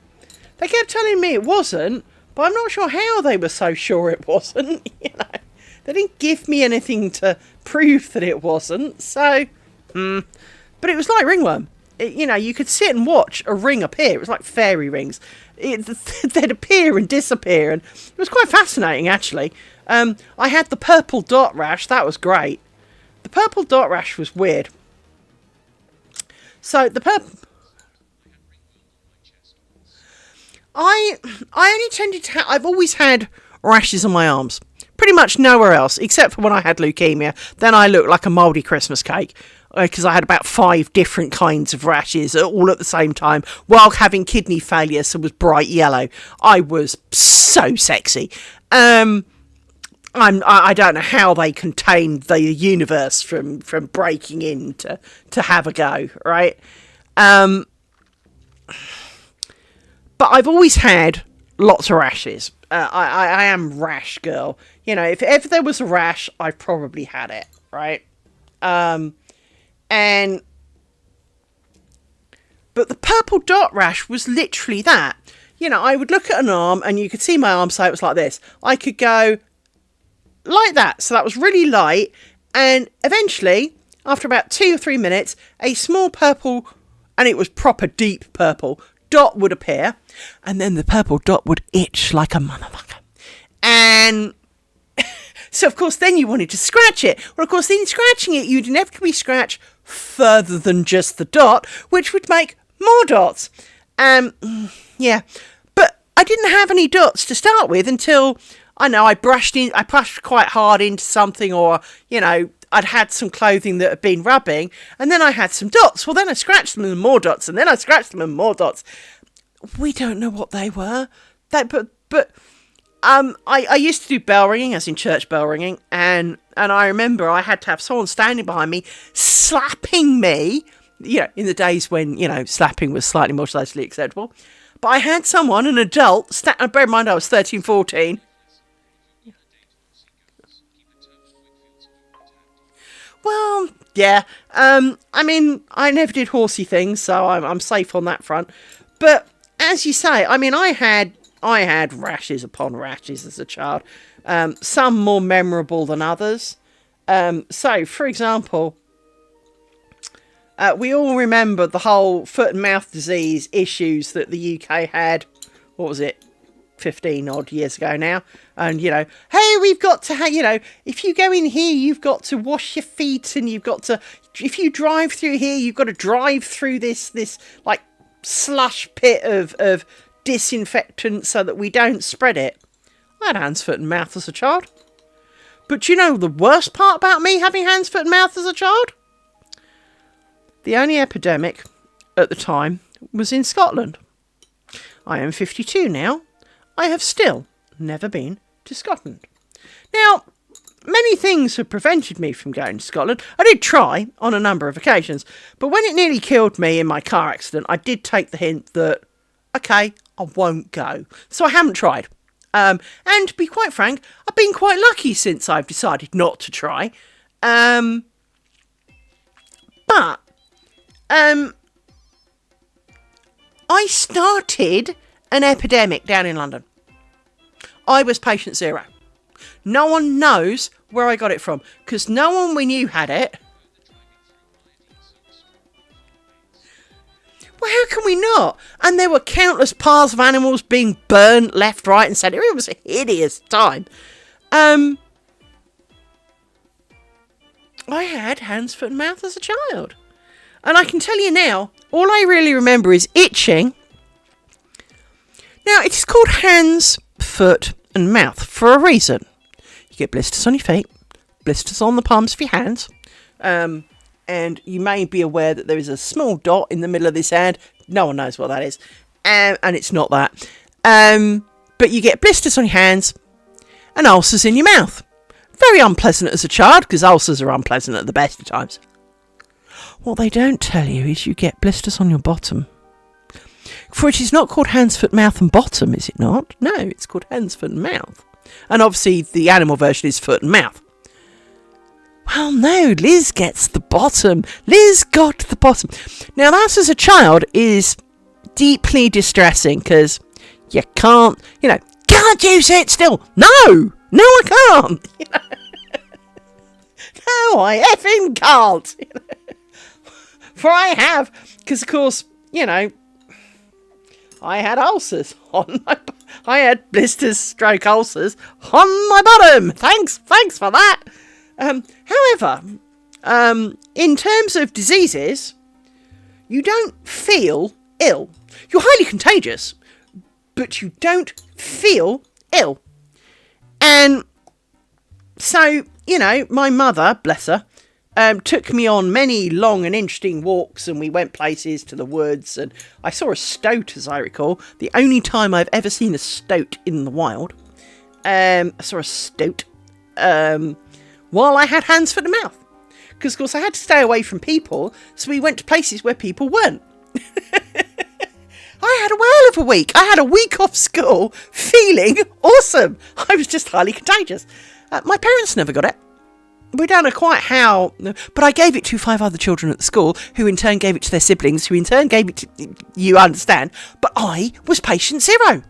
Speaker 1: they kept telling me it wasn't, but I'm not sure how they were so sure it wasn't, They didn't give me anything to prove that it wasn't, so, But it was like ringworm. You could sit and watch a ring appear. It was like fairy rings. They'd appear and disappear, and it was quite fascinating, actually. I had the purple dot rash. That was great. The purple dot rash was weird. So, the purple... I only tended to I've always had rashes on my arms. pretty much nowhere else, except for when I had leukemia. Then I looked like a mouldy Christmas cake because I had about 5 different kinds of rashes all at the same time while having kidney failure, so it was bright yellow. I was so sexy. I don't know how they contained the universe from breaking in to have a go, right? But I've always had lots of rashes. I am rash girl. You know, if ever there was a rash, I probably had it, right? But the purple dot rash was literally that. You know, I would look at an arm and you could see my arm, so it was like this. I could go like that, so that was really light, and eventually, after about 2 or 3 minutes, a small purple, and it was proper deep purple, dot would appear, and then the purple dot would itch like a motherfucker. And so, of course, then you wanted to scratch it. Well, of course, in scratching it, you'd inevitably scratch further than just the dot, which would make more dots. Yeah. But I didn't have any dots to start with until, I know, I brushed quite hard into something, or, you know, I'd had some clothing that had been rubbing, and then I had some dots. Well, then I scratched them and more dots, and then I scratched them and more dots. We don't know what they were. I used to do bell ringing, as in church bell ringing, and I remember I had to have someone standing behind me slapping me, you know, in the days when, you know, slapping was slightly more socially acceptable. But I had someone, an adult, bear in mind I was 13, 14. Well, yeah. I mean, I never did horsey things, so I'm safe on that front. But as you say, I mean, I had rashes upon rashes as a child. Some more memorable than others. So, for example, we all remember the whole foot and mouth disease issues that the UK had. What was it? 15 odd years ago now, and you know, hey, we've got to have, you know, if you go in here, you've got to wash your feet, and you've got to, if you drive through here, you've got to drive through this like slush pit of disinfectant so that we don't spread it. I had hands, foot and mouth as a child. But you know the worst part about me having hands, foot and mouth as a child? The only epidemic at the time was in Scotland. I am 52 now. I have still never been to Scotland. Now, many things have prevented me from going to Scotland. I did try on a number of occasions, but when it nearly killed me in my car accident, I did take the hint that, okay, I won't go. So I haven't tried. And to be quite frank, I've been quite lucky since I've decided not to try. But I started an epidemic down in London. I was patient zero. No one knows where I got it from, because no one we knew had it. Well, how can we not? And there were countless piles of animals being burnt left, right and centre. It was a hideous time. I had hands, foot and mouth as a child. And I can tell you now, all I really remember is itching. Now, it is called hands, foot and mouth for a reason. You get blisters on your feet, blisters on the palms of your hands, and you may be aware that there is a small dot in the middle of this hand. No one knows what that is, and it's not that. But you get blisters on your hands and ulcers in your mouth. Very unpleasant as a child, because ulcers are unpleasant at the best of times. What they don't tell you is you get blisters on your bottom. For it is not called hands, foot, mouth and bottom, is it not? No, it's called hands, foot and mouth. And obviously the animal version is foot and mouth. Well, no, Liz gets the bottom. Liz got the bottom. Now that as a child is deeply distressing, because you can't, can't you sit still? No, I can't. No, I effing can't. For I have, because of course, I had ulcers on I had blisters stroke ulcers on my bottom. Thanks for that. However, in terms of diseases, you don't feel ill. You're highly contagious, but you don't feel ill. And So, my mother, bless her, took me on many long and interesting walks, and we went places to the woods, and I saw a stoat, as I recall, the only time I've ever seen a stoat in the wild. I saw a stoat while I had hands for the mouth. Because, of course, I had to stay away from people, so we went to places where people weren't. I had a whale of a week. I had a week off school feeling awesome. I was just highly contagious. My parents never got it. We don't know quite how, but I gave it to 5 other children at the school, who in turn gave it to their siblings, who in turn gave it to, you understand, but I was patient zero.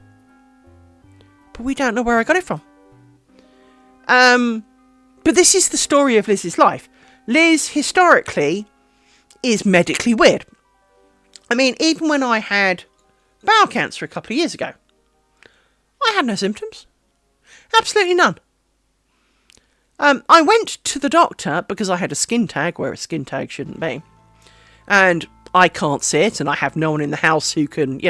Speaker 1: But we don't know where I got it from. But this is the story of Liz's life. Liz, historically, is medically weird. I mean, even when I had bowel cancer a couple of years ago, I had no symptoms. Absolutely none. I went to the doctor because I had a skin tag where a skin tag shouldn't be. And I can't see it, and I have no one in the house who can,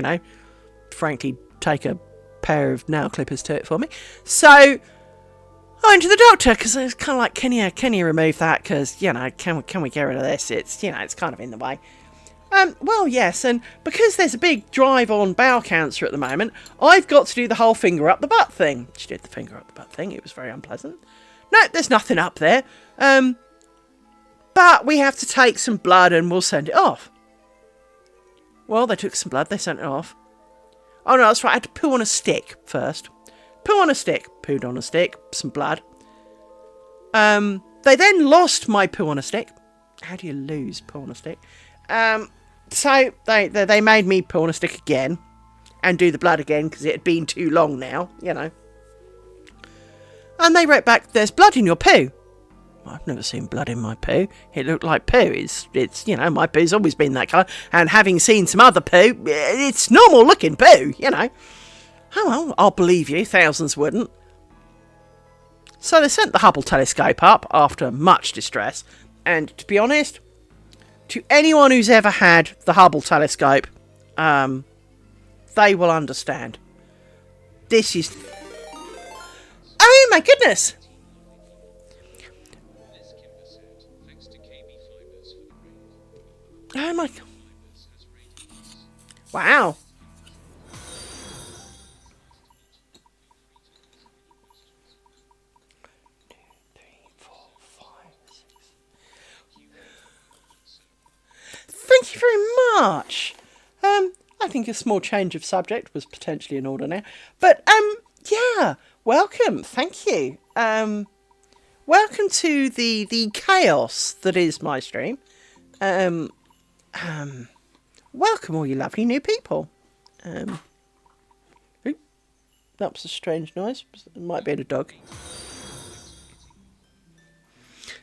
Speaker 1: frankly, take a pair of nail clippers to it for me. So I went to the doctor because I was kind of like, can you remove that? Because, can we get rid of this? It's, it's kind of in the way. Well, yes, and because there's a big drive on bowel cancer at the moment, I've got to do the whole finger up the butt thing. She did the finger up the butt thing. It was very unpleasant. No, there's nothing up there. But we have to take some blood and we'll send it off. Well, they took some blood. They sent it off. Oh, no, that's right. I had to poo on a stick first. Poo on a stick. Pooed on a stick. Some blood. They then lost my poo on a stick. How do you lose poo on a stick? So they made me poo on a stick again and do the blood again because it had been too long now, And they wrote back, there's blood in your poo. I've never seen blood in my poo. It looked like poo. It's my poo's always been that colour. And having seen some other poo, it's normal looking poo, Oh well, I'll believe you. Thousands wouldn't. So they sent the Hubble telescope up after much distress. And to be honest, to anyone who's ever had the Hubble telescope, they will understand. This is... Oh my goodness! Oh my... Wow. Thank you very much. I think a small change of subject was potentially in order now. But, yeah, welcome. Thank you. Welcome to the chaos that is my stream. Welcome all you lovely new people. That was a strange noise. It might be a dog.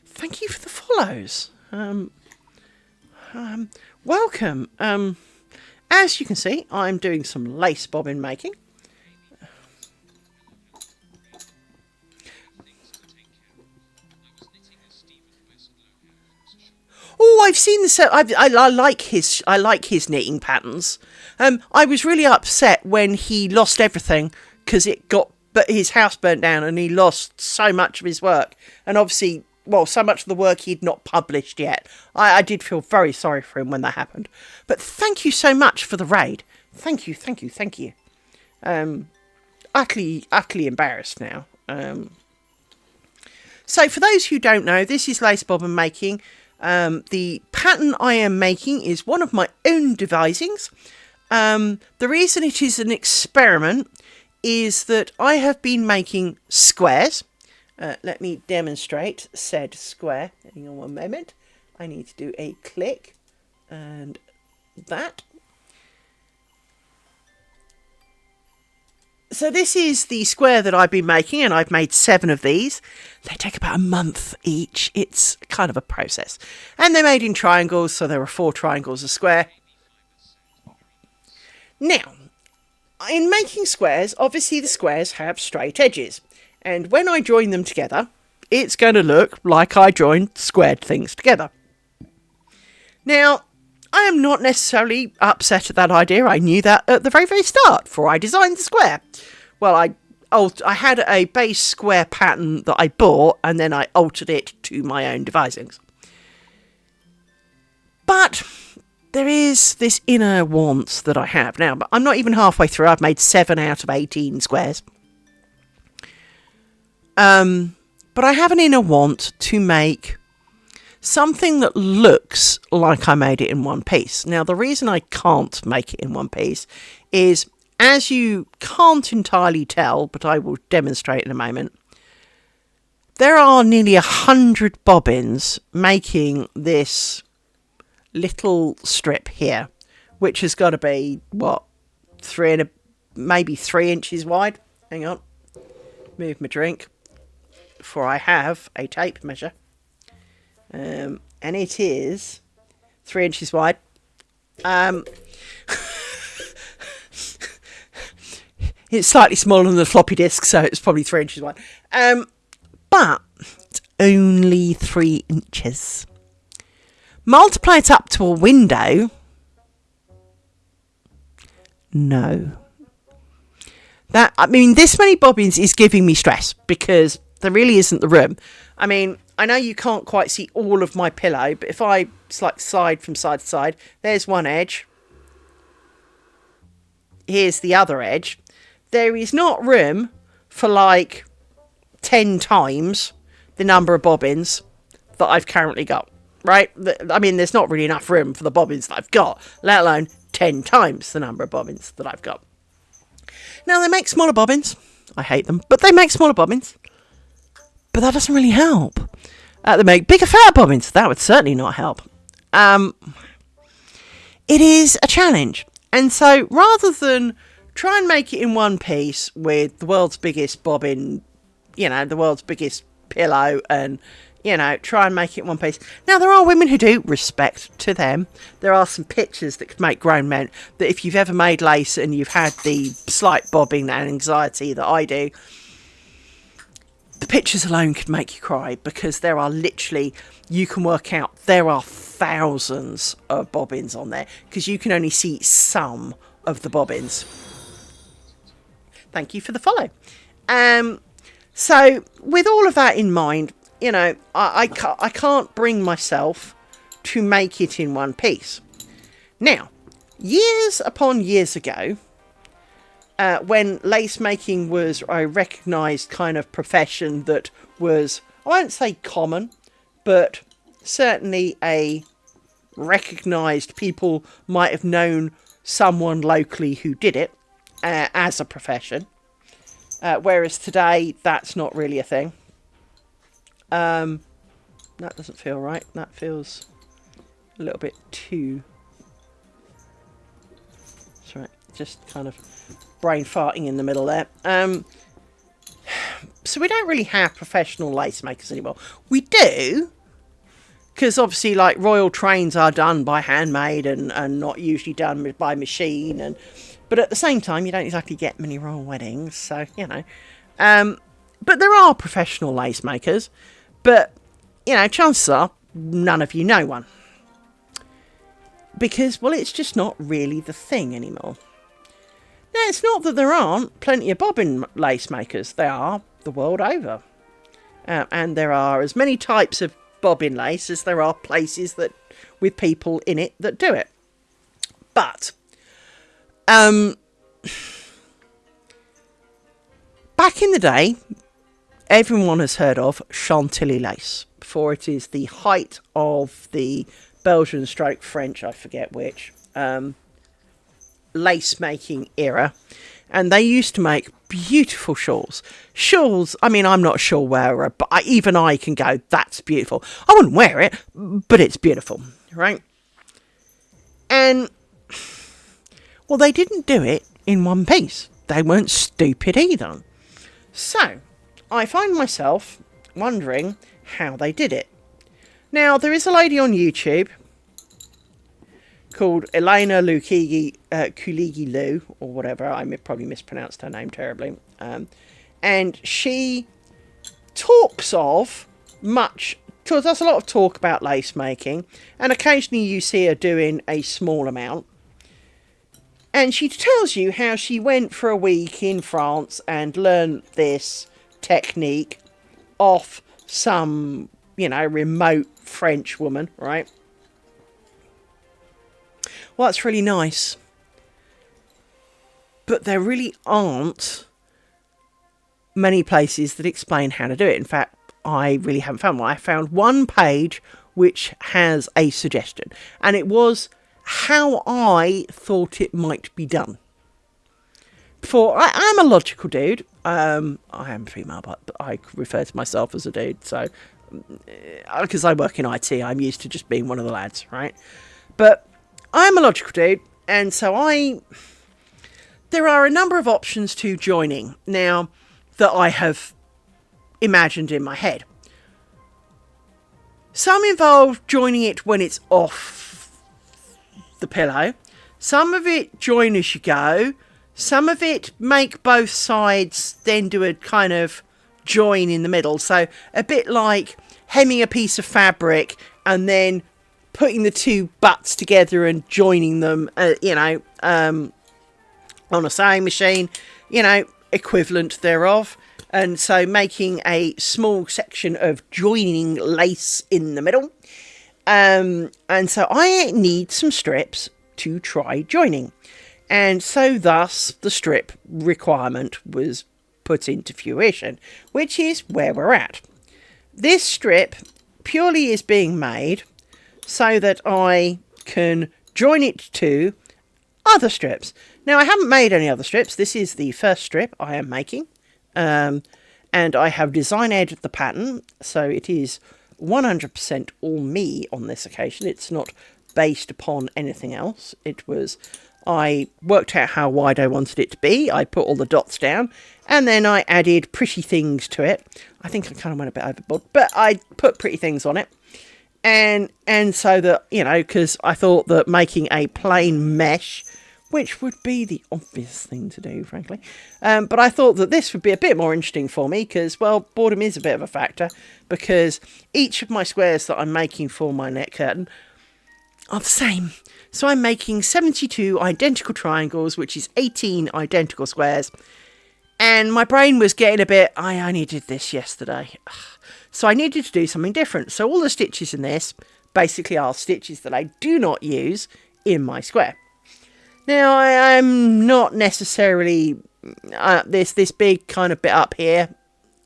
Speaker 1: Thank you for the follows. Welcome. As you can see, I'm doing some lace bobbin making. Oh, I've seen this. I like his knitting patterns. I was really upset when he lost everything because his house burnt down and he lost so much of his work. And obviously, so much of the work he'd not published yet. I did feel very sorry for him when that happened. But thank you so much for the raid. Thank you. Utterly embarrassed now. So for those who don't know, this is lace bobbin making. The pattern I am making is one of my own devisings. The reason it is an experiment is that I have been making squares. Let me demonstrate said square. Hang on one moment. I need to do a click and that. So this is the square that I've been making, and I've made 7 of these. They take about a month each. It's kind of a process. And they're made in triangles, so there are 4 triangles a square. Now, in making squares, obviously the squares have straight edges. And when I join them together, it's going to look like I joined squared things together. Now, I am not necessarily upset at that idea. I knew that at the very, very start, before I designed the square. Well, I had a base square pattern that I bought, and then I altered it to my own devisings. But there is this inner want that I have now. But I'm not even halfway through. I've made 7 out of 18 squares. But I have an inner want to make something that looks like I made it in one piece. Now, the reason I can't make it in one piece is, as you can't entirely tell, but I will demonstrate in a moment, there are nearly 100 bobbins making this little strip here, which has got to be, maybe 3 inches wide. Hang on. Move my drink. For I have a tape measure. And it is 3 inches wide. It's slightly smaller than the floppy disk, so it's probably 3 inches wide. But it's only 3 inches. Multiply it up to a window. No. This many bobbins is giving me stress because there really isn't the room. I mean, I know you can't quite see all of my pillow, but if I slide from side to side, there's one edge. Here's the other edge. There is not room for 10 times the number of bobbins that I've currently got, right? There's not really enough room for the bobbins that I've got, let alone 10 times the number of bobbins that I've got. Now, they make smaller bobbins. I hate them, but they make smaller bobbins. But that doesn't really help. They make bigger, fat bobbins. That would certainly not help. It is a challenge. And so, rather than try and make it in one piece with the world's biggest bobbin, the world's biggest pillow, and, try and make it in one piece. Now, there are women who do, respect to them. There are some pictures that could make grown men, that if you've ever made lace and you've had the slight bobbing and anxiety that I do, the pictures alone could make you cry, because there are literally, you can work out, there are thousands of bobbins on there, because you can only see some of the bobbins. Thank you for the follow. So, with all of that in mind, I can't bring myself to make it in one piece. Now, years upon years ago, when lace making was a recognised kind of profession that was, I won't say common, but certainly a recognised, people might have known someone locally who did it as a profession. Whereas today, that's not really a thing. That doesn't feel right. That feels a little bit too... Sorry, just kind of brain farting in the middle there. So we don't really have professional lace makers anymore. We do, because obviously, royal trains are done by handmade and not usually done by machine. But at the same time, you don't exactly get many royal weddings, so, But there are professional lace makers, but, chances are none of you know one. Because, well, it's just not really the thing anymore. Now, it's not that there aren't plenty of bobbin lace makers. There are the world over. And there are as many types of bobbin lace as there are places that with people in it that do it. But, back in the day, everyone has heard of Chantilly lace, for it is the height of the Belgian stroke French, I forget which, lace making era, and they used to make beautiful shawls. I'm not a shawl wearer, but even I can go, that's beautiful. I wouldn't wear it, but it's beautiful, right? And, well, they didn't do it in one piece. They weren't stupid either. So, I find myself wondering how they did it. Now, there is a lady on YouTube called Elena Kuligi-Lu, or whatever. I probably mispronounced her name terribly. And she does a lot of talk about lace making, and occasionally you see her doing a small amount. And she tells you how she went for a week in France and learned this technique off some, remote French woman, right? Well, that's really nice. But there really aren't many places that explain how to do it. In fact, I really haven't found one. I found one page which has a suggestion, and it was how I thought it might be done. I'm a logical dude. I am female, but I refer to myself as a dude. So, because I work in IT, I'm used to just being one of the lads, right? But I'm a logical dude, and so there are a number of options to joining now that I have imagined in my head. Some involve joining it when it's off the pillow. Some of it join as you go. Some of it make both sides, then do a kind of join in the middle. So a bit like hemming a piece of fabric and then putting the two butts together and joining them, on a sewing machine, equivalent thereof. And so making a small section of joining lace in the middle. And so I need some strips to try joining. And so thus the strip requirement was put into fruition, which is where we're at. This strip purely is being made so that I can join it to other strips. Now, I haven't made any other strips. This is the first strip I am making. And I have design-edited the pattern, so it is 100% all me on this occasion. It's not based upon anything else. I worked out how wide I wanted it to be. I put all the dots down, and then I added pretty things to it. I think I kind of went a bit overboard, but I put pretty things on it. And so that, because I thought that making a plain mesh, which would be the obvious thing to do, frankly. But I thought that this would be a bit more interesting for me because, well, boredom is a bit of a factor because each of my squares that I'm making for my net curtain are the same. So I'm making 72 identical triangles, which is 18 identical squares. And my brain was getting a bit, I only did this yesterday. So I needed to do something different. So all the stitches in this basically are stitches that I do not use in my square. Now, I'm not necessarily this big kind of bit up here,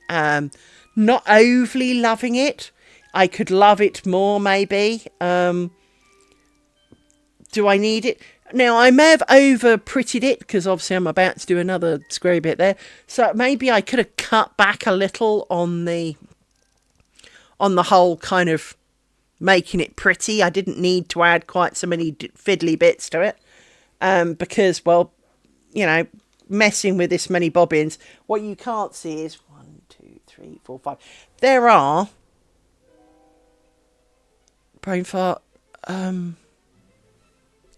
Speaker 1: not overly loving it. I could love it more, maybe. Do I need it? Now, I may have over-prettied it, because obviously I'm about to do another square bit there. So maybe I could have cut back a little on the whole kind of making it pretty. I didn't need to add quite so many fiddly bits to it. Because, well, messing with this many bobbins, what you can't see is 1, 2, 3, 4, 5. There are, brain fart,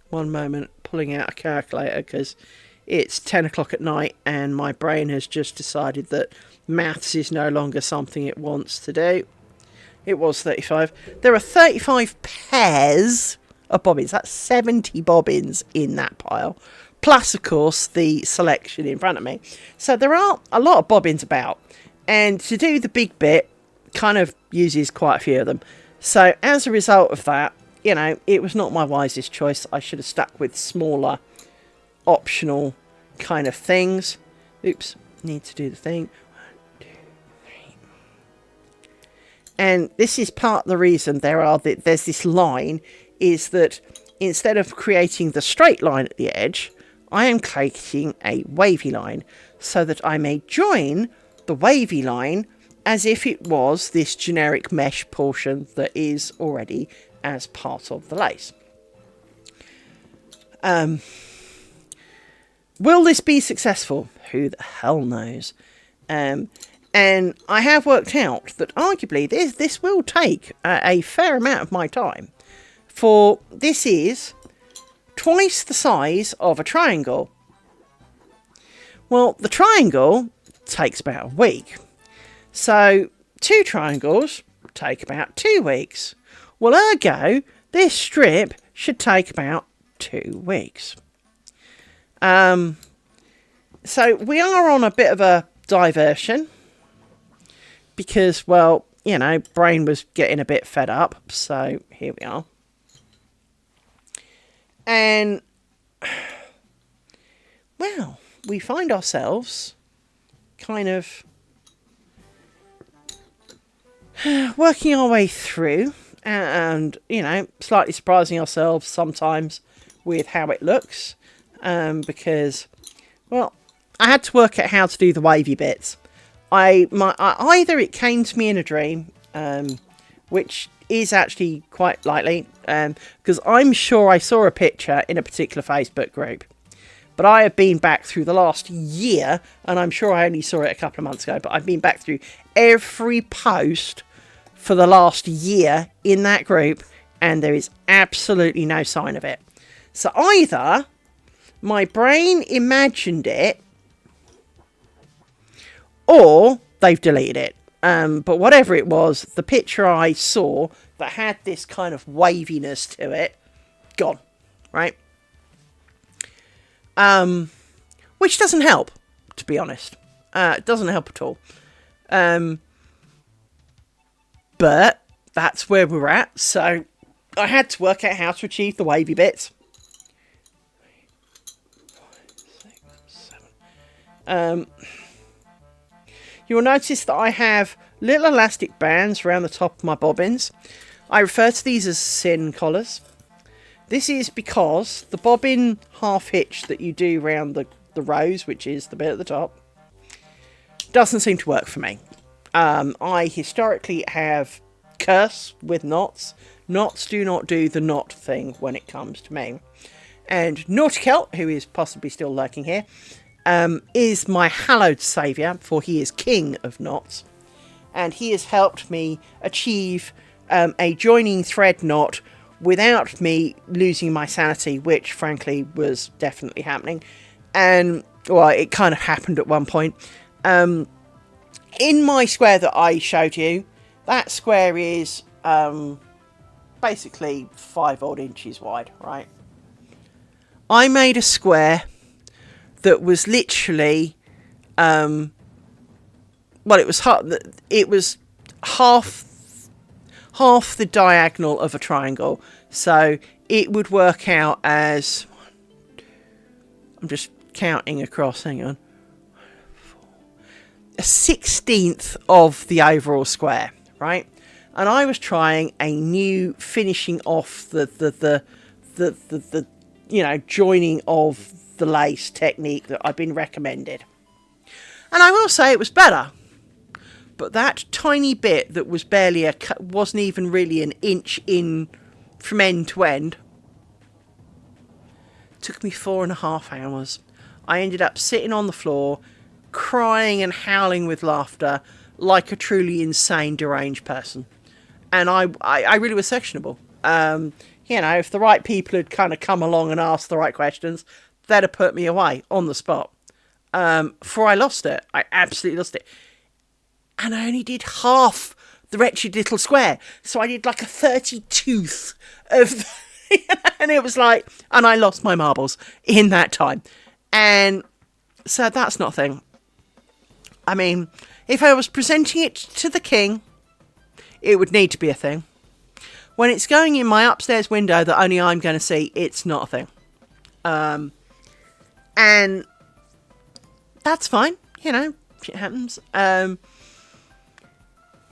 Speaker 1: one moment, pulling out a calculator because it's 10 o'clock at night and my brain has just decided that maths is no longer something it wants to do. It was 35. There are 35 pairs of bobbins. That's 70 bobbins in that pile. Plus, of course, the selection in front of me. So there are a lot of bobbins about. And to do the big bit kind of uses quite a few of them. So as a result of that, it was not my wisest choice. I should have stuck with smaller, optional kind of things. Oops, need to do the thing. 1, 2, 3. And this is part of the reason there's this line, is that instead of creating the straight line at the edge, I am creating a wavy line so that I may join the wavy line as if it was this generic mesh portion that is already as part of the lace. Will this be successful? Who the hell knows? And I have worked out that arguably this will take a fair amount of my time. For this is twice the size of a triangle. Well, the triangle takes about a week. So 2 triangles take about 2 weeks. Well, ergo, this strip should take about 2 weeks. So we are on a bit of a diversion because, well, you know, Brain was getting a bit fed up. So here we are. And, well, we find ourselves kind of working our way through and, you know, slightly surprising ourselves sometimes with how it looks. Because, well, I had to work out how to do the wavy bits. Either it came to me in a dream, which is actually quite likely, because I'm sure I saw a picture in a particular Facebook group. But I have been back through the last year, and I'm sure I only saw it a couple of months ago, but I've been back through every post for the last year in that group, and there is absolutely no sign of it. So either my brain imagined it, or they've deleted it. But whatever it was, the picture I saw that had this kind of waviness to it, gone, right? Which doesn't help, to be honest. It doesn't help at all. But that's where we're at. So I had to work out how to achieve the wavy bits. 5, 6, 7. You'll notice that I have little elastic bands around the top of my bobbins. I refer to these as sin collars. This is because the bobbin half hitch that you do around the rose, which is the bit at the top, doesn't seem to work for me. I historically have curse with knots. Knots do not do the knot thing when it comes to me. And Nauticelt, who is possibly still lurking here, is my hallowed saviour, for he is king of knots. And he has helped me achieve a joining thread knot without me losing my sanity, which frankly was definitely happening. And, well, it kind of happened at one point. In my square that I showed you, that square is basically 5 odd inches wide, right? I made a square that was literally, well, it was half the diagonal of a triangle. So it would work out as, I'm just counting across, hang on, a 1/16 of the overall square, right? And I was trying a new finishing off the you know, joining of the lace technique that I've been recommended. And I will say it was better. But that tiny bit that was barely wasn't even really an inch in from end to end, took me 4.5 hours. I ended up sitting on the floor, crying and howling with laughter like a truly insane, deranged person. And I really was sectionable. You know, if the right people had kind of come along and asked the right questions, they'd have put me away on the spot. For I lost it. I absolutely lost it. And I only did half the wretched little square. So I did like a 32th of... and it was like... And I lost my marbles in that time. And so that's not a thing. I mean, if I was presenting it to the king, it would need to be a thing. When it's going in my upstairs window that only I'm going to see, it's not a thing. And that's fine. You know, shit happens.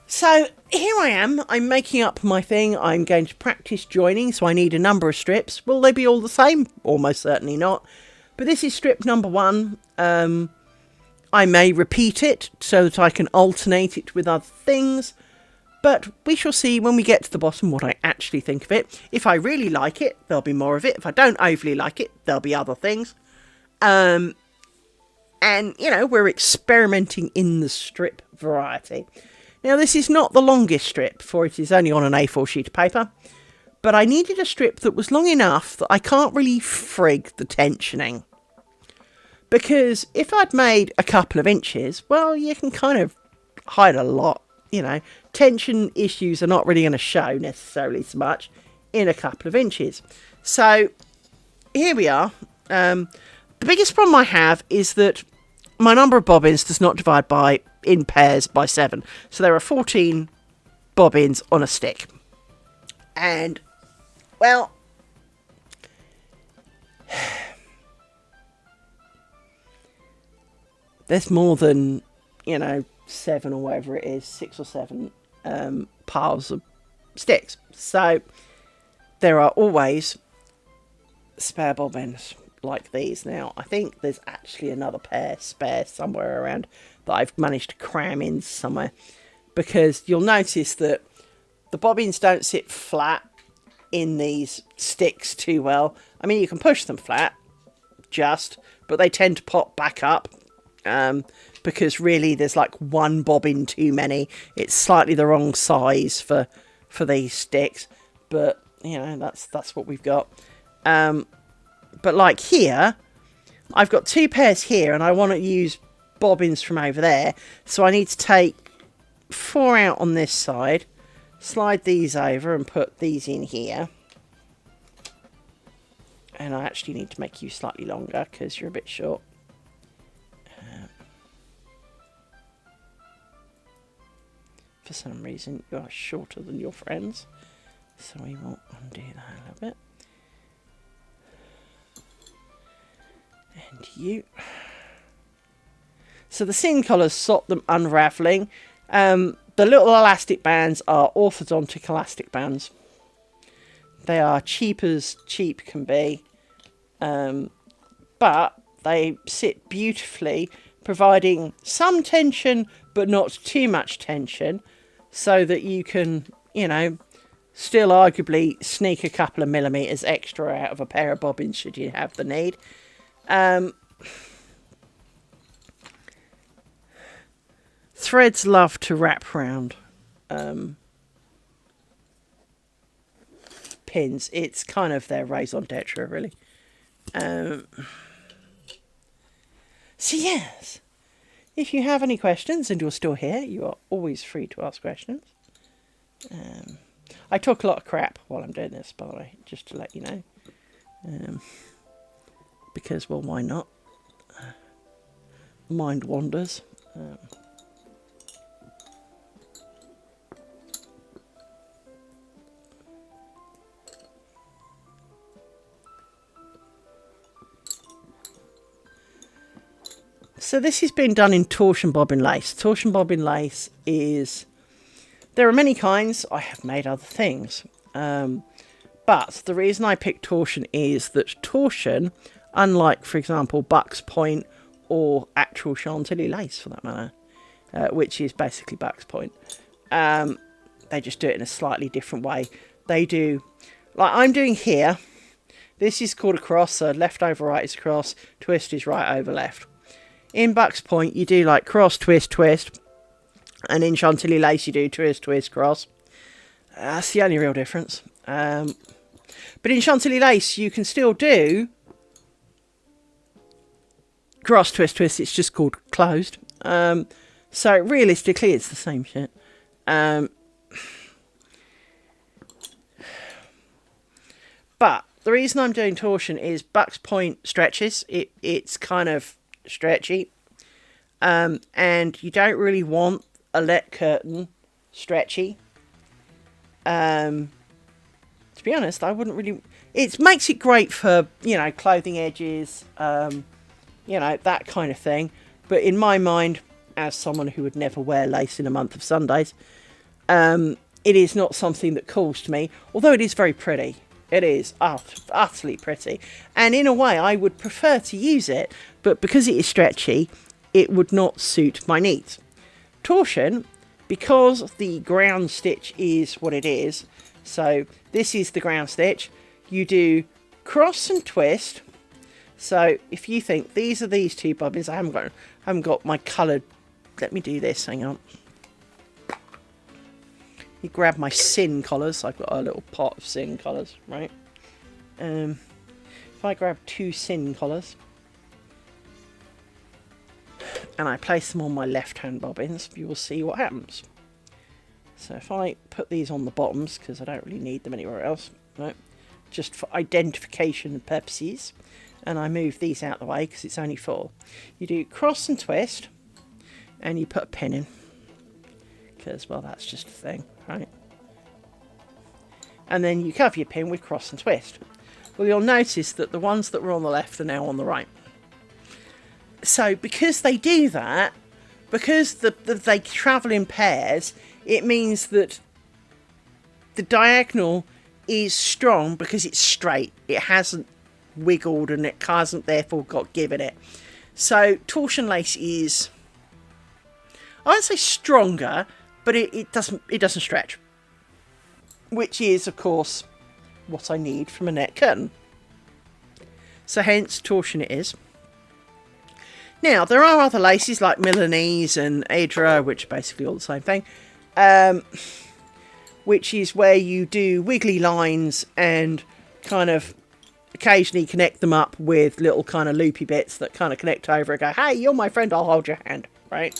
Speaker 1: So here I am. I'm making up my thing. I'm going to practice joining, so I need a number of strips. Will they be all the same? Almost certainly not. But this is strip number 1. I may repeat it so that I can alternate it with other things. But we shall see when we get to the bottom what I actually think of it. If I really like it, there'll be more of it. If I don't overly like it, there'll be other things. And, you know, we're experimenting in the strip variety. Now, this is not the longest strip, for it is only on an A4 sheet of paper. But I needed a strip that was long enough that I can't really frig the tensioning. Because if I'd made a couple of inches, well, you can kind of hide a lot. You know, tension issues are not really going to show necessarily so much in a couple of inches. So here we are. But The biggest problem I have is that my number of bobbins does not divide by in pairs by 7. So there are 14 bobbins on a stick. And, well, there's more than, 7 or whatever it is, 6 or 7 piles of sticks. So there are always spare bobbins like these. Now, I think there's actually another pair spare somewhere around that I've managed to cram in somewhere, because you'll notice that the bobbins don't sit flat in these sticks too well. I mean, you can push them flat, but they tend to pop back up, because really there's like one bobbin too many. It's slightly the wrong size for these sticks, but that's what we've got. But like here, I've got 2 pairs here, and I want to use bobbins from over there, so I need to take 4 out on this side, slide these over and put these in here. And I actually need to make you slightly longer because you're a bit short. For some reason, you are shorter than your friends, so we will undo that a little bit. And you. So the seam collars stop them unravelling. The little elastic bands are orthodontic elastic bands. They are cheap as cheap can be, but they sit beautifully, providing some tension but not too much tension, so that you can, still arguably sneak a couple of millimetres extra out of a pair of bobbins should you have the need. Threads love to wrap around pins. It's kind of their raison d'etre, really. So yes, if you have any questions and you're still here, you are always free to ask questions. I talk a lot of crap while I'm doing this, by the way, just to let you know. Because, well, why not? Mind wanders. So this has been done in torsion bobbin lace. Torsion bobbin lace is... There are many kinds. I have made other things. But the reason I picked torsion is that torsion, unlike, for example, Bucks Point or actual Chantilly lace, for that matter, which is basically Bucks Point, they just do it in a slightly different way. They do... Like I'm doing here, this is called a cross, so left over right is cross, twist is right over left. In Bucks Point, you do like cross, twist, twist. And in Chantilly lace, you do twist, twist, cross. That's the only real difference. But in Chantilly lace, you can still do cross, twist, twist. It's just called closed. So realistically, it's the same shit. But the reason I'm doing torsion is Bucks Point stretches. It's kind of stretchy, and you don't really want a let curtain stretchy. To be honest, I wouldn't really... It makes it great for, clothing edges, that kind of thing. But in my mind, as someone who would never wear lace in a month of Sundays, it is not something that calls to me, although it is very pretty. It is utterly pretty. And in a way, I would prefer to use it, but because it is stretchy, it would not suit my needs. Torsion, because the ground stitch is what it is, so this is the ground stitch, you do cross and twist. So if you think these are these 2 bobbins, I haven't got my coloured... Let me do this, hang on. You grab my sin collars. I've got a little pot of sin collars, right? If I grab 2 sin collars and I place them on my left-hand bobbins, you will see what happens. So if I put these on the bottoms, because I don't really need them anywhere else, right? Just for identification purposes, and I move these out the way because it's only 4. You do cross and twist, and you put a pin in. Because, well, that's just a thing, right? And then you cover your pin with cross and twist. Well, you'll notice that the ones that were on the left are now on the right. So, because they do that, because they travel in pairs, it means that the diagonal is strong because it's straight. It hasn't wiggled and it hasn't therefore got give in it. So, torsion lace is, I won't say stronger, but it doesn't stretch. Which is, of course, what I need from a net curtain. So hence torsion it is. Now, there are other laces like Milanese and Adra, which are basically all the same thing. Which is where you do wiggly lines and kind of occasionally connect them up with little kind of loopy bits that kind of connect over and go, hey, you're my friend, I'll hold your hand, right?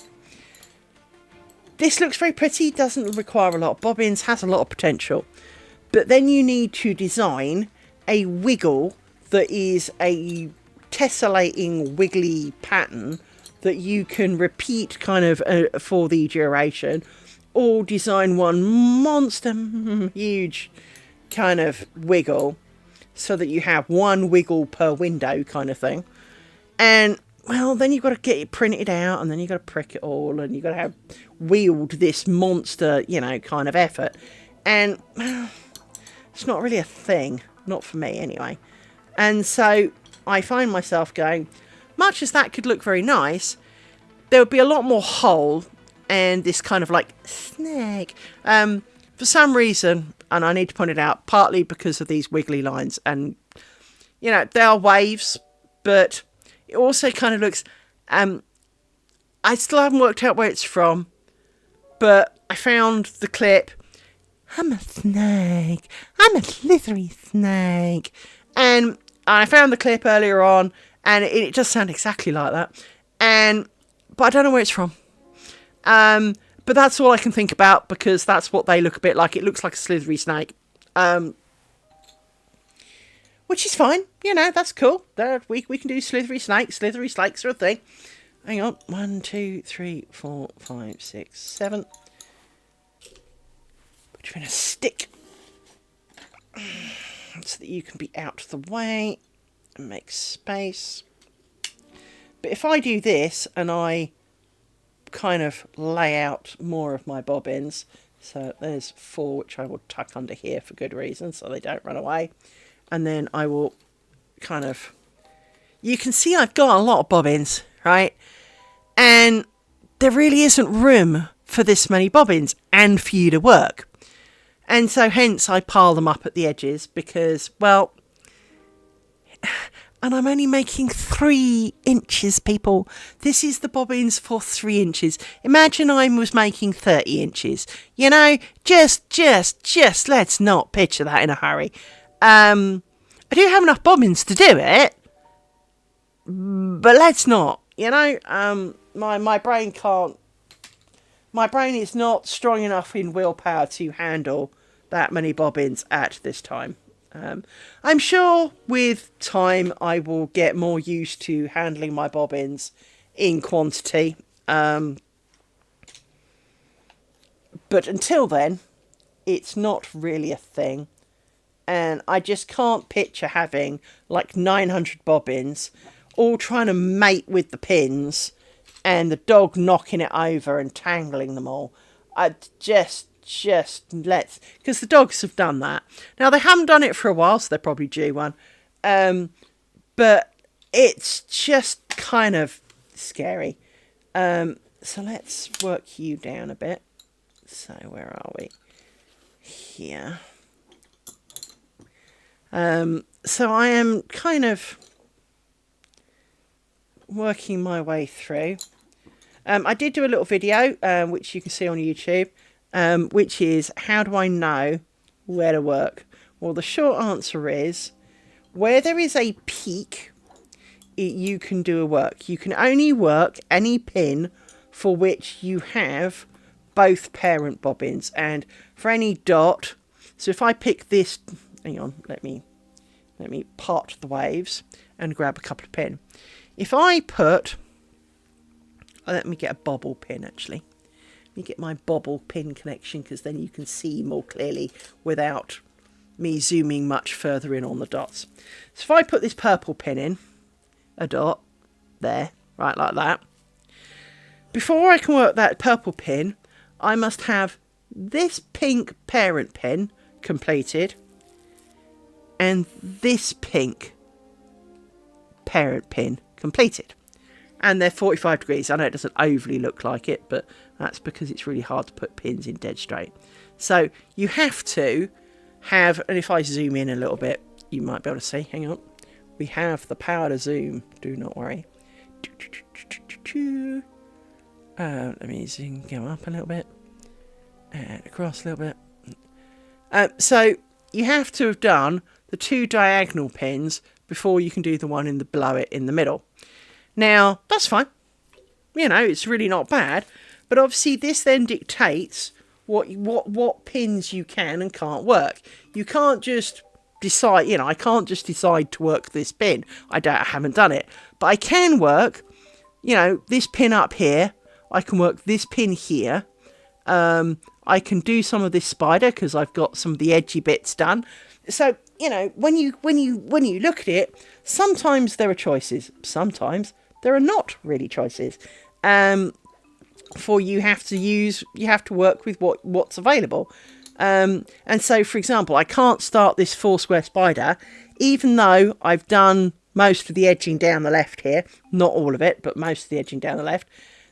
Speaker 1: This looks very pretty, doesn't require a lot of bobbins, has a lot of potential. But then you need to design a wiggle that is a tessellating wiggly pattern that you can repeat kind of for the duration, or design one monster huge kind of wiggle so that you have one wiggle per window kind of thing. And well, then you've got to get it printed out, and then you've got to prick it all, and you've got to have wield this monster, kind of effort. And it's not really a thing. Not for me, anyway. And so I find myself going, much as that could look very nice, there would be a lot more hole and this kind of like snag. For some reason, and I need to point it out, partly because of these wiggly lines, and, they are waves, but it also kind of looks, I still haven't worked out where it's from, but I found the clip, I'm a snake, I'm a slithery snake, and I found the clip earlier on, and it does sound exactly like that, but I don't know where it's from, but that's all I can think about, because that's what they look a bit like. It looks like a slithery snake, which is fine, that's cool. We can do slithery snakes. Slithery snakes are a thing. Hang on, 1, 2, 3, 4, 5, 6, 7. Put you in a stick so that you can be out of the way and make space. But if I do this and I kind of lay out more of my bobbins, so there's 4 which I will tuck under here for good reason so they don't run away. And then I will kind of... You can see I've got a lot of bobbins, right? And there really isn't room for this many bobbins and for you to work. And so hence I pile them up at the edges because, well... And I'm only making 3 inches, people. This is the bobbins for 3 inches. Imagine I was making 30 inches. Just let's not picture that in a hurry. I do have enough bobbins to do it, but let's not, my brain can't, my brain is not strong enough in willpower to handle that many bobbins at this time. I'm sure with time I will get more used to handling my bobbins in quantity, but until then, it's not really a thing. And I just can't picture having like 900 bobbins all trying to mate with the pins and the dog knocking it over and tangling them all. I just let's... Because the dogs have done that. Now, they haven't done it for a while, so they're probably due one. But it's just kind of scary. So let's work you down a bit. So where are we? Here. So I am kind of working my way through. I did do a little video, which you can see on YouTube, which is how do I know where to work? Well, the short answer is where there is a peak, you can do a work. You can only work any pin for which you have both parent bobbins, and for any dot. So if I pick this... Hang on, let me part the waves. and grab a couple of pin. If I put, let me get a bobble pin actually. Let me get my bobble pin connection, because then you can see more clearly without me zooming much further in on the dots. So if I put this purple pin in, a dot, there, right like that. Before I can work that purple pin, I must have this pink parent pin completed and this pink parent pin completed. And they're 45 degrees. I know it doesn't overly look like it, but that's because it's really hard to put pins in dead straight. So you have to have, and if I zoom in a little bit, you might be able to see, hang on, we have the power to zoom, do not worry. Let me zoom, go up a little bit, and across a little bit. So you have to have done the 2 diagonal pins before you can do the one below it in the middle. Now, that's fine. You know, it's really not bad. But obviously this then dictates what pins you can and can't work. You can't just decide, you know, I can't just decide to work this pin. I haven't done it. But I can work, you know, this pin up here. I can work this pin here. I can do some of this spider because I've got some of the edgy bits done. So, you know, when you look at it, sometimes there are choices. Sometimes there are not really choices. For you have to work with what's available. And so, for example, I can't start this 4 square spider, even though I've done most of the edging down the left here. Not all of it, but most of the edging down the left.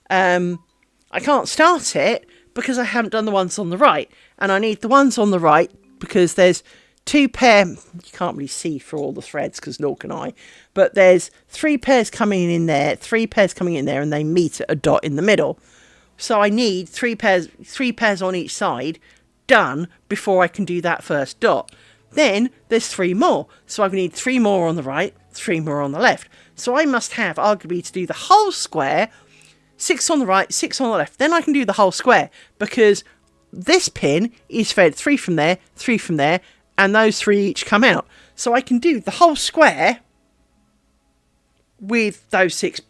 Speaker 1: I can't start it because I haven't done the ones on the right. And I need the ones on the right because there's 2 pair, you can't really see through all the threads because nor can I, but there's 3 pairs coming in there, 3 pairs coming in there, and they meet at a dot in the middle. So I need 3 pairs on each side done before I can do that first dot. Then there's 3 more, so I need 3 more on the right, 3 more on the left. So I must have, arguably, to do the whole square, 6 on the right, 6 on the left. Then I can do the whole square, because this pin is fed 3 from there, 3 from there, and those 3 each come out. So I can do the whole square with those 6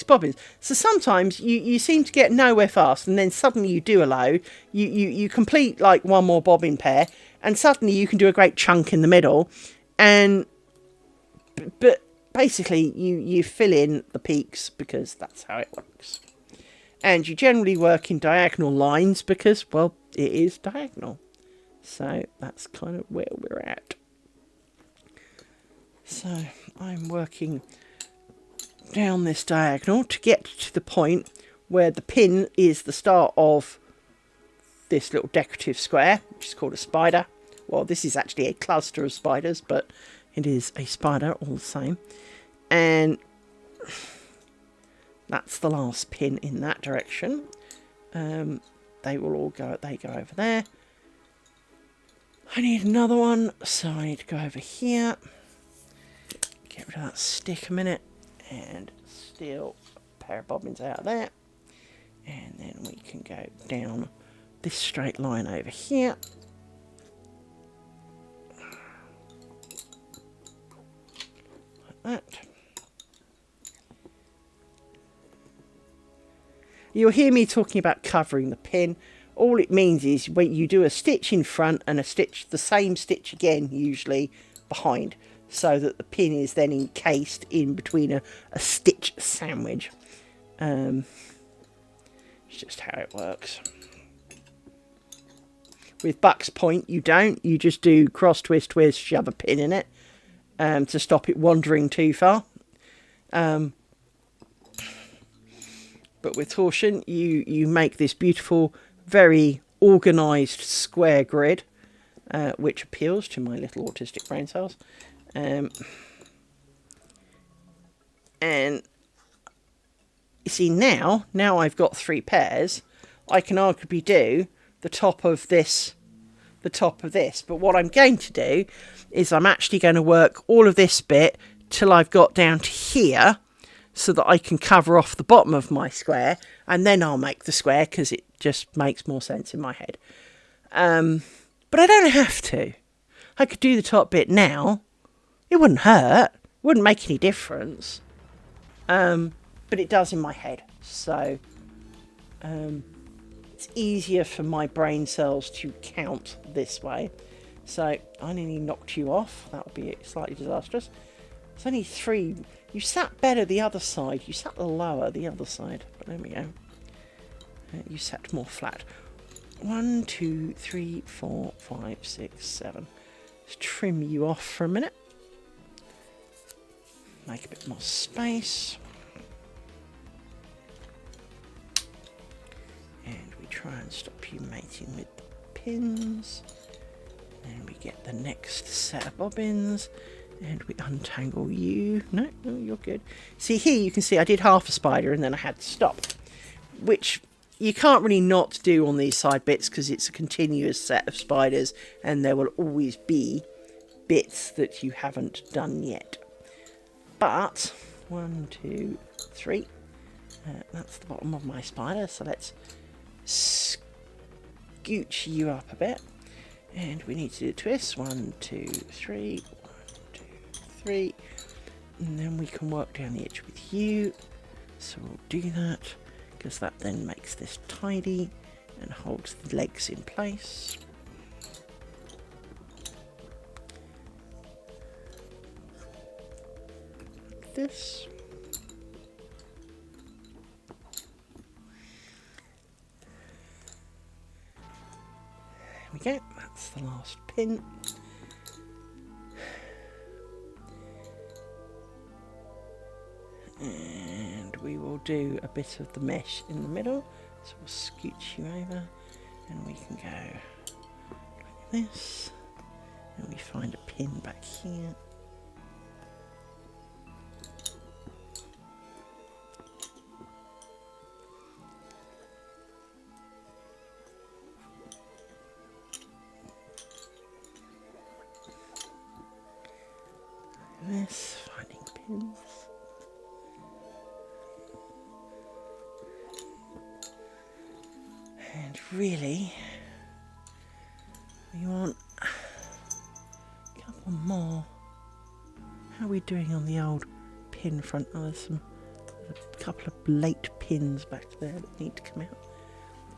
Speaker 1: bobbins. So sometimes you seem to get nowhere fast, and then suddenly you do a load, you complete like 1 more bobbin pair, and suddenly you can do a great chunk in the middle, but basically you fill in the peaks because that's how it works. And you generally work in diagonal lines because, well, it is diagonal. So that's kind of where we're at. So I'm working down this diagonal to get to the point where the pin is the start of this little decorative square, which is called a spider. Well, this is actually a cluster of spiders, but it is a spider all the same. And that's the last pin in that direction. They go over there. I need another one, so I need to go over here. Get rid of that stick a minute. And steal a pair of bobbins out of there. And then we can go down this straight line over here. Like that. You'll hear me talking about covering the pin. All it means is when you do a stitch in front and a stitch, the same stitch again, usually behind, so that the pin is then encased in between a stitch sandwich. It's just how it works. With Buck's Point, you don't. You just do cross, twist, twist, shove a pin in it to stop it wandering too far. But with torsion, you make this beautiful, very organised square grid, which appeals to my little autistic brain cells. And you see now I've got 3 pairs, I can arguably do the top of this. But what I'm going to do is I'm actually going to work all of this bit till I've got down to here, so that I can cover off the bottom of my square, and then I'll make the square because it just makes more sense in my head. But I don't have to. I could do the top bit now. It wouldn't hurt. Wouldn't make any difference. But it does in my head. So it's easier for my brain cells to count this way. So I nearly knocked you off. That would be slightly disastrous. It's only 3. You sat better the other side. You sat lower the other side. But there we go. You sat more flat. 1, 2, 3, 4, 5, 6, 7. Let's trim you off for a minute. Make a bit more space. And we try and stop you mating with the pins. And we get the next set of bobbins. And we untangle you. No, you're good. See, here you can see I did half a spider and then I had to stop. Which you can't really not do on these side bits because it's a continuous set of spiders and there will always be bits that you haven't done yet. But 1, 2, 3. That's the bottom of my spider. So let's scooch you up a bit. And we need to do a twist. 1, 2, 3. 1, 2, 3. And then we can work down the edge with you. So we'll do that. Because that then makes this tidy and holds the legs in place. Like this. There we go, that's the last pin. And we will do a bit of the mesh in the middle. So we'll scooch you over and we can go like this. And we find a pin back here. Like this, finding pins. And really, we want a couple more. How are we doing on the old pin front? Oh, there's a couple of late pins back there that need to come out.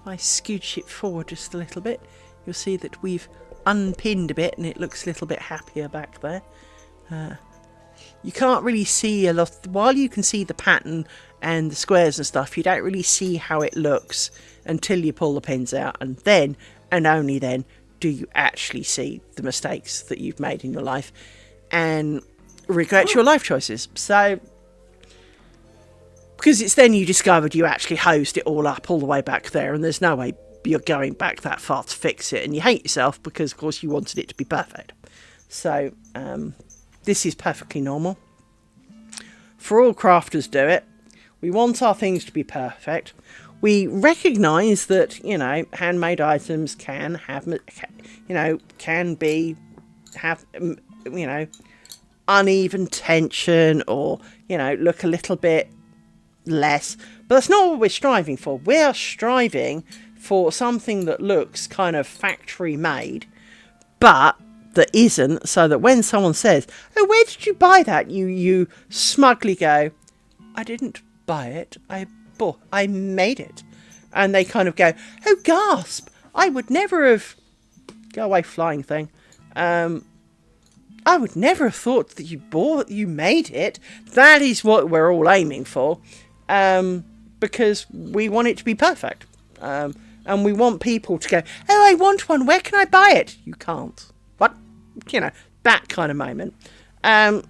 Speaker 1: If I scooch it forward just a little bit, you'll see that we've unpinned a bit and it looks a little bit happier back there. You can't really see a lot. While you can see the pattern and the squares and stuff, you don't really see how it looks until you pull the pins out, and then, and only then, do you actually see the mistakes that you've made in your life and regret your life choices. So, because it's then you discovered you actually hosed it all up all the way back there, and there's no way you're going back that far to fix it, and you hate yourself because, of course, you wanted it to be perfect. So, this is perfectly normal. For all crafters do it. We want our things to be perfect. We recognise that, you know, handmade items can have, you know, uneven tension or, you know, look a little bit less. But that's not what we're striving for. We are striving for something that looks kind of factory made, but that isn't, so that when someone says, "Oh, where did you buy that?" you smugly go, "I didn't buy it. I made it." And they kind of go, "Oh, gasp! I would never have." Go away, flying thing. I would never have thought that you made it. That is what we're all aiming for, because we want it to be perfect, and we want people to go, "Oh, I want one. Where can I buy it?" You can't. What? You know, that kind of moment. Now,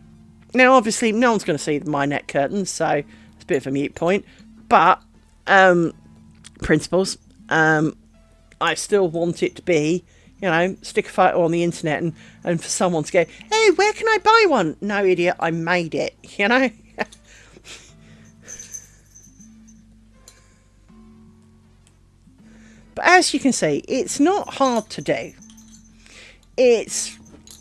Speaker 1: obviously, no one's going to see my net curtains, so it's a bit of a mute point. But principles. I still want it to be, you know, stick a photo on the internet and for someone to go, "Hey, where can I buy one?" No, idiot, I made it, you know? But as you can see, it's not hard to do. It's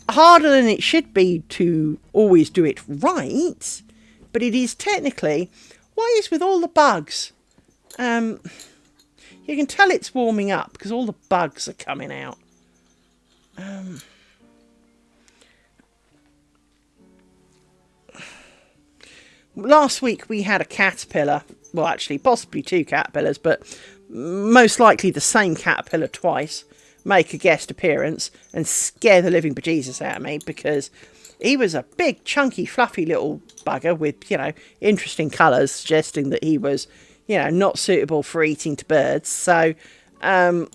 Speaker 1: harder than it should be to always do it right, but it is technically, what is with all the bugs? You can tell it's warming up because all the bugs are coming out. last week we had a caterpillar. Well, actually, possibly 2 caterpillars, but most likely the same caterpillar twice make a guest appearance and scare the living bejesus out of me, because he was a big, chunky, fluffy little bugger with, interesting colours, suggesting that he was, not suitable for eating to birds. So, I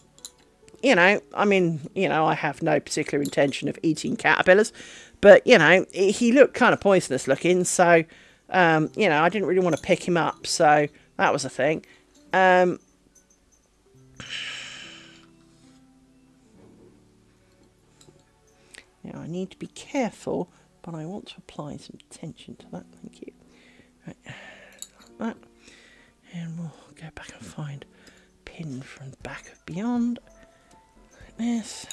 Speaker 1: have no particular intention of eating caterpillars, but, he looked kind of poisonous looking. So, I didn't really want to pick him up. So that was a thing. Now, I need to be careful, but I want to apply some tension to that. Thank you. Right, like that. And we'll go back and find a pin from the back of Beyond. Like this.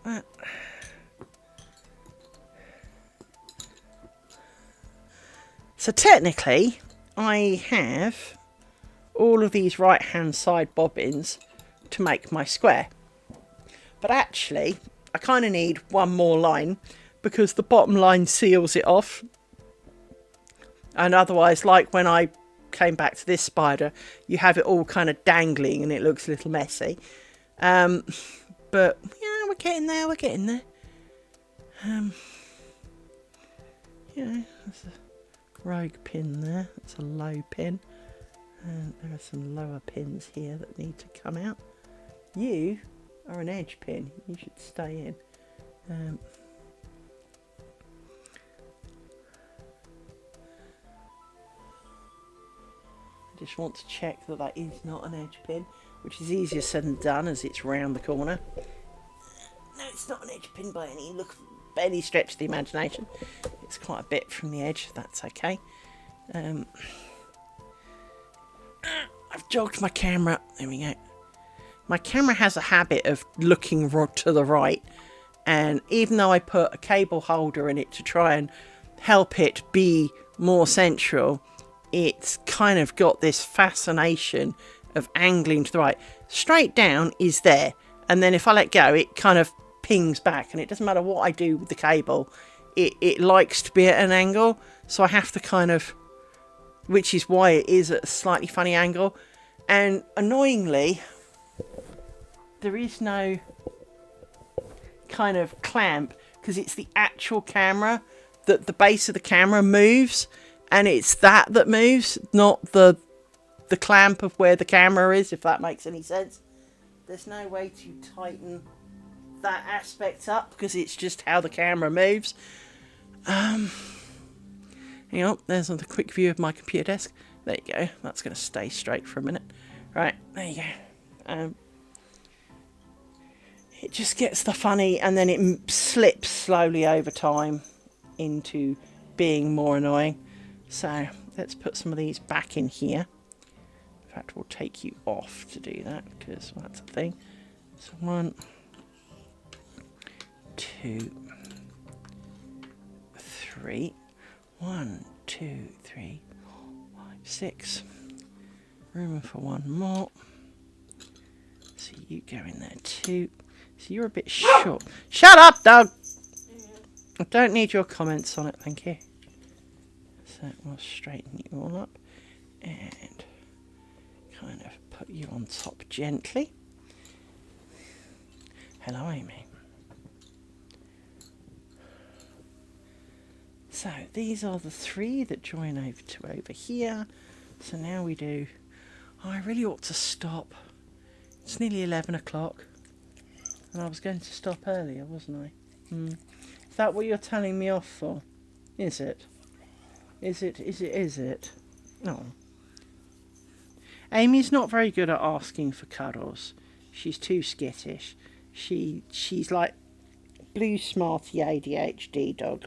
Speaker 1: Like that. So technically, I have all of these right-hand side bobbins to make my square. But actually, I kind of need one more line, because the bottom line seals it off. And otherwise, like when I came back to this spider, you have it all kind of dangling and it looks a little messy. But, yeah, we're getting there. There's a rogue pin there. It's a low pin. And there are some lower pins here that need to come out. You are an edge pin. You should stay in. I just want to check that that is not an edge pin, which is easier said than done as it's round the corner. No, it's not an edge pin by any stretch of the imagination. It's quite a bit from the edge. That's okay. I've jogged my camera. There we go. My camera has a habit of looking to the right, and even though I put a cable holder in it to try and help it be more central, it's kind of got this fascination of angling to the right. Straight down is there, and then if I let go, it kind of pings back, and it doesn't matter what I do with the cable, it likes to be at an angle, so I have to kind of, which is why it is at a slightly funny angle. And annoyingly, there is no kind of clamp, because it's the actual camera that the base of the camera moves, and it's that moves, not the clamp of where the camera is, if that makes any sense. There's no way to tighten that aspect up, because it's just how the camera moves. Hang on, there's another quick view of my computer desk. There you go. That's going to stay straight for a minute. Right, there you go. It just gets the funny, and then it slips slowly over time into being more annoying. So let's put some of these back in here. In fact, we'll take you off to do that, because that's a thing. So 1, 2, 3. 1, 2, 3, 4, 5, 6. Room for one more. So you go in there too. So you're a bit short. Shut up, dog! I don't need your comments on it, thank you. So we'll straighten you all up and kind of put you on top gently. Hello, Amy. So these are the 3 that join over to over here. So now we do... Oh, I really ought to stop. It's nearly 11 o'clock. And I was going to stop earlier, wasn't I? Is that what you're telling me off for? Is it? Is it? No. Amy's not very good at asking for cuddles. She's too skittish. She's like Blue Smarty ADHD dog.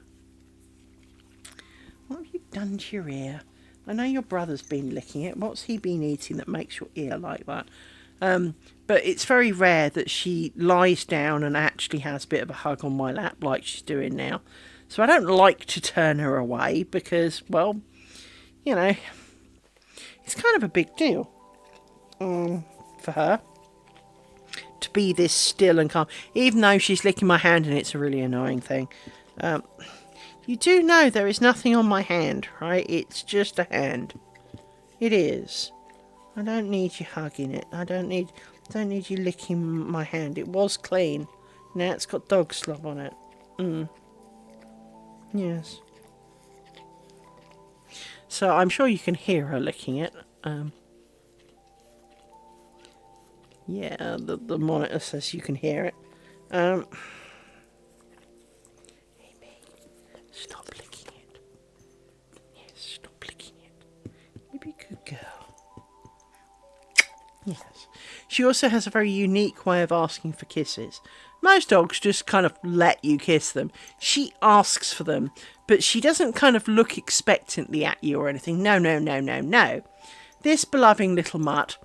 Speaker 1: What have you done to your ear? I know your brother's been licking it. What's he been eating that makes your ear like that? But it's very rare that she lies down and actually has a bit of a hug on my lap like she's doing now. So I don't like to turn her away because, well, you know, it's kind of a big deal for her. to be this still and calm, even though she's licking my hand and it's a really annoying thing. You do know there is nothing on my hand, right? It's just a hand. It is. I don't need you hugging it. I don't need you licking my hand. It was clean. Now it's got dog slob on it. Yes. So I'm sure you can hear her licking it. Yeah, the monitor says you can hear it. Amy, stop licking it. Yes, stop licking it. You be a good girl. Yes. She also has a very unique way of asking for kisses. Most dogs just kind of let you kiss them. She asks for them, but she doesn't kind of look expectantly at you or anything. No, no, no, no, no. This beloved little mutt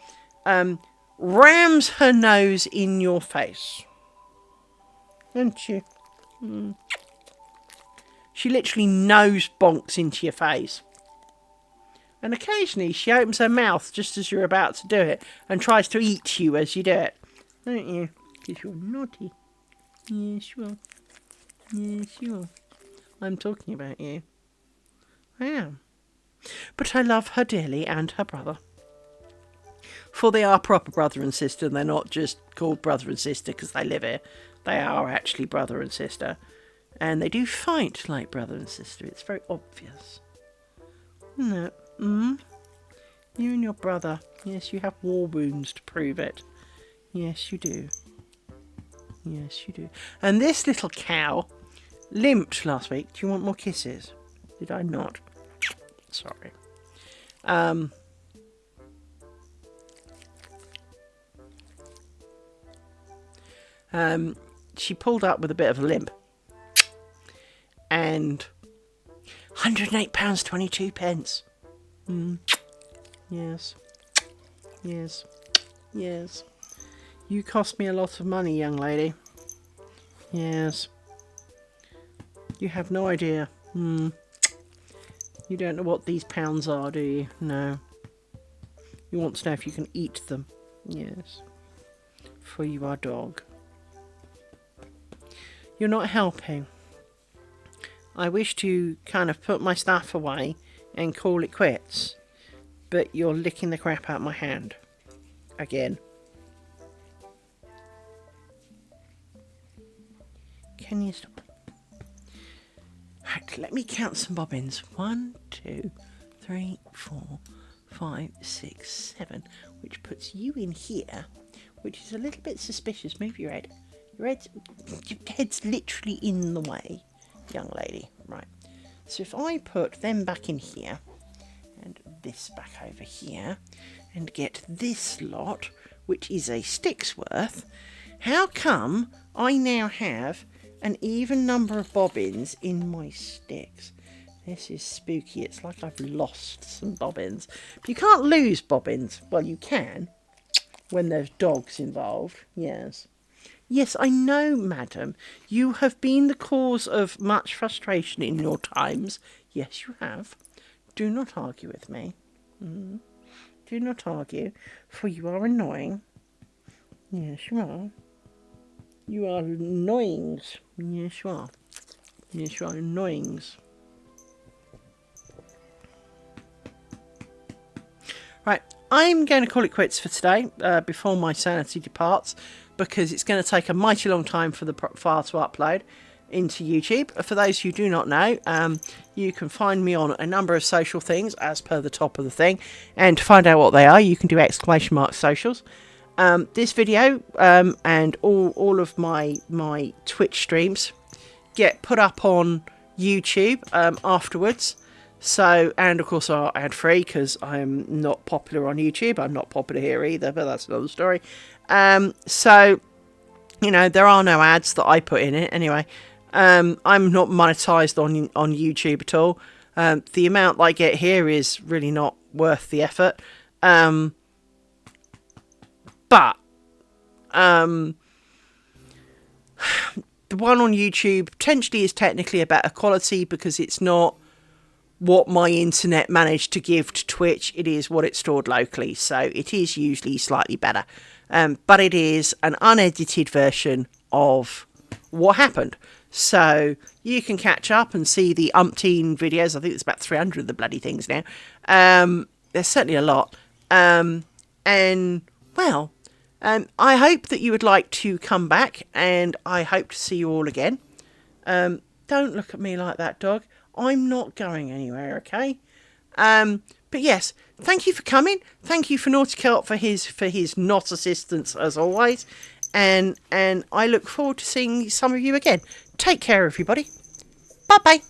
Speaker 1: rams her nose in your face. Don't you? She literally nose bonks into your face. And occasionally she opens her mouth just as you're about to do it and tries to eat you as you do it. Don't you? Because you're naughty. Yes, you are. Yes, you are. I'm talking about you. I am. But I love her dearly and her brother. For they are proper brother and sister, and they're not just called brother and sister because they live here. They are actually brother and sister. And they do fight like brother and sister. It's very obvious. No. You and your brother. Yes, you have war wounds to prove it. Yes, you do. Yes, you do. And this little cow limped last week. Do you want more kisses? Did I not? Sorry. She pulled up with a bit of a limp. And £108.22. Yes. Yes. Yes. You cost me a lot of money, young lady. Yes. You have no idea. You don't know what these pounds are, do you? No. You want to know if you can eat them. Yes. For you are dog. You're not helping. I wish to kind of put my stuff away and call it quits. But you're licking the crap out of my hand. Again. Can you stop? Right, let me count some bobbins. 1, 2, 3, 4, 5, 6, 7. Which puts you in here. Which is a little bit suspicious. Move your head. Your head's literally in the way, young lady. Right. So if I put them back in here. And this back over here. And get this lot. Which is a stick's worth. How come I now have an even number of bobbins in my sticks? This is spooky. It's like I've lost some bobbins. But you can't lose bobbins. Well, you can. When there's dogs involved. Yes. Yes, I know, madam. You have been the cause of much frustration in your times. Yes, you have. Do not argue with me. Do not argue, for you are annoying. Yes, you are. You are annoyings. Yes, you are. Yes, you are annoyings. Right, I'm going to call it quits for today, before my sanity departs, because it's going to take a mighty long time for the file to upload into YouTube. For those who do not know, you can find me on a number of social things, as per the top of the thing, and to find out what they are, you can do !socials. This video and all of my Twitch streams get put up on YouTube afterwards. So, and of course are ad free because I'm not popular on YouTube. I'm not popular here either, but that's another story. So, you know, there are no ads that I put in it anyway. I'm not monetized on YouTube at all. The amount I get here is really not worth the effort. But the one on YouTube potentially is technically a better quality because it's not what my internet managed to give to Twitch, it is what it stored locally, so it is usually slightly better. But it is an unedited version of what happened. So you can catch up and see the umpteen videos. I think there's about 300 of the bloody things now. There's certainly a lot. I hope that you would like to come back, and I hope to see you all again. Don't look at me like that, dog. I'm not going anywhere, okay? But yes, thank you for coming. Thank you for Naughty Kelp for his not assistance as always. And I look forward to seeing some of you again. Take care, everybody. Bye-bye.